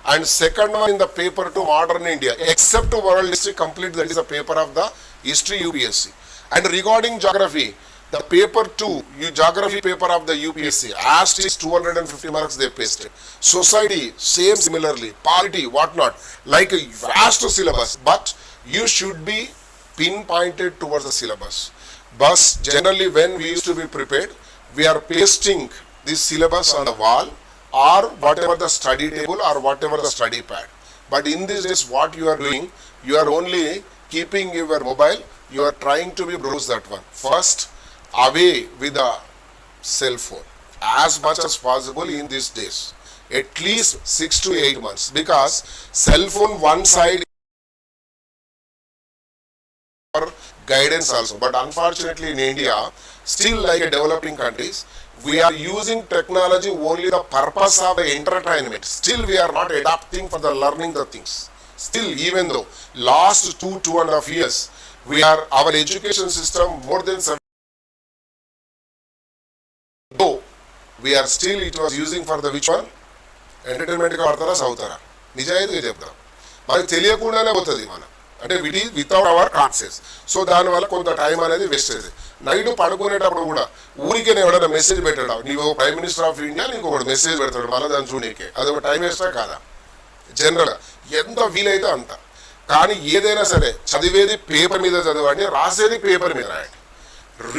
And second one in the paper 2, modern India, except world history complete, that is a paper of the history UPSC. And regarding geography, the paper 2, geography paper of the UPSC, asked is 250 marks they pasted. Society, same similarly, polity, whatnot, like a vast syllabus, but you should be pinpointed towards the syllabus. But generally when we used to be prepared, we are pasting this syllabus on the wall, or whatever the study table or whatever the study pad. But in these days what you are doing, you are only keeping your mobile, you are trying to be browse that one. First, away with the cell phone as much as possible in these days. At least 6 to 8 months. Because cell phone one side for guidance also. But unfortunately in India, still like a developing countries, we are using technology only the purpose of entertainment. Still we are not adapting for the learning the things. Still, even though last 2.5 years, our education system more than 7, though we are still, it was using for the which one? Entertainment ka vartara sautara. Nijayadu chepta. Mari teliyakundane potadi mana. అంటే with is without our conscious. So దానివల్ల కొంత time అనేది waste అవుతుంది. Night పడుకునేటప్పుడు కూడా ఊరికే ఎవడైనా message పెట్టాడు, నీవు ప్రైమ్ మినిస్టర్ ఆఫ్ ఇండియా, నీకు ఒకటి మెసేజ్ పెడతాడు, మళ్ళీ దాన్ని చూడనీకే, అది ఒక టైం వేస్టా కాదా? జనరల్గా ఎంత వీలైతే అంత. కానీ ఏదైనా సరే చదివేది పేపర్ మీద చదవండి, రాసేది పేపర్ మీద రాయండి.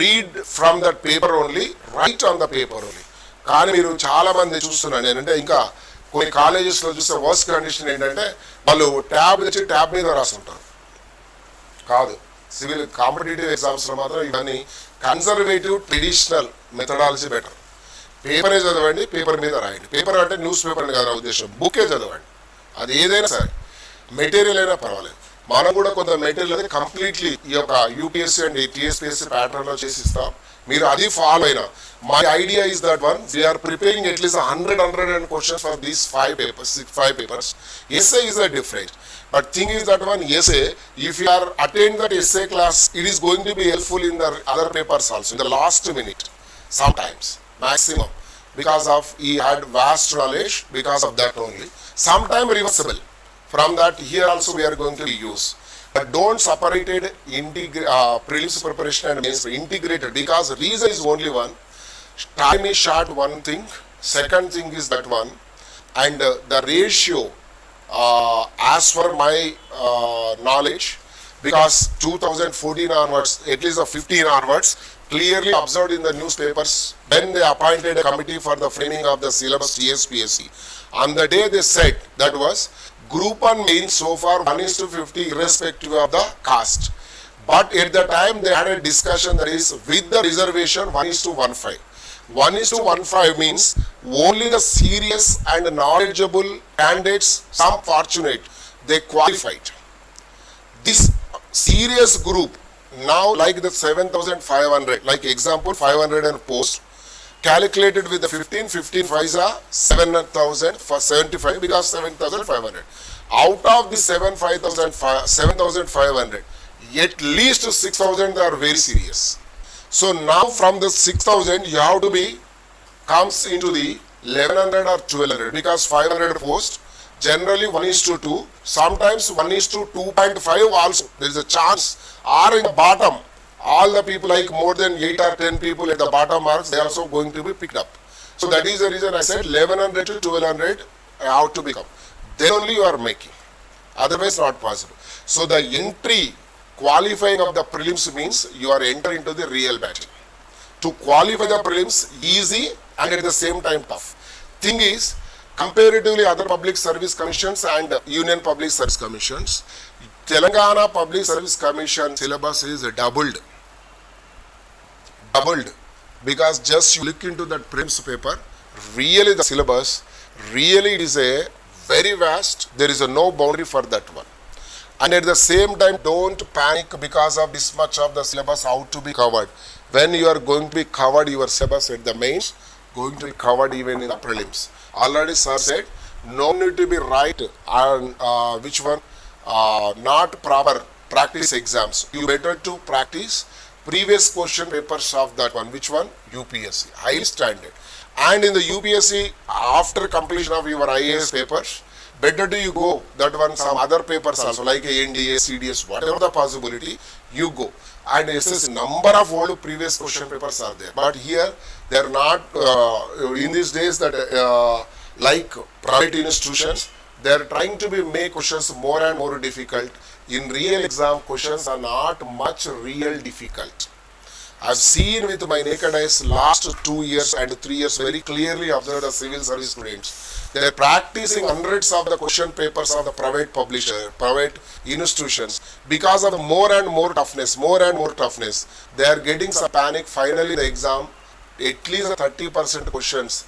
Read from that paper only, right on the paper only. కానీ మీరు చాలా మంది చూస్తున్నాను నేనంటే, ఇంకా కొన్ని కాలేజెస్లో చూస్తే వర్స్ట్ కండిషన్ ఏంటంటే వాళ్ళు ట్యాబ్ తెచ్చి ట్యాబ్ మీద రాస్తుంటారు. కాదు, సివిల్ కాంపిటేటివ్ ఎగ్జామ్స్లో మాత్రం ఇవన్నీ కన్సర్వేటివ్ ట్రెడిషనల్ మెథడాలజీ బెటర్. పేపరే చదవండి, పేపర్ మీద రాయండి. పేపర్ అంటే న్యూస్ పేపర్ అని కాదు నా ఉద్దేశం, బుకే చదవండి. అది ఏదైనా సరే మెటీరియల్ అయినా పర్వాలేదు. మనం కూడా కొంత మెటీరియల్ అనేది కంప్లీట్లీ ఈ యొక్క యూపీఎస్సీ అండ్ టీఎస్పీఎస్సీ ప్యాటర్న్ లో చేసి ఇస్తాం. మీరు అది ఫాలో అయినా. My idea is that one we're preparing at least 100 questions for these 5 papers. Essay is a different. But thing is that one essay, if you are attend that essay class, it is going to be helpful in the other papers also, in the last minute, sometimes, maximum. Because of he had vast knowledge, because of that only. Sometime reversible. From that here also we are going to use. But don't separate it, prelims preparation and mains integrated, because reason is only one. Time is short, one thing. Second thing is that one. And the ratio, as per my knowledge, because 2014 onwards, at least the 15 onwards, clearly observed in the newspapers when they appointed a committee for the framing of the syllabus TSPSC. On the day they said that was group 1 means so far 1:50 irrespective of the caste. But at the time they had a discussion that is with the reservation 1:15. 1:15 means only the serious and knowledgeable candidates, some fortunate, they qualified. This serious group now, like the 7,500, like example 500 and post, calculated with the 15 paisa 7,075 because 7,500. Out of the 7,500, at least 6,000 are very serious. So now from the 6,000 you have to be comes into the 1,100 or 1,200 because 500 post generally 1:2, sometimes 1:2.5 also. There is a chance. Or in the bottom, all the people like more than 8 or 10 people at the bottom marks, they are also going to be picked up. So that is the reason I said 1,100 to 1,200 have to become. Then only you are making. Otherwise not possible. So the entry qualifying of the prelims means you are entering into the real battle. To qualify the prelims easy and at the same time tough. Thing is, comparatively other public service commissions and union public service commissions, Telangana Public Service Commission syllabus is doubled because just you look into that prelims paper, really the syllabus, really it is a very vast, there is a no boundary for that one. And at the same time don't panic because of this much of the syllabus how to be covered. When you are going to be covered your syllabus at the mains, going to be covered even in the prelims. Already sir said no need to be right on which one not proper practice exams. You better to practice previous question papers of that one. Which one? UPSC, high standard. And in the UPSC, after completion of your IAS papers, better do you go that one some other papers also like NDA, CDS, whatever the possibility, you go. And SSC, number of old previous question papers are there. But here they are not in these days that like private institutions, they are trying to be make questions more and more difficult. In real exam, questions are not much real difficult. I've seen with my naked eyes last 2 years and 3 years very clearly observed the civil service students. They are practicing hundreds of the question papers of the private publisher, private institutions. Because of the more and more toughness, they are getting some panic. Finally the exam, at least 30% questions.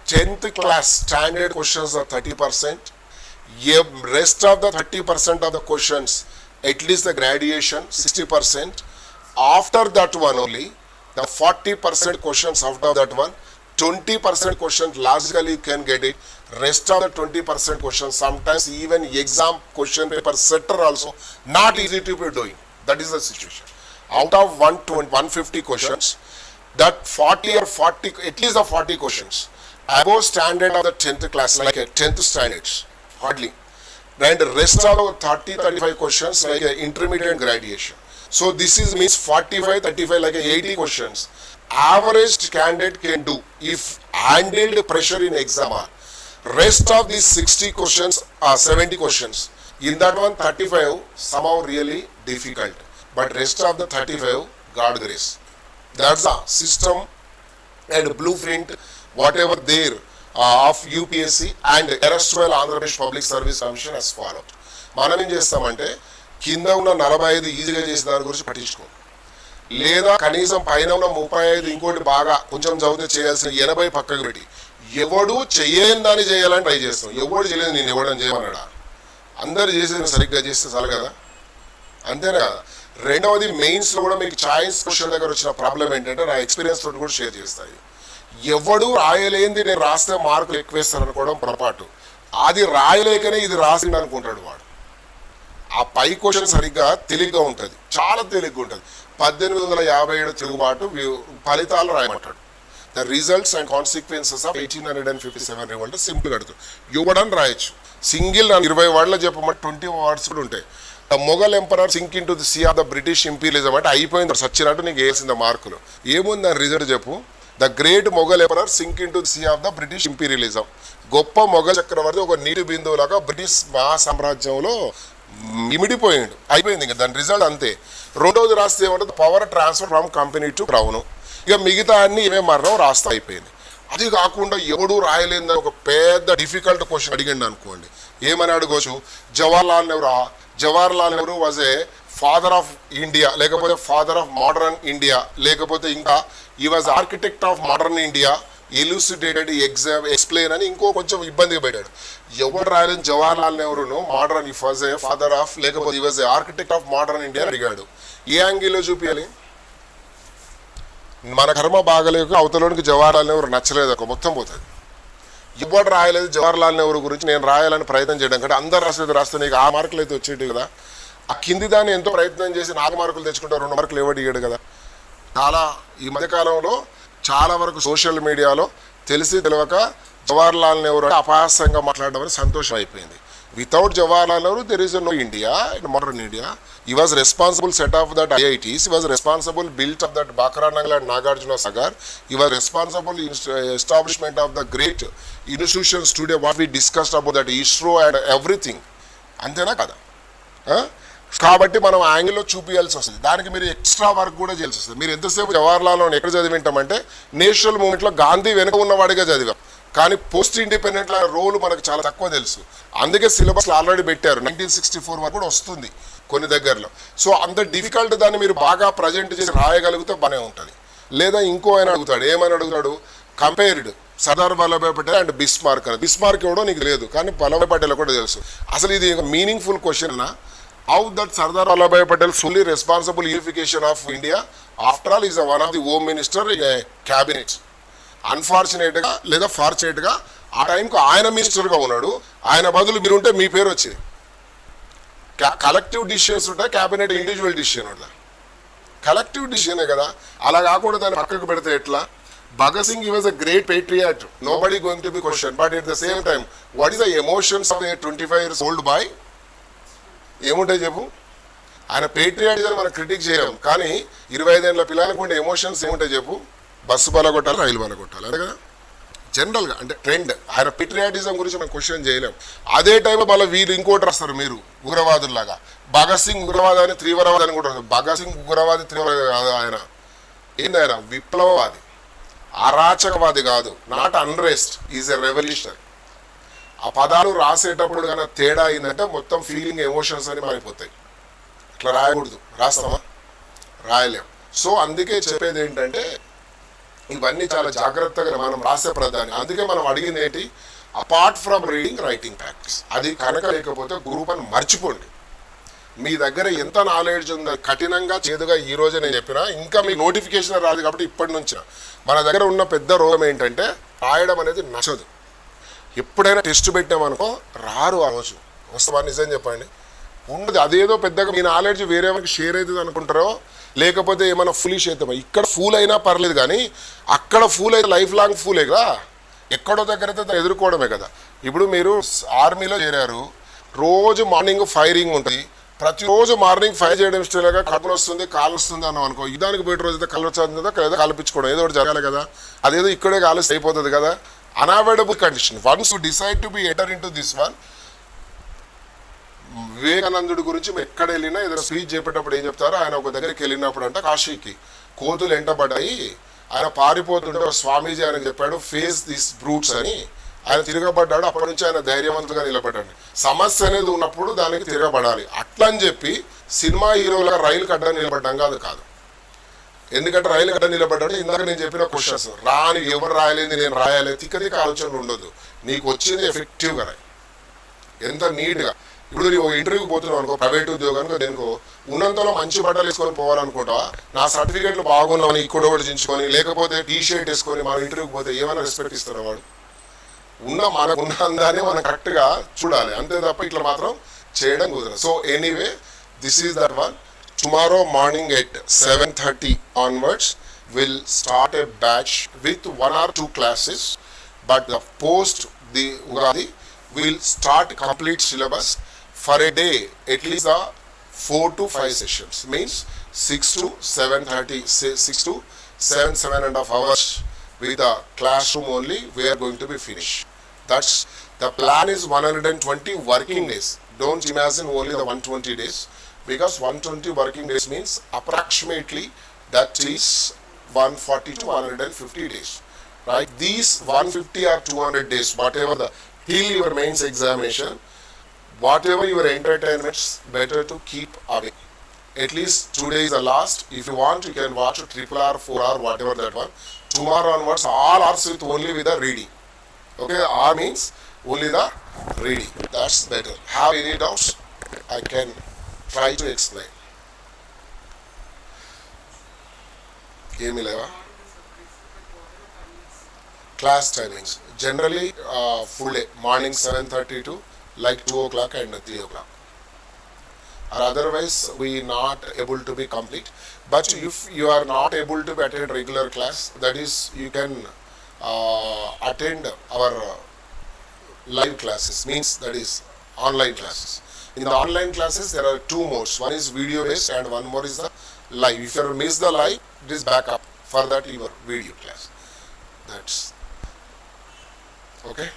10th class standard questions are 30%. Rest of the 30% of the questions, at least the graduation 60%. After that one only, the 40% questions out of that one, 20% questions logically you can get it. Rest of the 20% questions, sometimes even exam question paper setter also not easy to be doing. That is the situation. Out of 150 questions, that 40 or 40, at least the 40 questions, above standard of the 10th class, like a 10th standards, hardly. And the rest of the 30-35 questions like a intermediate graduation. So this is means 45-35 like a 80 questions. Average candidate can do if handled pressure in exam. Rest of these 60 questions are 70 questions. In that one 35 somehow really difficult. But rest of the 35 God grace. That's the system and blueprint whatever there of UPSC and erstwhile Andhra Pradesh Public Service Commission has followed. మనం ఏం చేస్తామంటే కింద ఉన్న 45 ఈజీగా చేసిన దాని గురించి పట్టించుకో, లేదా కనీసం పైన ఉన్న 35 ఇంకోటి బాగా కొంచెం చదివితే చేయాల్సిన 80 పక్కకు పెట్టి ఎవడు చేయని దాన్ని చేయాలని ట్రై చేస్తాం. ఎవడు చేయలేదు నేను ఎవడని చేయమన్నాడా? అందరు చేసేది సరిగ్గా చేస్తే చాలు కదా. అంతేనా కదా. రెండవది మెయిన్స్లో కూడా మీకు చాయిస్ క్వశ్చన్ దగ్గర వచ్చిన ప్రాబ్లం ఏంటంటే నా ఎక్స్పీరియన్స్ తోటి కూడా షేర్ చేస్తాయి. ఎవడు రాయలేంది నేను రాస్తే మార్కులు ఎక్కువ వేస్తాను అనుకోవడం పొరపాటు. అది రాయలేకనే ఇది రాసిండు అనుకుంటాడు వాడు. ఆ పై క్వశ్చన్ సరిగ్గా తెలిగ్గా ఉంటుంది, చాలా తెలిగ్గా ఉంటుంది. 1857 తిరుగుబాటు ఫలితాలు రాయమంటాడు. The results and consequences of 1857 revolt simple అడుగుతాడు. ఇవ్వడానికి రాయొచ్చు. సింగిల్ 20 వర్డ్లో చెప్పమంటే 20 వర్డ్స్ కూడా ఉంటాయి. The Mughal emperor sink into the sea of the British imperialism అంటే అయిపోయింది సచ్చినట్టు నీకు వేసింది మార్కులు. ఏముంది దాని రిజల్ట్ చెప్పు. The great Mughal emperor sink into the sea of the British imperialism. గొప్ప మొఘల్ చక్రవర్తి ఒక నీటి బిందువులాగా బ్రిటిష్ మహాసామ్రాజ్యంలో ఇమిడిపోయాడు, అయిపోయింది ఇంకా దాని రిజల్ట్ అంతే. రెండవది రాస్తే ఏమంటుంది, power transfer from company to crown. ఇక మిగతా అన్ని ఏమేమి మరణం రాస్తే అయిపోయింది. అది కాకుండా ఎవడూ రాయలేదని ఒక పెద్ద డిఫికల్ట్ క్వశ్చన్ అడిగండి అనుకోండి, ఏమని అడగవచ్చు. Jawaharlal Nehru was a father of India, లేకపోతే ఫాదర్ ఆఫ్ మోడర్న్ ఇండియా, లేకపోతే ఇంకా he was architect of modern India, elucidated explain అని ఇంకో కొంచెం ఇబ్బందిగా పెట్టాడు. ఎవరు రాయలేని జవహర్లాల్ నెహ్రూను modern he was a father of, లేకపోతే he was a architect of modern India అడిగాడు. ఏ యాంగిల్లో చూపించాలి. మన కర్మ బాగలేక అవతలోనికి జవహర్లాల్ నెహ్రూ నచ్చలేదు ఒక మొత్తం పోతుంది. ఎవరు రాయలేదు జవహర్లాల్ నెహ్రూ గురించి నేను రాయాలని ప్రయత్నం చేయడం కంటే అందరు రాస్తే నీకు ఆ మార్కులు అయితే వచ్చేటి కదా. ఆ కింది దాన్ని ఎంతో ప్రయత్నం చేసి 4 మార్కులు తెచ్చుకుంటారు, 2 మార్కులు ఎవరు ఇయ్యాడు కదా. చాలా ఈ మధ్యకాలంలో చాలా వరకు సోషల్ మీడియాలో తెలిసి తెలియక జవహర్లాల్ నెహ్రూ అపహాస్యంగా మాట్లాడడం అని సంతోషం అయిపోయింది. Without Jawaharlal Nehru, there is no India, in modern India. He was responsible set of that IITs. He was responsible built of that Bakranagala and Nagarjuna Sagar. He was responsible in establishment of the great institutions today. What we discussed about that ISRO and everything. అంతేనా కదా. కాబట్టి మనం యాంగిల్లో చూపించాల్సి వస్తుంది. దానికి మీరు extra work కూడా చేయాల్సి వస్తుంది. మీరు ఎంతసేపు జవహర్లాల్ ఎక్కడ చదివింటామంటే నేషనల్ మూవ్మెంట్లో గాంధీ వెనుక ఉన్నవాడిగా చదివాం, కానీ పోస్ట్ ఇండిపెండెంట్ రోల్ మనకు చాలా తక్కువ తెలుసు. అందుకే సిలబస్ ఆల్రెడీ పెట్టారు, 1964 వరకు కూడా వస్తుంది కొన్ని దగ్గరలో. సో అంత డిఫికల్ట్ దాన్ని మీరు బాగా ప్రజెంట్ చేసి రాయగలిగితే బాగానే ఉంటుంది. లేదా ఇంకో ఆయన అడుగుతాడు, ఏమని అడుగుతాడు, compared Sardar Vallabhbhai Patel and Bismarck అని. బిస్మార్క్ ఎవడో నీకు లేదు, కానీ వల్లభాయ్ పటేల్ కూడా తెలుసు. అసలు ఇది మీనింగ్ఫుల్ క్వశ్చన్ అన్నా. How that Sardar Vallabhbhai Patel fully responsible unification of India, after all is one of the home minister in cabinet. అన్ఫార్చునేట్గా లేదా ఫార్చునేట్గా ఆ టైంకి ఆయన మినిస్టర్గా ఉన్నాడు, ఆయన బదులు మీరుంటే మీ పేరు వచ్చింది. కలెక్టివ్ డిసిషన్స్ ఉంటాయి, క్యాబినెట్ ఇండివిజువల్ డిసిషన్ ఉంటుంది. కలెక్టివ్ డిసిషనే కదా. అలా కాకుండా దాన్ని పక్కకు పెడితే ఎట్లా. Bhagat Singh was a great patriot, nobody going to be question. But at the same time what is the emotions of a 25 years old boy? ఏముంటాయి చెప్పు. ఆయన పేట్రియాటిజం మనం క్రిటిక్ చేయలేం, కానీ 25 ఏళ్ళ పిల్లలకు ఉండే ఎమోషన్స్ ఏముంటాయి చెప్పు. బస్సు బలగొట్టాలి, రైలు బలగొట్టాలి, అదే కదా జనరల్గా అంటే ట్రెండ్. ఆయన పేట్రియాటిజం గురించి మనం క్వశ్చన్ చేయలేం. అదే టైంలో మళ్ళీ వీళ్ళు ఇంకోటి రాస్తారు, మీరు ఉగ్రవాదుల్లాగా. భగత్ సింగ్ ఉగ్రవాదాన్ని తీవ్రవాదాన్ని కూడా రాస్తారు. భగత్ సింగ్ ఉగ్రవాది తీవ్రవాది ఆయన ఏంది, ఆయన విప్లవవాది, అరాచకవాది కాదు. Not unrest, is a revolutionary. ఆ పదాలు రాసేటప్పుడు కానీ తేడా అయిందంటే మొత్తం ఫీలింగ్ ఎమోషన్స్ అని మారిపోతాయి. ఇట్లా రాయకూడదు. రాస్తామా? రాయలేం. సో అందుకే చెప్పేది ఏంటంటే ఇవన్నీ చాలా జాగ్రత్తగా మనం రాసే ప్రధాని. అందుకే మనం అడిగింది ఏంటి, apart from reading writing practice. అది కనుక లేకపోతే గ్రూప్ అని మర్చిపోండి. మీ దగ్గర ఎంత నాలెడ్జ్ ఉందో కఠినంగా చేదుగా ఈ రోజే నేను చెప్పినా ఇంకా మీకు నోటిఫికేషన్ రాదు. కాబట్టి ఇప్పటి నుంచి మన దగ్గర ఉన్న పెద్ద రోగం ఏంటంటే రాయడం అనేది నచ్చదు. ఎప్పుడైనా టెస్ట్ పెట్టామనుకో రారు ఆ రోజు. వస్తావా? నిజం చెప్పండి, ఉండదు. అదేదో పెద్దగా మీ నాలెడ్జ్ వేరే వాళ్ళకి షేర్ అవుతుంది అనుకుంటారో, లేకపోతే ఏమైనా ఫులిష్ అవుతామో. ఇక్కడ ఫూల్ అయినా పర్లేదు, కానీ అక్కడ ఫూల్ అయితే లైఫ్ లాంగ్ ఫూలే కదా. ఎక్కడో దగ్గర అయితే ఎదుర్కోవడమే కదా. ఇప్పుడు మీరు ఆర్మీలో చేరారు, రోజు మార్నింగ్ ఫైరింగ్ ఉంటుంది. ప్రతిరోజు మార్నింగ్ ఫైర్ చేయడం ఇష్టంగా కడుపులు వస్తుంది, కాలు వస్తుంది అన్నాం అనుకో. యుద్ధానికి పోయే రోజు అయితే కళ్ళు వచ్చిందో లేదా కల్పించుకోవడం ఏదో ఒకటి జరగాలి కదా. అదేదో ఇక్కడే కాలు అయిపోతుంది కదా. Unavoidable condition. Once you decide to be enter into this one. వివేకానందుడి గురించి ఎక్కడ వెళ్ళినా ఏదైనా స్పీచ్ చెప్పేటప్పుడు ఏం చెప్తారో, ఆయన ఒక దగ్గరికి వెళ్ళినప్పుడు అంట కాశీకి కోతులు ఎంటబడ్డాయి, ఆయన పారిపోతుంటే స్వామీజీ ఆయనకు చెప్పాడు ఫేస్ దిస్ బ్రూట్స్ అని. ఆయన తిరగబడ్డాడు. అప్పటి నుంచి ఆయన ధైర్యవంతుగా నిలబడ్డాడు. సమస్య అనేది ఉన్నప్పుడు దానికి తిరగబడాలి. అట్లా అని చెప్పి సినిమా హీరోలుగా రైలు కడ్డ నిలబడ్డం కాదు కాదు. ఎందుకంటే రైలు కట్ట నిలబడ్డాడు. ఇందాక నేను చెప్పిన క్వశ్చన్స్ రాని ఎవరు రాయలేదు, నేను రాయాలి తిక్క ఆలోచనలు ఉండదు. నీకు వచ్చింది ఎఫెక్టివ్గా రాయి, ఎంత నీట్గా. ఇప్పుడు నువ్వు ఇంటర్వ్యూకి పోతున్నావు అనుకో, ప్రైవేట్ ఉద్యోగానికి దేనికో, ఉన్నంతలో మంచి బట్టలు వేసుకొని పోవాలనుకుంటావా? నా సర్టిఫికేట్లు బాగున్నామని ఇక్కడ ఒకటి దించుకొని, లేకపోతే టీ షర్ట్ వేసుకొని మనం ఇంటర్వ్యూకి పోతే ఏమైనా రెస్పెక్ట్ ఇస్తారా వాడు? మనకున్న అందాన్ని మనం కరెక్ట్గా చూడాలి, అంతే తప్ప ఇట్లా మాత్రం చేయడం కుదరదు. So anyway, this is that one. Tomorrow morning at 7:30 onwards will start a batch with 1 or 2 classes, but the post the Ugadi will start complete syllabus for a day, at least 4 to 5 sessions, means 6 to 7:30, 6 to 7.5 hours with a classroom only we are going to be finished. That's the plan is 120 working days. Don't imagine only the 120 days, because 120 working days means approximately that is 140 to 150 days, right? These 150 or 200 days, whatever the till your mains examination, whatever your entertainments, better to keep away. At least today is the last. If you want, you can watch a triple R, 4 hour, whatever that one. Tomorrow onwards, all hours with only with the reading. Okay, R means only the reading. That's better. Have any doubts? I can try to explain. Game 11. Class timings. Generally, full day. Morning 7:30 to like 2 o'clock and 3 o'clock. Or otherwise, we not able to be complete. But if you are not able to attend regular class, that is, you can attend our live classes, means that is online classes. In the online classes, there are 2 modes. One is video based and one more is the live. If you miss the live, it is backup for that your video class. That's okay.